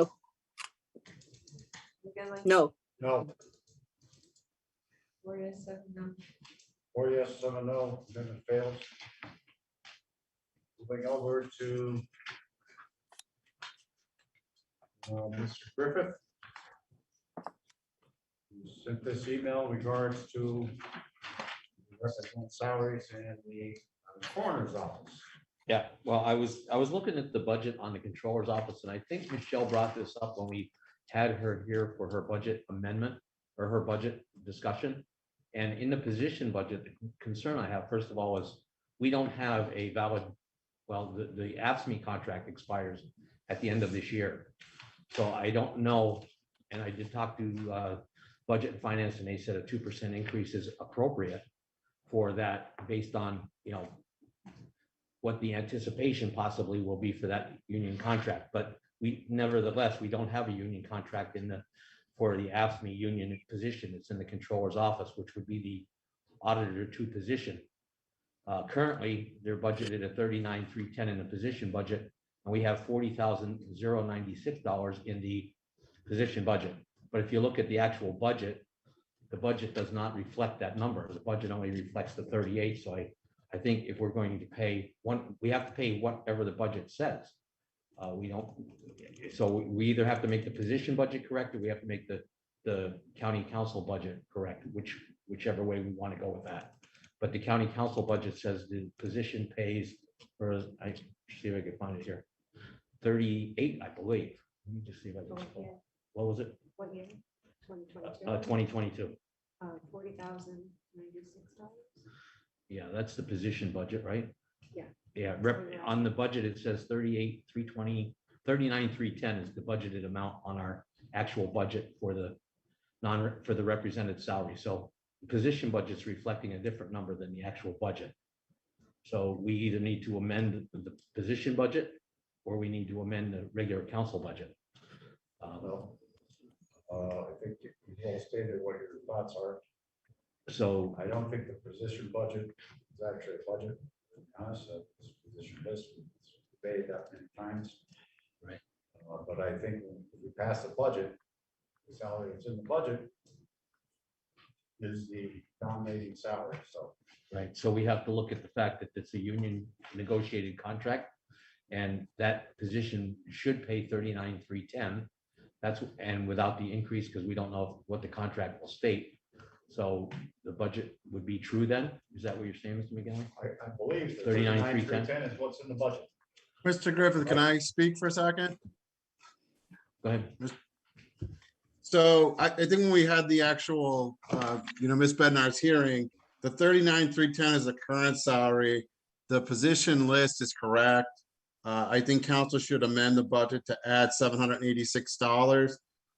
McGinley? no, No. 4 yes, 7 no. 4 yes, 7 no, amendment fails. Moving over to Mr. Griffith. Who sent this email in regards to resident salaries and the coroner's office. Yeah, well, I was looking at the budget on the controller's office, and I think Michelle brought this up when we had her here for her budget amendment or her budget discussion. And in the position budget, the concern I have, first of all, is we don't have a valid, well, the AFSCME contract expires at the end of this year. So I don't know, and I did talk to Budget and Finance, and they said a 2% increase is appropriate for that based on, you know, what the anticipation possibly will be for that union contract. But we nevertheless, we don't have a union contract for the AFSCME union position. It's in the controller's office, which would be the auditor 2 position. Currently, they're budgeted at $39,310 in the position budget, and we have $40,096 in the position budget. But if you look at the actual budget, the budget does not reflect that number. The budget only reflects the 38. So I think if we're going to pay we have to pay whatever the budget says. We don't, so we either have to make the position budget correct, or we have to make the county council budget correct, whichever way we want to go with that. But the county council budget says the position pays for, I see if I can find it here, 38, I believe. Let me just see if I can. What was it? What year? 2022? 2022. $40,096. Yeah, that's the position budget, right? Yeah. Yeah, on the budget, it says 38,320, 39,310 is the budgeted amount on our actual budget for the represented salary. So the position budget's reflecting a different number than the actual budget. So we either need to amend the position budget, or we need to amend the regular council budget. I think you've all stated what your thoughts are. So I don't think the position budget is actually a budget. To be honest, this position list was debated that many times. Right. But I think if we pass the budget, the salary that's in the budget is the dominating salary. So right, so we have to look at the fact that it's a union negotiated contract, and that position should pay 39,310. That's, and without the increase, because we don't know what the contract will state. So the budget would be true then? Is that what you're saying, Mr. McGowan? I believe 39,310 is what's in the budget. Mr. Griffith, can I speak for a second? Go ahead. So I think when we had the actual, Ms. Bednar's hearing, the 39,310 is the current salary. The position list is correct. I think council should amend the budget to add $786.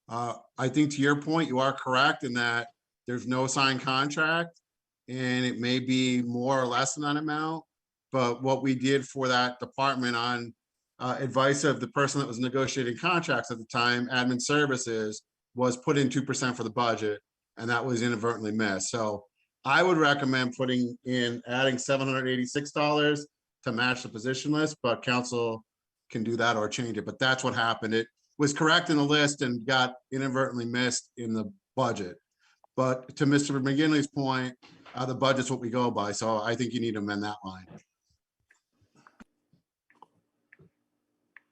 I think to your point, you are correct in that there's no signed contract, and it may be more or less than that amount. But what we did for that department on advice of the person that was negotiating contracts at the time, admin services, was put in 2% for the budget, and that was inadvertently missed. So I would recommend adding $786 to match the position list, but council can do that or change it. But that's what happened. It was correct in the list and got inadvertently missed in the budget. But to Mr. McGinley's point, the budget's what we go by. So I think you need to amend that line.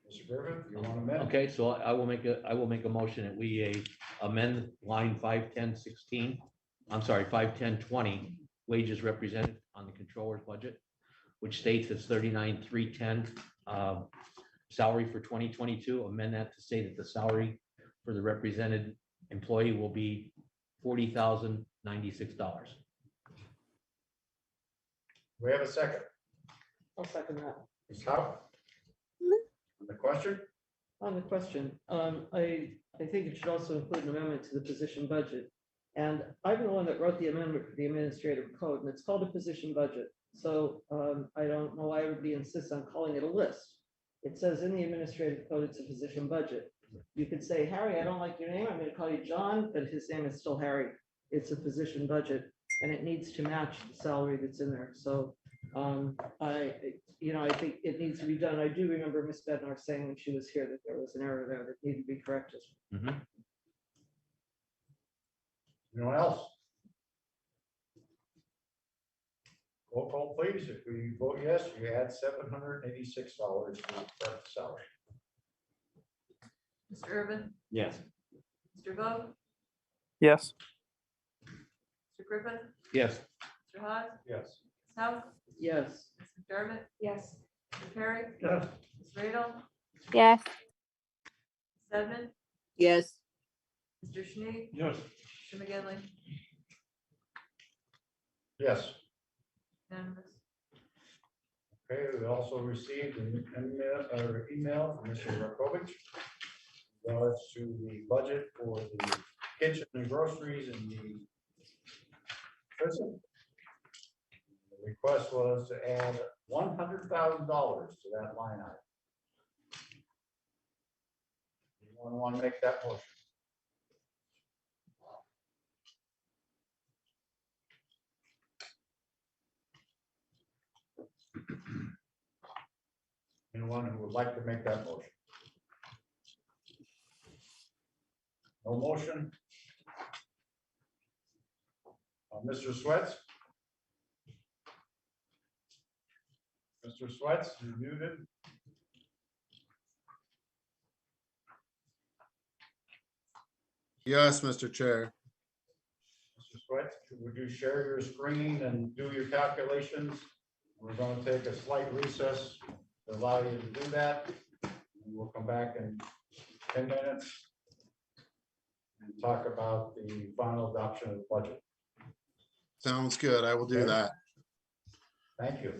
Mr. Griffith, you want to amend? Okay, so I will make a motion that we amend line 51016. I'm sorry, 51020 wages represented on the controller's budget, which states it's 39,310 salary for 2022. Amend that to say that the salary for the represented employee will be $40,096. We have a second. I'll second that. Ms. Howe? On the question? On the question, I think it should also include an amendment to the position budget. And I'm the one that wrote the amendment for the administrative code, and it's called a position budget. So I don't know why everybody insists on calling it a list. It says in the administrative code, it's a position budget. You could say, Harry, I don't like your name. I'm going to call you John, but his name is still Harry. It's a position budget, and it needs to match the salary that's in there. So I think it needs to be done. I do remember Ms. Bednar saying when she was here that there was an error there that needed to be corrected. Anyone else? Roll call, please. If we vote yes, you add $786 to the salary. Mr. Urban, Yes. Mr. Vogt, Yes. Mr. Griffith, Yes. Mr. Haas, Yes. Ms. Howe, Yes. Ms. McDermott, Yes. Mr. Perry, Yes. Ms. Radel, Yes. Ms. Edmund, Yes. Mr. Snead, Yes. Mr. McGinley, Yes. unanimous. Okay, we also received an email from Mr. Rakovich regards to the budget for the kitchen and groceries in the prison. The request was to add $100,000 to that line item. Anyone want to make that motion? Anyone who would like to make that motion? No motion? Mr. Sweats? Mr. Sweats, you're muted. Yes, Mr. Chair. Mr. Sweats, would you share your screen and do your calculations? We're going to take a slight recess to allow you to do that. And we'll come back in 10 minutes and talk about the final adoption of the budget. Sounds good. I will do Okay. that. Thank you.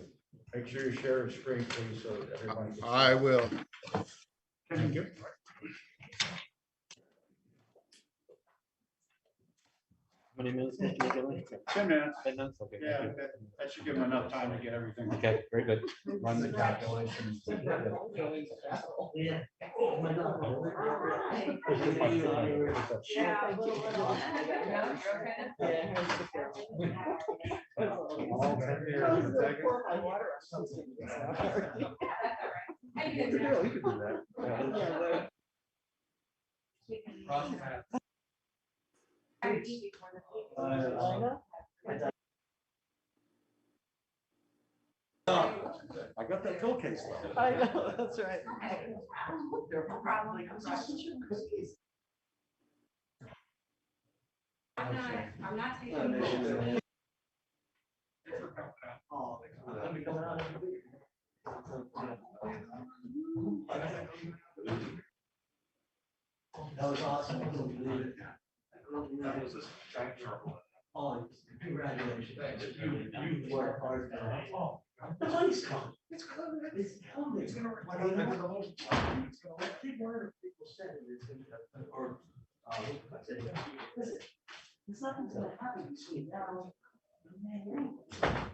Make sure you share your screen, please, so that everyone can. I will. Thank you. How many minutes, Mr. McGinley? 10 minutes. 10 minutes, okay. thank Yeah, you. that should give them enough time to get everything. Okay, very good. Run the calculations. I got that pill case though. I know, that's right. I'm not taking. That was awesome. I couldn't believe it. That was a giant trouble. Oh, congratulations. You worked hard for that. Oh, the money's coming. It's coming. It's coming. It's gonna require. I think one of the people said it is, or, I said, listen, there's nothing's gonna happen between now and then.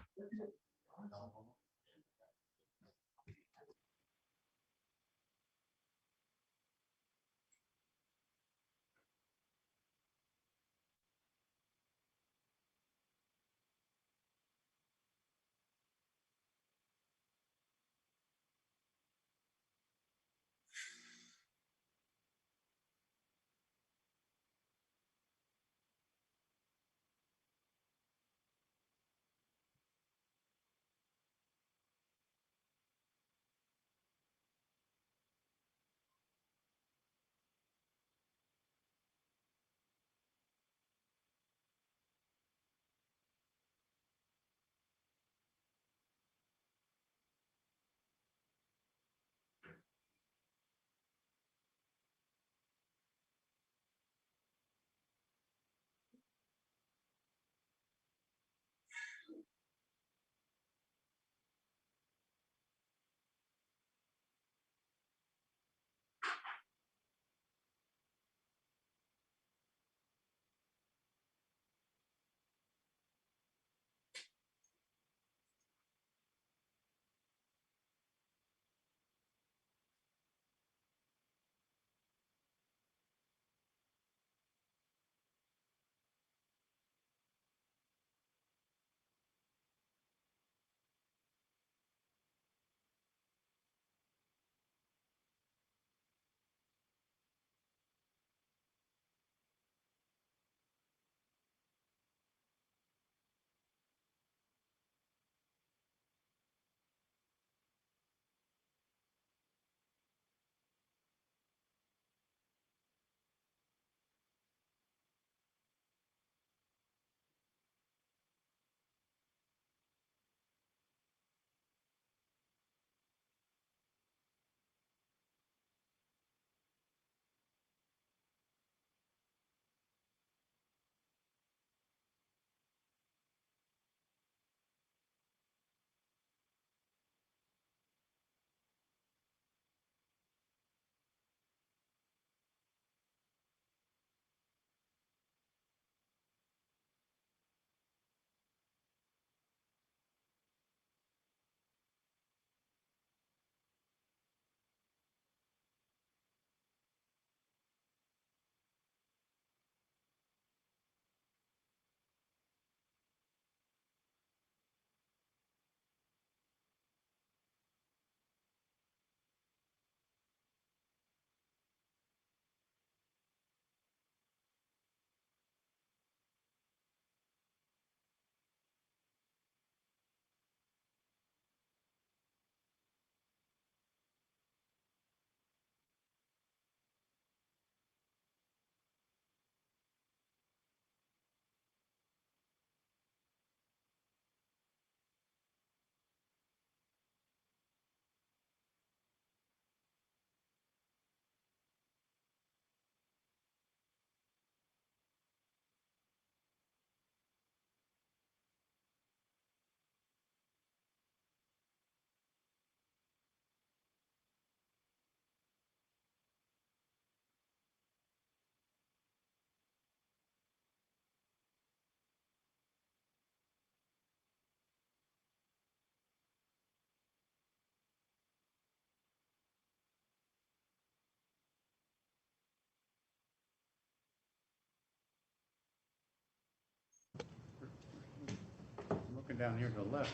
down here to the left,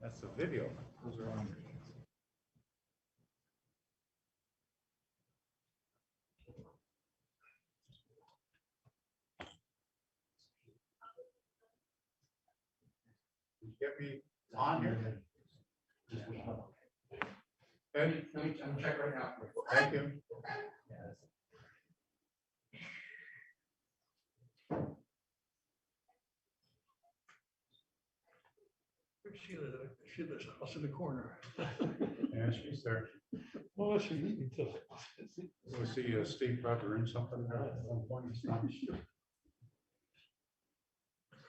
that's the video. Those are on. Get me on here. Ed? Let me check right now. Thank you. She lives house in the corner. Yeah, she's there. Oh, she need me to. We'll see Steve Rudder in something there at one point. It's not-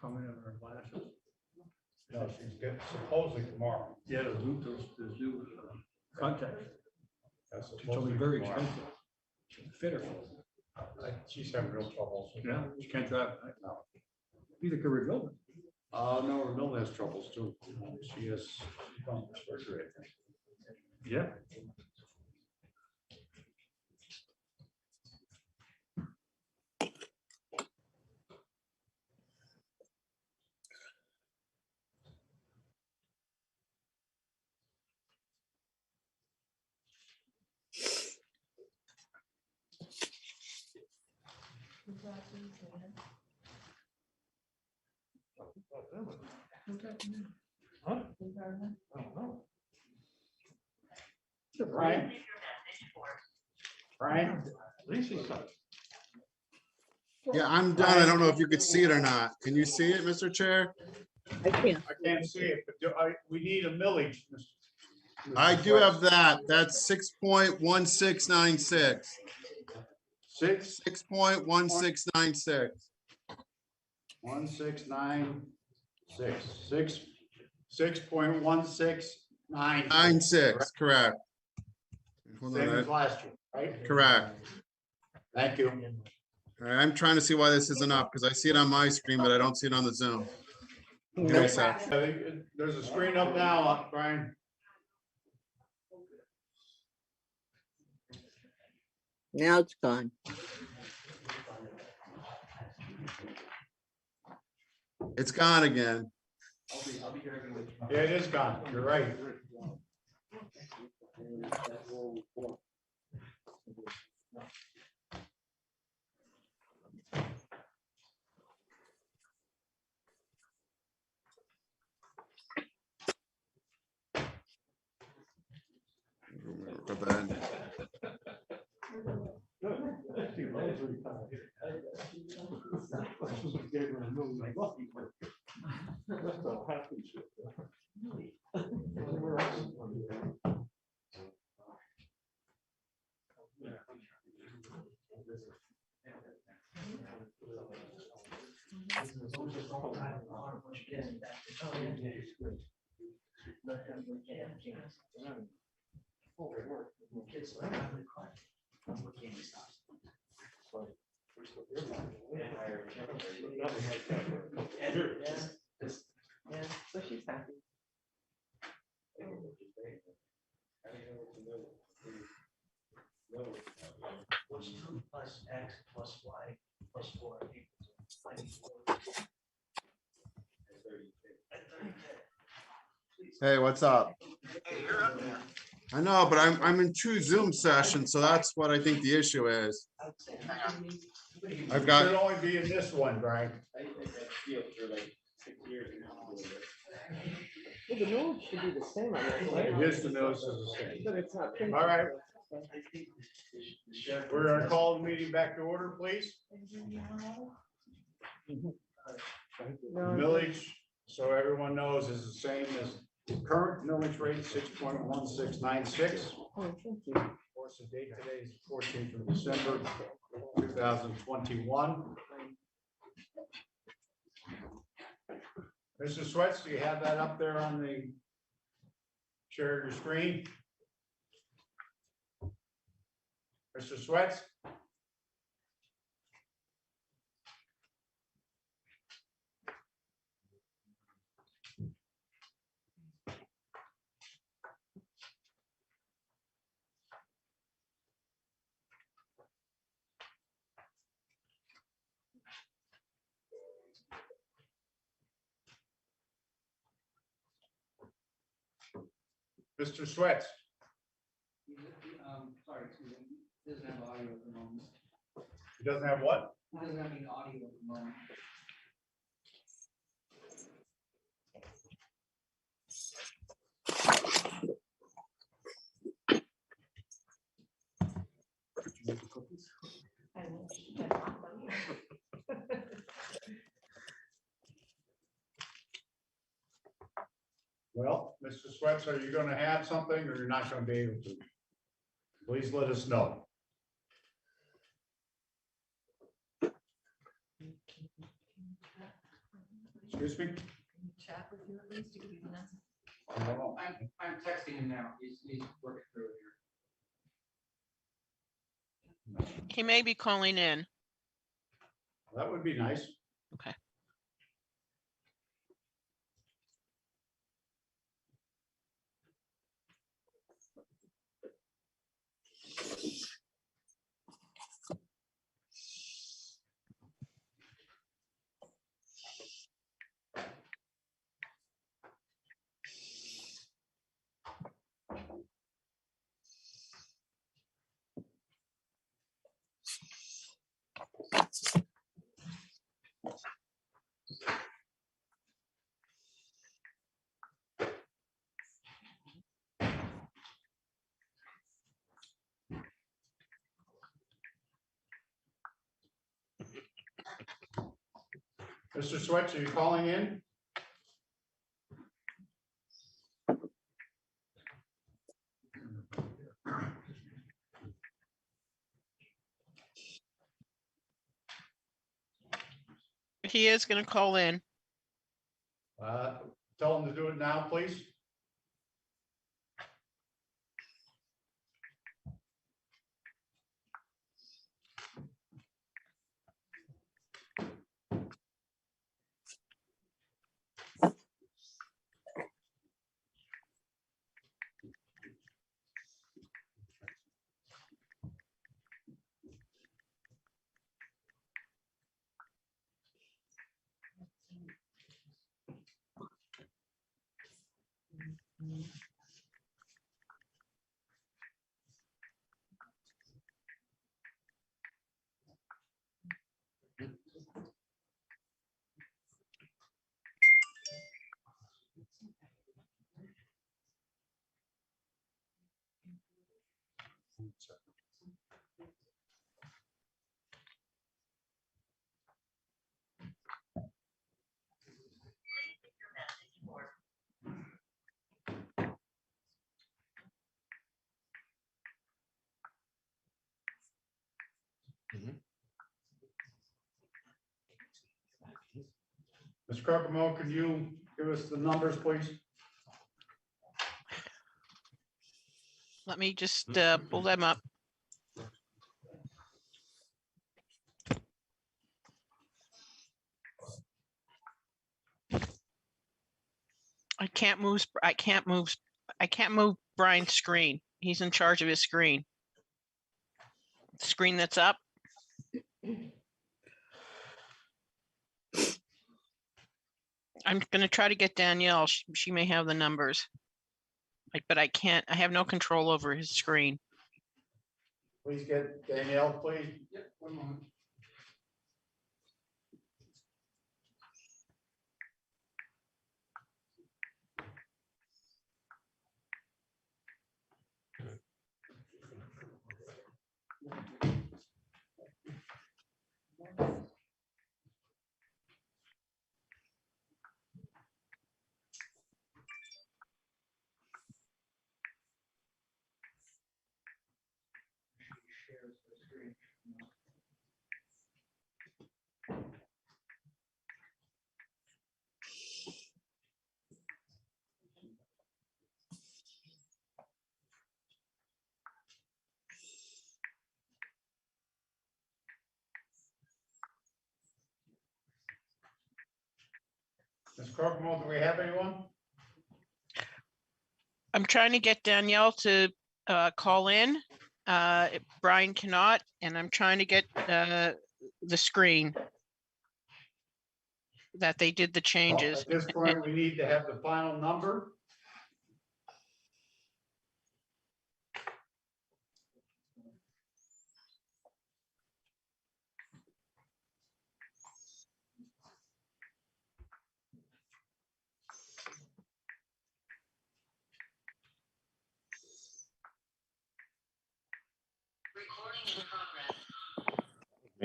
Coming in her glasses. No, she's getting supposedly tomorrow. Yeah, the root, those new contacts. That's She told me very supposedly tomorrow. expensive. Fitter. She's having real trouble. Yeah, she can't drive. No. Neither can rebuild it. No, Ramona has troubles too. She has, she's gone for surgery, I think. Yeah. Huh? I don't know. Brian? Brian? Lisa's son. Yeah, I'm done. I don't know if you could see it or not. Can you see it, Mr. Chair? I can't. I can't see it, but we need a millage. Mr. I do have that. That's 6.1696. 6.1696. 1696. 6.169. 96, correct. Hold on, Same as last year, right? correct. Thank you. All right, I'm trying to see why this isn't up because I see it on my screen, but I don't see it on the Zoom. Give me a sec. There's a screen up now, Brian. Now it's gone. It's gone again. Yeah, it is gone. You're right. Go bed. Yeah, so she's happy. What's 2 plus X plus Y plus 4 Hey, what's up? I know, but I'm in true Zoom session, so that's what I think the issue is. I've got. Should only be in this one, Brian. Well, the notes should be the same. It is, the notes is the same. But it's not. printed. All right. We're gonna call the meeting back to order, please. Millage, so everyone knows, is the same as the current millage rate, 6.1696. Oh, thank you. Of course, the date today is 14th of December, 2021. Mr. Sweats, do you have that up there on the share your screen? Mr. Sweats? Mr. Swets. Sorry, excuse me, he doesn't have audio at the moment. He doesn't have what? He doesn't have any audio at the moment. Well, Mr. Swets, are you going to have something or you're not going to be able to? Please let us know. Excuse me? Chat with you at least to give you an answer. I'm texting him now. He's working through it here. He may be calling in. That would be nice. Okay. Mr. Swets, are you calling in? He is going to call in. Tell him to do it now, please. Ms. Kirkmo, could you give us the numbers, please? Let me just pull them up. I can't move Brian's screen. He's in charge of his screen. Screen that's up. I'm going to try to get Danielle. She may have the numbers. But I can't, I have no control over his screen. Please get Danielle, please. Yep, one moment. Ms. Kirkmo, do we have anyone? I'm trying to get Danielle to call in. Brian cannot, and I'm trying to get the screen that they did the changes. At this point, we need to have the final number.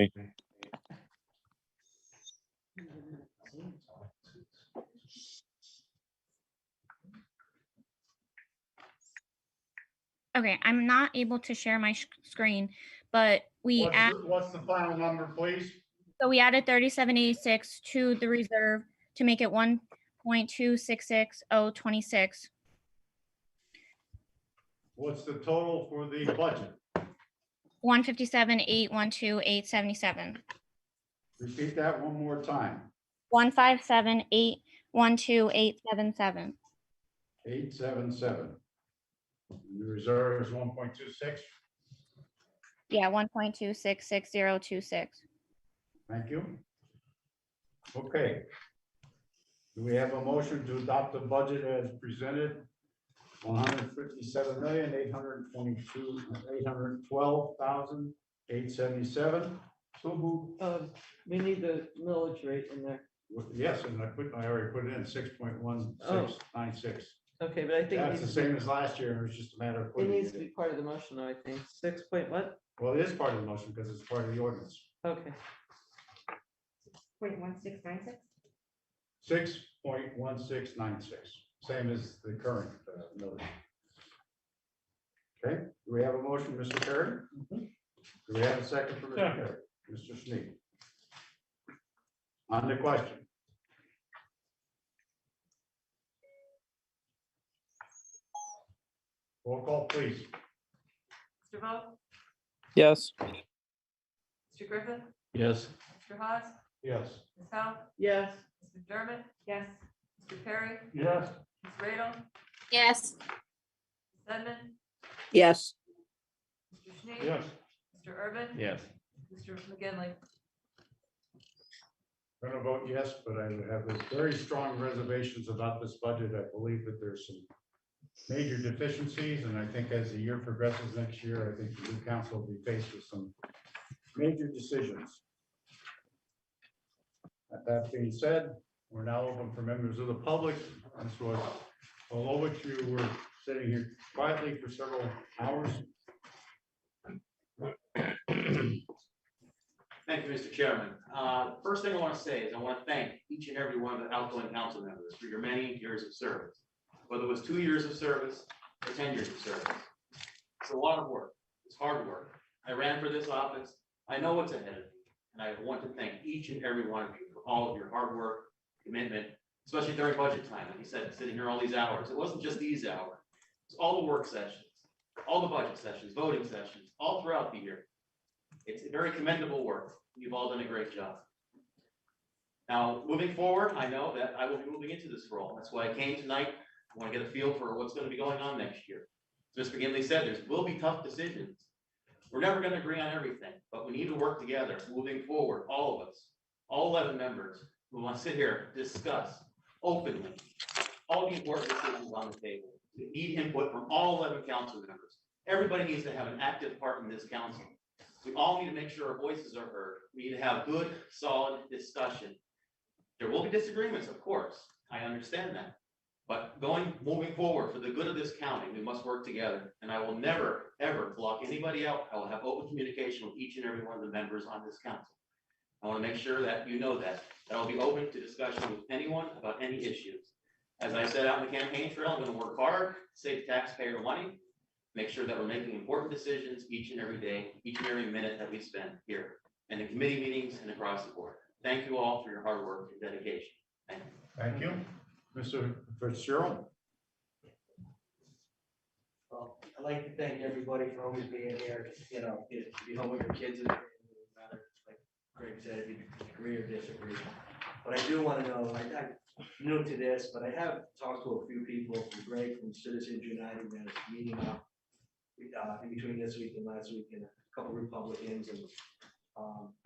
Okay, I'm not able to share my screen, but What's the final number, please? so we added 3786 to the reserve to make it 1.266026. What's the total for the budget? 157,812,877. Repeat that one more time. 157,812,877. 877. The reserve is 1.26. Yeah, 1.266026. Thank you. Okay. Do we have a motion to adopt the budget as presented? 157,812,877. So moved. We need the millage rate in there. Yes, and I already put it in 6.1696. Okay, but I think. it That's the needs to be- same as last year. It was just a matter of It putting needs it to be in. part of the motion, though, I think. 6 point what? Well, it is part of the motion because it's part of the ordinance. Okay. 0.1696. 6.1696, same as the current millage. Okay, do we have a motion, Mr. Perry? Do we have a second for Mr. Second. Perry? Mr. Sneed. On the question. Roll call, please. Mr. Vogt, Yes. Mr. Griffith, Yes. Mr. Haas, Yes. Ms. Howe, Yes. Ms. McDermott, Yes. Mr. Perry, Yes. Ms. Radel, Yes. Ms. Edmond, Yes. Mr. Sneed. Yes. Mr. Urban. Yes. Mr. McGinley. I'm going to vote yes, but I have very strong reservations about this budget. I believe that there's some major deficiencies, and I think as the year progresses next year, I think the new council will be faced with some major decisions. That being said, we're now open for members of the public. This was, although which you were sitting here quietly for several hours. Thank you, Mr. Chairman. First thing I want to say is I want to thank each and every one of the outgoing council members for your many years of service. Whether it was 2 years of service or 10 years of service. It's a lot of work. It's hard work. I ran for this office. I know what's ahead of me. And I want to thank each and every one of you for all of your hard work, commitment, especially during budget time. Like you said, sitting here all these hours. It wasn't just these hours. It's all the work sessions, all the budget sessions, voting sessions, all throughout the year. It's very commendable work. You've all done a great job. Now, moving forward, I know that I will be moving into this role. That's why I came tonight. I want to get a feel for what's going to be going on next year. As Mr. McGinley said, there will be tough decisions. We're never going to agree on everything, but we need to work together moving forward, all of us, all 11 members who want to sit here, discuss openly all the important decisions on the table. We need input from all 11 council members. Everybody needs to have an active part in this council. We all need to make sure our voices are heard. We need to have good, solid discussion. There will be disagreements, of course. I understand that. But moving forward for the good of this county, we must work together. And I will never, ever block anybody out. I will have open communication with each and every one of the members on this council. I want to make sure that you know that I'll be open to discussion with anyone about any issues. As I said out in the campaign trail, I'm going to work hard, save taxpayer money, make sure that we're making important decisions each and every day, each and every minute that we spend here and in committee meetings and across the board. Thank you all for your hard work and dedication. Thank you. Thank you. Mr. Fitzgerald. Well, I'd like to thank everybody for always being here. You know, if you home with your kids, it doesn't matter, like Greg said, if you agree or disagree. But I do want to know, I'm new to this, but I have talked to a few people from Greg from Citizens United that is meeting up in between this week and last week, and a couple Republicans. And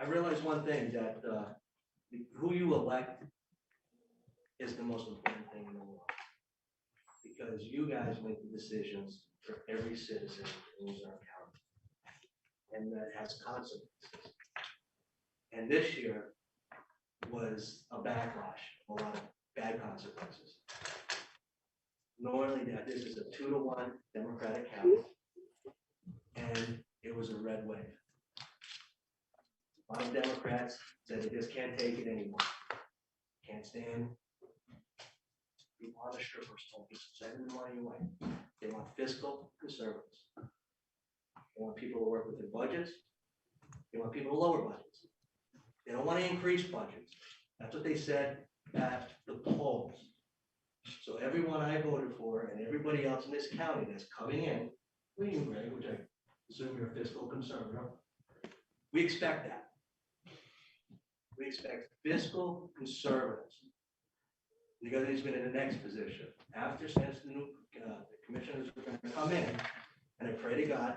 I realized one thing, that who you elect is the most important thing in the world. Because you guys make the decisions for every citizen in Luzerne County. And that has consequences. And this year was a backlash, a lot of bad consequences. Normally that this is a 2-to-1 Democratic county. And it was a red wave. A lot of Democrats said they just can't take it anymore. Can't stand. People on the strippers told us send the money away. They want fiscal conservatives. They want people to work within budgets. They want people to lower budgets. They don't want to increase budgets. That's what they said at the polls. So everyone I voted for and everybody else in this county that's coming in, including Greg, which I assume you're a fiscal conservative, we expect that. We expect fiscal conservatives. Because he's been in the next position. After since the new commissioners are going to come in, and I pray to God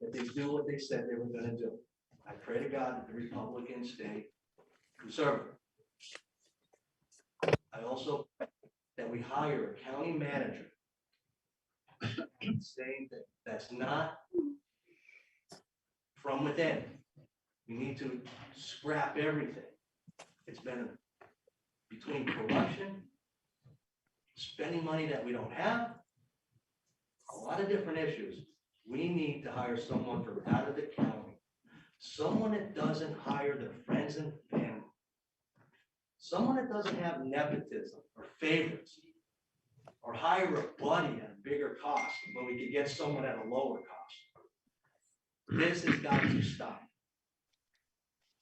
that they do what they said they were going to do. I pray to God that the Republicans stay conservative. I also pray that we hire a county manager. Saying that that's not from within. We need to scrap everything. It's been between corruption, spending money that we don't have, a lot of different issues. We need to hire someone from out of the county, someone that doesn't hire their friends and family, someone that doesn't have nepotism or favorites, or hire a buddy at a bigger cost when we could get someone at a lower cost. This has got to stop.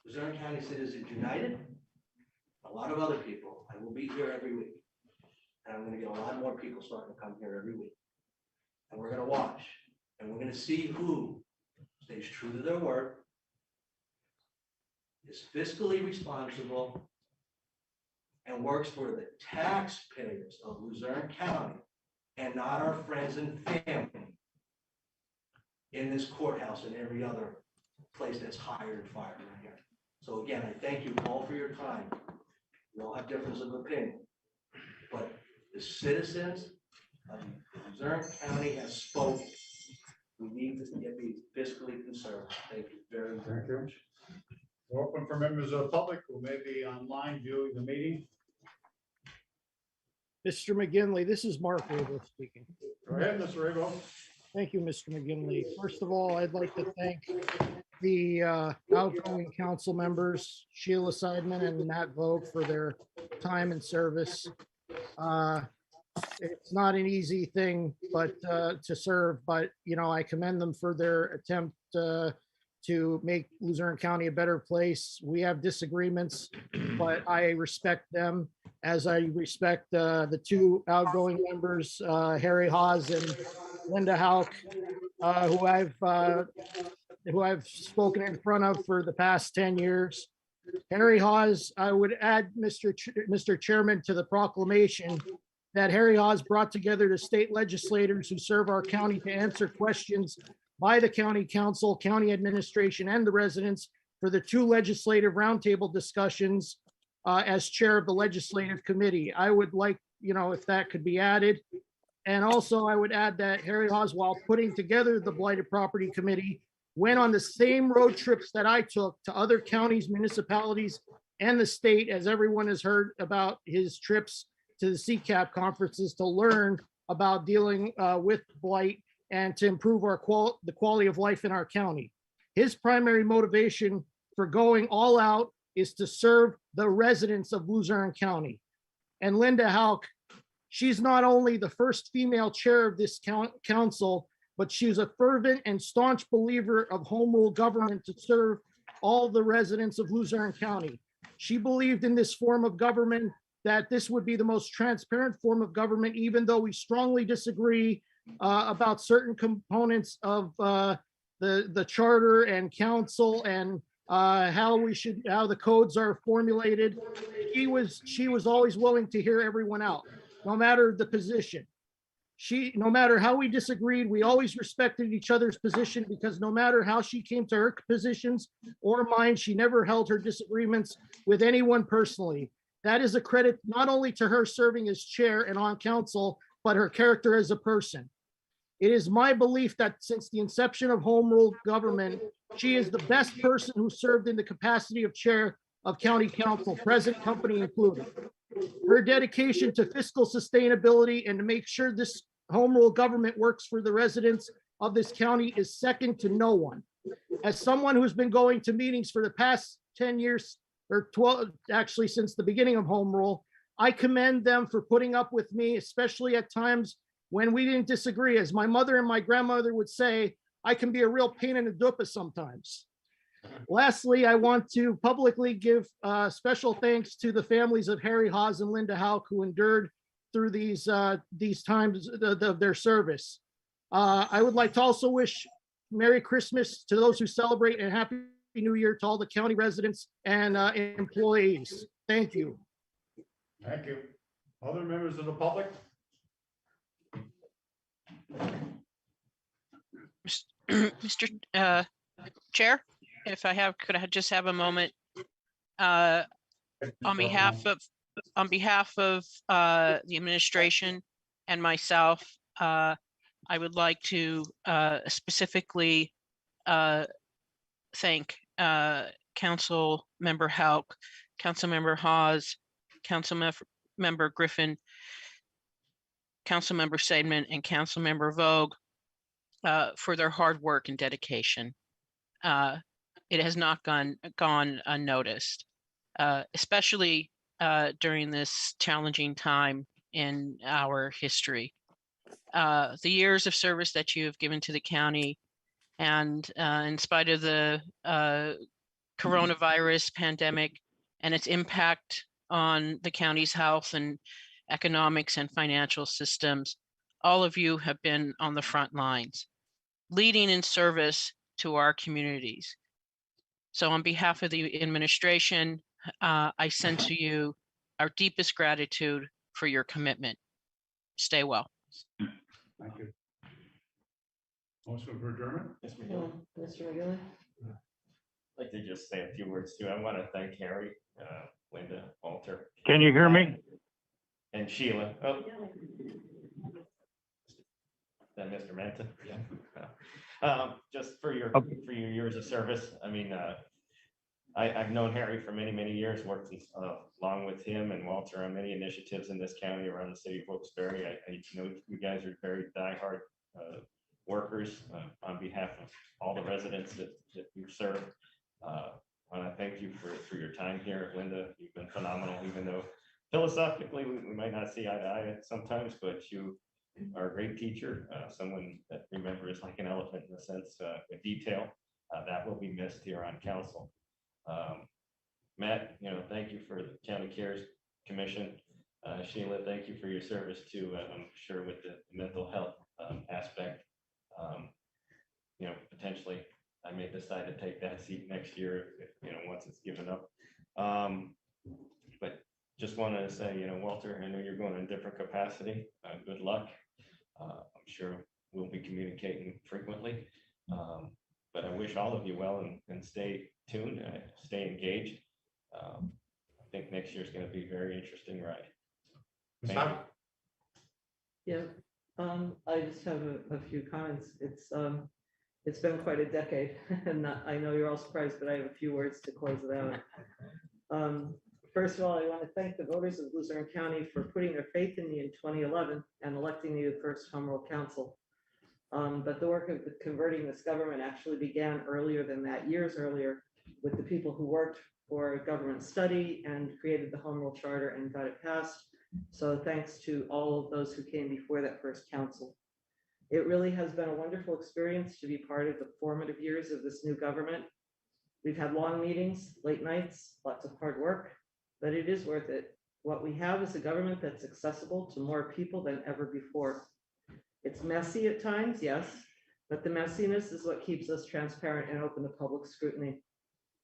Luzerne County Citizens United, a lot of other people, I will be here every week. And I'm gonna get a lot more people starting to come here every week. And we're gonna watch, and we're gonna see who stays true to their word, is fiscally responsible, and works for the taxpayers of Luzerne County and not our friends and family in this courthouse and every other place that's hired and fired around here. So again, I thank you all for your time. We all have differences of opinion, but the citizens of Luzerne County have spoken. We need to get these fiscally conservative. Thank you very much. Thank you. We're open for members of the public who may be online viewing the meeting. Mr. McGinley, this is Mark Rabel speaking. Go ahead, Mr. Rabel. Thank you, Mr. McGinley. First of all, I'd like to thank the outgoing council members, Sheila Seidman and Matt Vogt, for their time and service. It's not an easy thing, but to serve, but I commend them for their attempt to make Luzerne County a better place. We have disagreements, but I respect them as I respect the two outgoing members, Harry Haas and Linda Hauk, who I've spoken in front of for the past 10 years. Harry Haas, I would add, Mr. Chairman, to the proclamation that Harry Haas brought together the state legislators who serve our county to answer questions by the county council, county administration, and the residents for the two legislative roundtable discussions as chair of the legislative committee. I would like, if that could be added. And also I would add that Harry Haas, while putting together the Blighted Property Committee, went on the same road trips that I took to other counties, municipalities, and the state, as everyone has heard about his trips to the CCAP conferences to learn about dealing with blight and to improve the quality of life in our county. His primary motivation for going all out is to serve the residents of Luzerne County. And Linda Hauk, she's not only the first female chair of this council, but she's a fervent and staunch believer of home rule government to serve all the residents of Luzerne County. She believed in this form of government, that this would be the most transparent form of government, even though we strongly disagree about certain components of the charter and council and how the codes are formulated. She was always willing to hear everyone out, no matter the position. No matter how we disagreed, we always respected each other's position, because no matter how she came to her positions or mine, she never held her disagreements with anyone personally. That is a credit not only to her serving as chair and on council, but her character as a person. It is my belief that since the inception of home rule government, she is the best person who served in the capacity of chair of county council, present company included. Her dedication to fiscal sustainability and to make sure this home rule government works for the residents of this county is second to no one. As someone who's been going to meetings for the past 10 years or 12, actually since the beginning of home rule, I commend them for putting up with me, especially at times when we didn't disagree. As my mother and my grandmother would say, I can be a real pain in the dupa sometimes. Lastly, I want to publicly give special thanks to the families of Harry Haas and Linda Hauk who endured through these times of their service. I would like to also wish Merry Christmas to those who celebrate and Happy New Year to all the county residents and employees. Thank you. Thank you. Other members of the public? Mr. Chair, if could I just have a moment? On behalf of the administration and myself, I would like to specifically thank Council Member Hauk, Council Member Hawes, Council Member Griffin, Council Member Seidman, and Council Member Vogue for their hard work and dedication. It has not gone unnoticed, especially during this challenging time in our history. The years of service that you have given to the county, and in spite of the coronavirus pandemic and its impact on the county's health and economics and financial systems, all of you have been on the front lines, leading in service to our communities. So on behalf of the administration, I send to you our deepest gratitude for your commitment. Stay well. Thank you. Motion for adjournment? Mr. McGillen? I'd like to just say a few words too. I want to thank Harry, Linda, Walter. Can you hear me? And Sheila. Oh. Then Mr. Menton. Just for your years of service. I mean, I've known Harry for many years, worked along with him and Walter on many initiatives in this county around the city of Wilkes-Barre. I know you guys are very diehard workers on behalf of all the residents that you serve. I want to thank you for your time here, Linda. You've been phenomenal, even though philosophically we might not see eye to eye sometimes, but you are a great teacher, someone that remembers like an elephant in the sense with detail. That will be missed here on council. Matt, thank you for the County Cares Commission. Sheila, thank you for your service too. I'm sure with the mental health aspect, potentially I may decide to take that seat next year if once it's given up. But just wanted to say, Walter, I know you're going in a different capacity. Good luck. I'm sure we'll be communicating frequently. But I wish all of you well and stay tuned, stay engaged. I think next year's going to be a very interesting ride. Thank you. Yeah, I just have a few comments. It's been quite a decade, and I know you're all surprised, but I have a few words to close it out. First of all, I want to thank the voters of Luzerne County for putting their faith in me in 2011 and electing me the first home rule council. But the work of converting this government actually began earlier than that, years earlier, with the people who worked for government study and created the home rule charter and got it passed. So thanks to all of those who came before that first council. It really has been a wonderful experience to be part of the formative years of this new government. We've had long meetings, late nights, lots of hard work, but it is worth it. What we have is a government that's accessible to more people than ever before. It's messy at times, yes, but the messiness is what keeps us transparent and open to public scrutiny.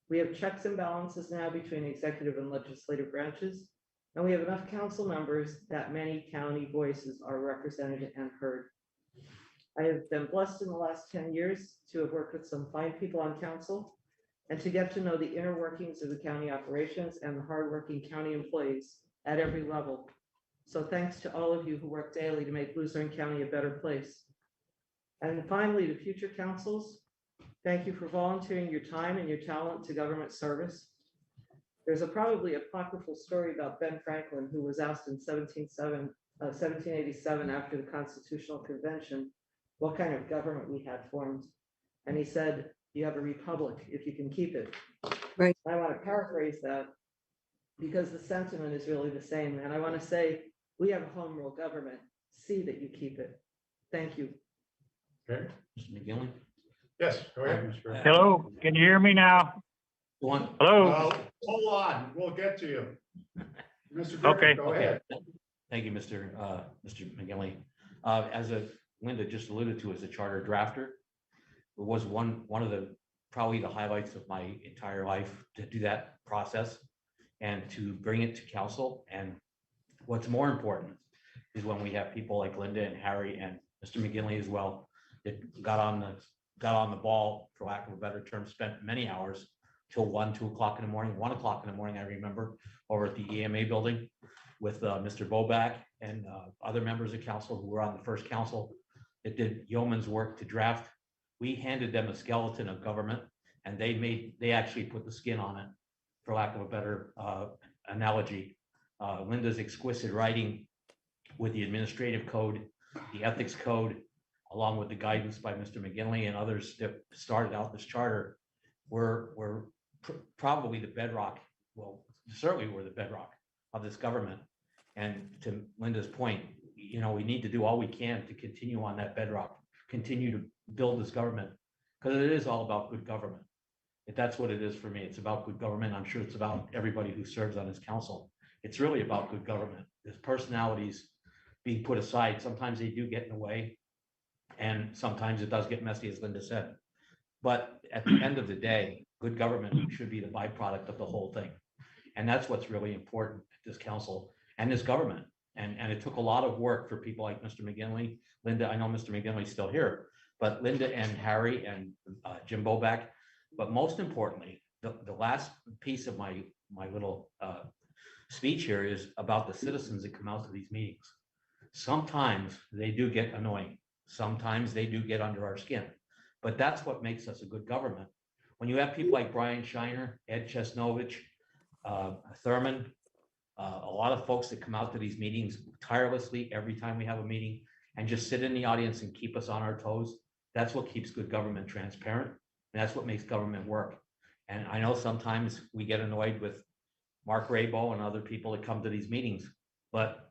We have checks and balances now between executive and legislative branches, and we have enough council members that many county voices are represented and heard. I have been blessed in the last 10 years to have worked with some fine people on council and to get to know the inner workings of the county operations and the hardworking county employees at every level. So thanks to all of you who work daily to make Luzerne County a better place. And finally, to future councils, thank you for volunteering your time and your talent to government service. There's probably apocryphal story about Ben Franklin, who was asked in 1787 after the Constitutional Convention what kind of government we had formed. And he said, you have a republic if you can keep it. Right. I want to paraphrase that because the sentiment is really the same. And I want to say, we have a home rule government. See that you keep it. Thank you. Okay, Mr. McGinley? yes, go ahead, Mr. Griffin. Hello, can you hear me now? One. Hello? Hold on, we'll get to you. Mr. Okay. Griffin, go ahead. Thank you, Mr. McGinley. Linda just alluded to as a charter drafter, it was one of the, probably the highlights of my entire life to do that process and to bring it to council. And what's more important is when we have people like Linda and Harry and Mr. McGinley as well, that got on the ball, for lack of a better term, spent many hours till 2 o'clock in the morning, 1 o'clock in the morning, I remember, over at the EMA building with Mr. Boback and other members of council who were on the first council that did yeoman's work to draft. We handed them a skeleton of government and they actually put the skin on it, for lack of a better analogy. Linda's exquisite writing with the administrative code, the ethics code, along with the guidance by Mr. McGinley and others that started out this charter, were probably the bedrock, well, certainly were the bedrock of this government. And to Linda's point, you know, we need to do all we can to continue on that bedrock, continue to build this government, because it is all about good government. If that's what it is for me, it's about good government. I'm sure it's about everybody who serves on this council. It's really about good government. There's personalities being put aside. Sometimes they do get in the way, and sometimes it does get messy, as Linda said. But at the end of the day, good government should be the byproduct of the whole thing. And that's what's really important at this council and this government. And it took a lot of work for people like Mr. McGinley, Linda. I know Mr. McGinley's still here, but Linda and Harry and Jim Boback. But most importantly, the last piece of my little speech here is about the citizens that come out to these meetings. Sometimes they do get annoying. Sometimes they do get under our skin, but that's what makes us a good government. When you have people like Brian Shiner, Ed Chesnovich, Thurman, a lot of folks that come out to these meetings tirelessly every time we have a meeting and just sit in the audience and keep us on our toes. That's what keeps good government transparent. And that's what makes government work. And I know sometimes we get annoyed with Mark Raybo and other people that come to these meetings, but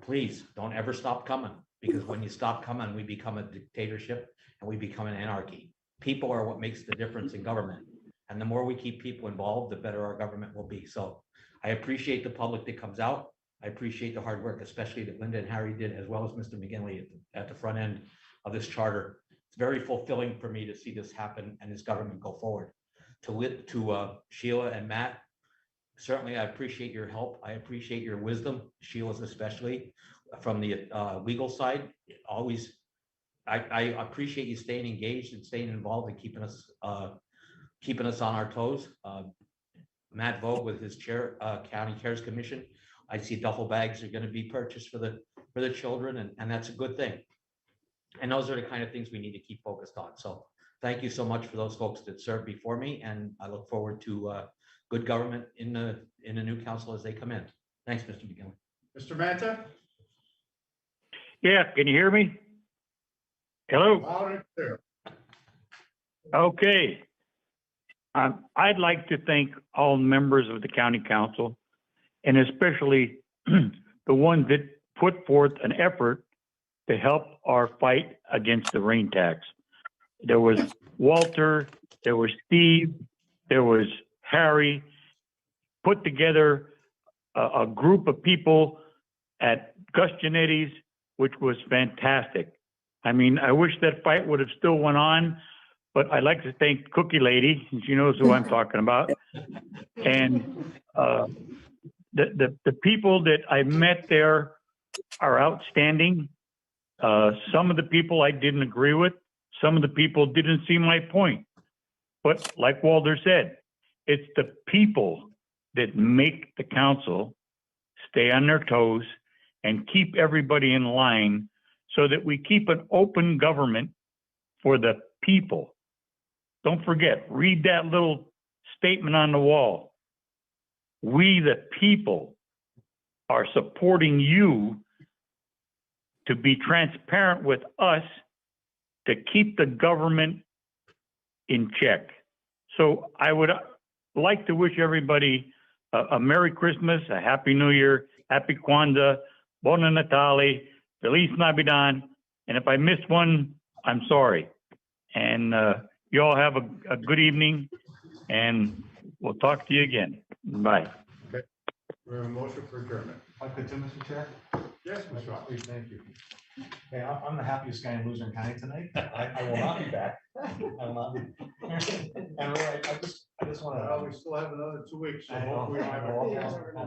please don't ever stop coming, because when you stop coming, we become a dictatorship and we become an anarchy. People are what makes the difference in government. And the more we keep people involved, the better our government will be. So I appreciate the public that comes out. I appreciate the hard work, especially that Linda and Harry did, as well as Mr. McGinley at the front end of this charter. It's very fulfilling for me to see this happen and this government go forward. To Sheila and Matt, certainly I appreciate your help. I appreciate your wisdom, Sheila's especially, from the legal side. Always, I appreciate you staying engaged and staying involved and keeping us on our toes. Matt Vogt with his chair, County Cares Commission. I see duffel bags are going to be purchased for the children, and that's a good thing. And those are the kind of things we need to keep focused on. So thank you so much for those folks that served before me, and I look forward to good government in the new council as they come in. Thanks, Mr. McGinley. Mr. Manta? Yeah, can you hear me? Hello? Loud and clear. Okay. I'd like to thank all members of the county council, and especially the ones that put forth an effort to help our fight against the rain tax. There was Walter, there was Steve, there was Harry, put together a group of people at Gus Genetti's, which was fantastic. I mean, I wish that fight would have still went on, but I'd like to thank Cookie Lady, and she knows who I'm talking about. And the people that I met there are outstanding. Some of the people I didn't agree with, some of the people didn't see my point. But like Walter said, it's the people that make the council stay on their toes and keep everybody in line so that we keep an open government for the people. Don't forget, read that little statement on the wall. We, the people, are supporting you to be transparent with us, to keep the government in check. So I would like to wish everybody a Merry Christmas, a Happy New Year, Happy Kwanzaa, Buona Natale, Feliz Navidad, and if I missed one, I'm sorry. And you all have a good evening, and we'll talk to you again. Bye. Okay. We have a motion for adjournment. I could too, Mr. Chair? Yes, Mr. Ross. Please, thank you. Hey, I'm the happiest guy in Luzerne County tonight. I will not be back. I will not be. And really, I just want to. Well, we still have another 2 weeks, so I know, hopefully we have I'll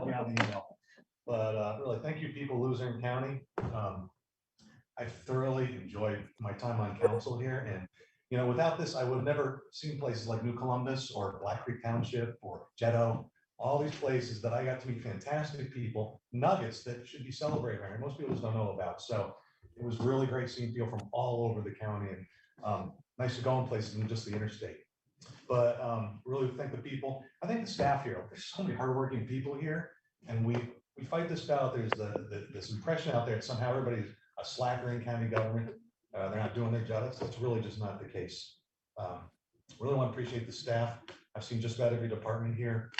be a. on the email. But really, thank you, people, Luzerne County. I thoroughly enjoyed my time on council here, and you know, without this, I would have never seen places like New Columbus or Black Creek Township or Jeddo. All these places that I got to meet fantastic people, nuggets that should be celebrated, right? Most people just don't know about. So it was really great seeing people from all over the county, and nice to go in places than just the interstate. But really thank the people. I think the staff here, there's so many hardworking people here, and we fight this battle. There's this impression out there that somehow everybody's a slacker in county government. They're not doing their job. That's really just not the case. Really want to appreciate the staff. I've seen just about every department here.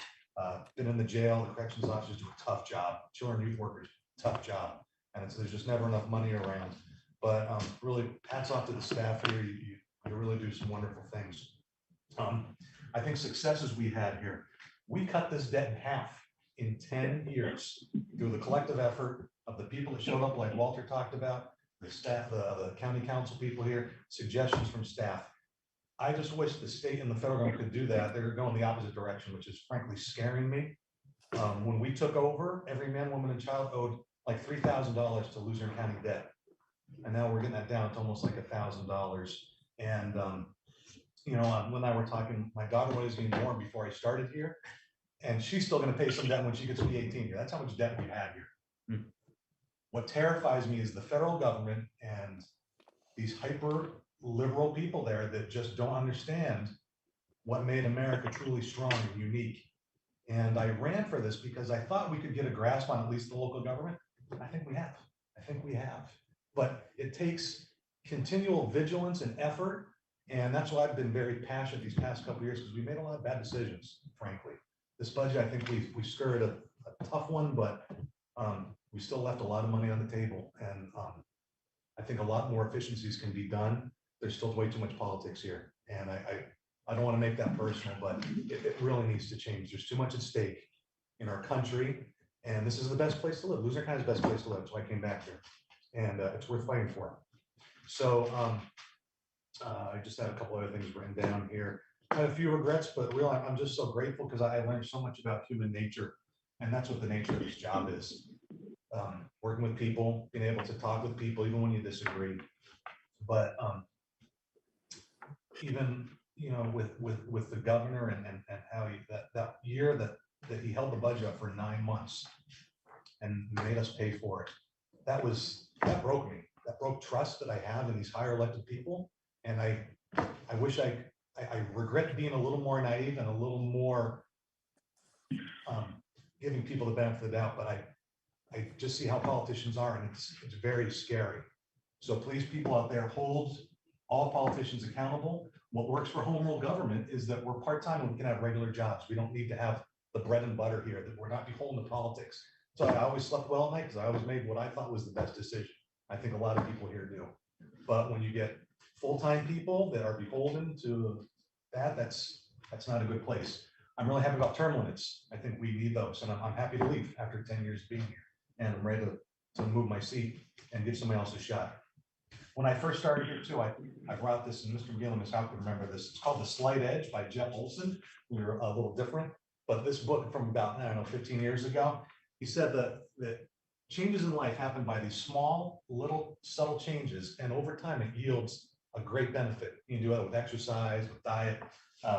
Been in the jail, the corrections officers do a tough job. Children and youth workers, tough job. And there's just never enough money around. But really hats off to the staff here. You really do some wonderful things. I think successes we had here. We cut this debt in half in 10 years through the collective effort of the people that showed up, like Walter talked about, the staff, the county council people here, suggestions from staff. I just wish the state and the federal government could do that. They're going the opposite direction, which is frankly scaring me. When we took over, every man, woman, and child owed like $3,000 to Luzerne County debt. And now we're getting that down to almost like $1,000. And, you know, when I were talking, my daughter was getting born before I started here, and she's still going to pay some debt when she gets to be 18 here. That's how much debt we had here. What terrifies me is the federal government and these hyper liberal people there that just don't understand what made America truly strong and unique. And I ran for this because I thought we could get a grasp on at least the local government. I think we have. I think we have. But it takes continual vigilance and effort. And that's why I've been very passionate these past couple of years, because we made a lot of bad decisions, frankly. This budget, I think we skirted a tough one, but we still left a lot of money on the table. And I think a lot more efficiencies can be done. There's still way too much politics here. And I don't want to make that personal, but it really needs to change. There's too much at stake in our country. And this is the best place to live. Luzerne County is the best place to live. So I came back here, and it's worth fighting for. So I just had a couple other things written down here. I had a few regrets, but really, I'm just so grateful because I learned so much about human nature. And that's what the nature of this job is. Working with people, being able to talk with people, even when you disagree. But even, you know, with the governor and how he, that year that he held the budget up for 9 months and made us pay for it, that broke me. That broke trust that I have in these higher elected people. And I wish I regret being a little more naive and a little more giving people the benefit of the doubt, but I just see how politicians are, and it's very scary. So please, people out there, hold all politicians accountable. What works for home rule government is that we're part-time and we can have regular jobs. We don't need to have the bread and butter here, that we're not beholden to politics. So I always slept well at night because I always made what I thought was the best decision. I think a lot of people here do. But when you get full-time people that are beholden to that, that's not a good place. I'm really happy about term limits. I think we need those, and I'm happy to leave after 10 years being here. And I'm ready to move my seat and give somebody else a shot. When I first started here too, I brought this, and Mr. McGill and Ms. Houck can remember this. It's called The Slight Edge by Jeff Olson. We were a little different, but this book from about, I don't know, 15 years ago, he said that changes in life happen by these small, little, subtle changes, and over time it yields a great benefit. You can do it with exercise, with diet,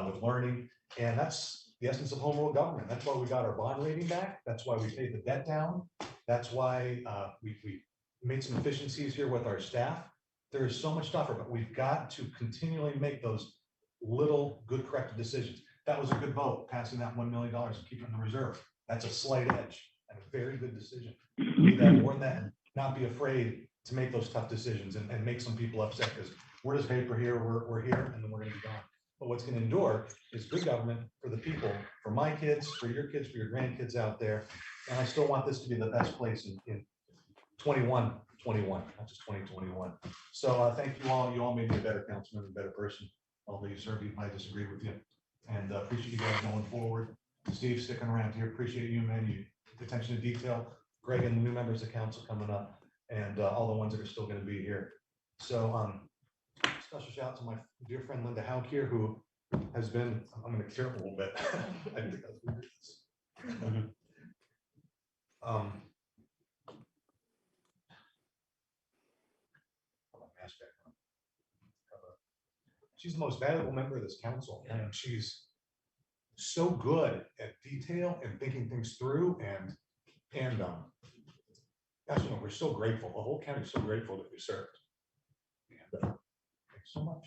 with learning, and that's the essence of home rule government. That's why we got our bond rating back. That's why we paid the debt down. That's why we made some efficiencies here with our staff. There is so much tougher, but we've got to continually make those little good corrective decisions. That was a good vote, passing that $1 million and keeping it in the reserve. That's a slight edge and a very good decision. We need that more than that, and not be afraid to make those tough decisions and make some people upset, because we're just paper here, we're here, and then we're gonna be gone. But what's gonna endure is good government for the people, for my kids, for your grandkids out there. And I still want this to be the best place in 21, not just 2021. So thank you all. You all made me a better councilman, a better person. Although you certainly might disagree with you. And appreciate you guys going forward. Steve sticking around here. Appreciate you, man. You attention to detail. Greg and the new members of council coming up, and all the ones that are still going to be here. So special shout out to my dear friend Linda Hauk here, who has been, I'm going to tear up a little bit. I think that's what it is. She's the most valuable member of this council, and she's so good at detail and thinking things through, and gosh, you know, we're so grateful. The whole county is so grateful that we served. And thanks so much.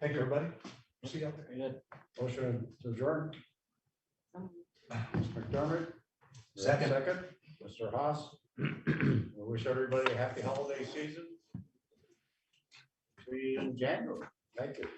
Thank you, everybody. See you out there. Motion to adjourn. Mr. McDermott. Second. Mr. Haas. We wish everybody a happy holiday season. See you in January. Thank you.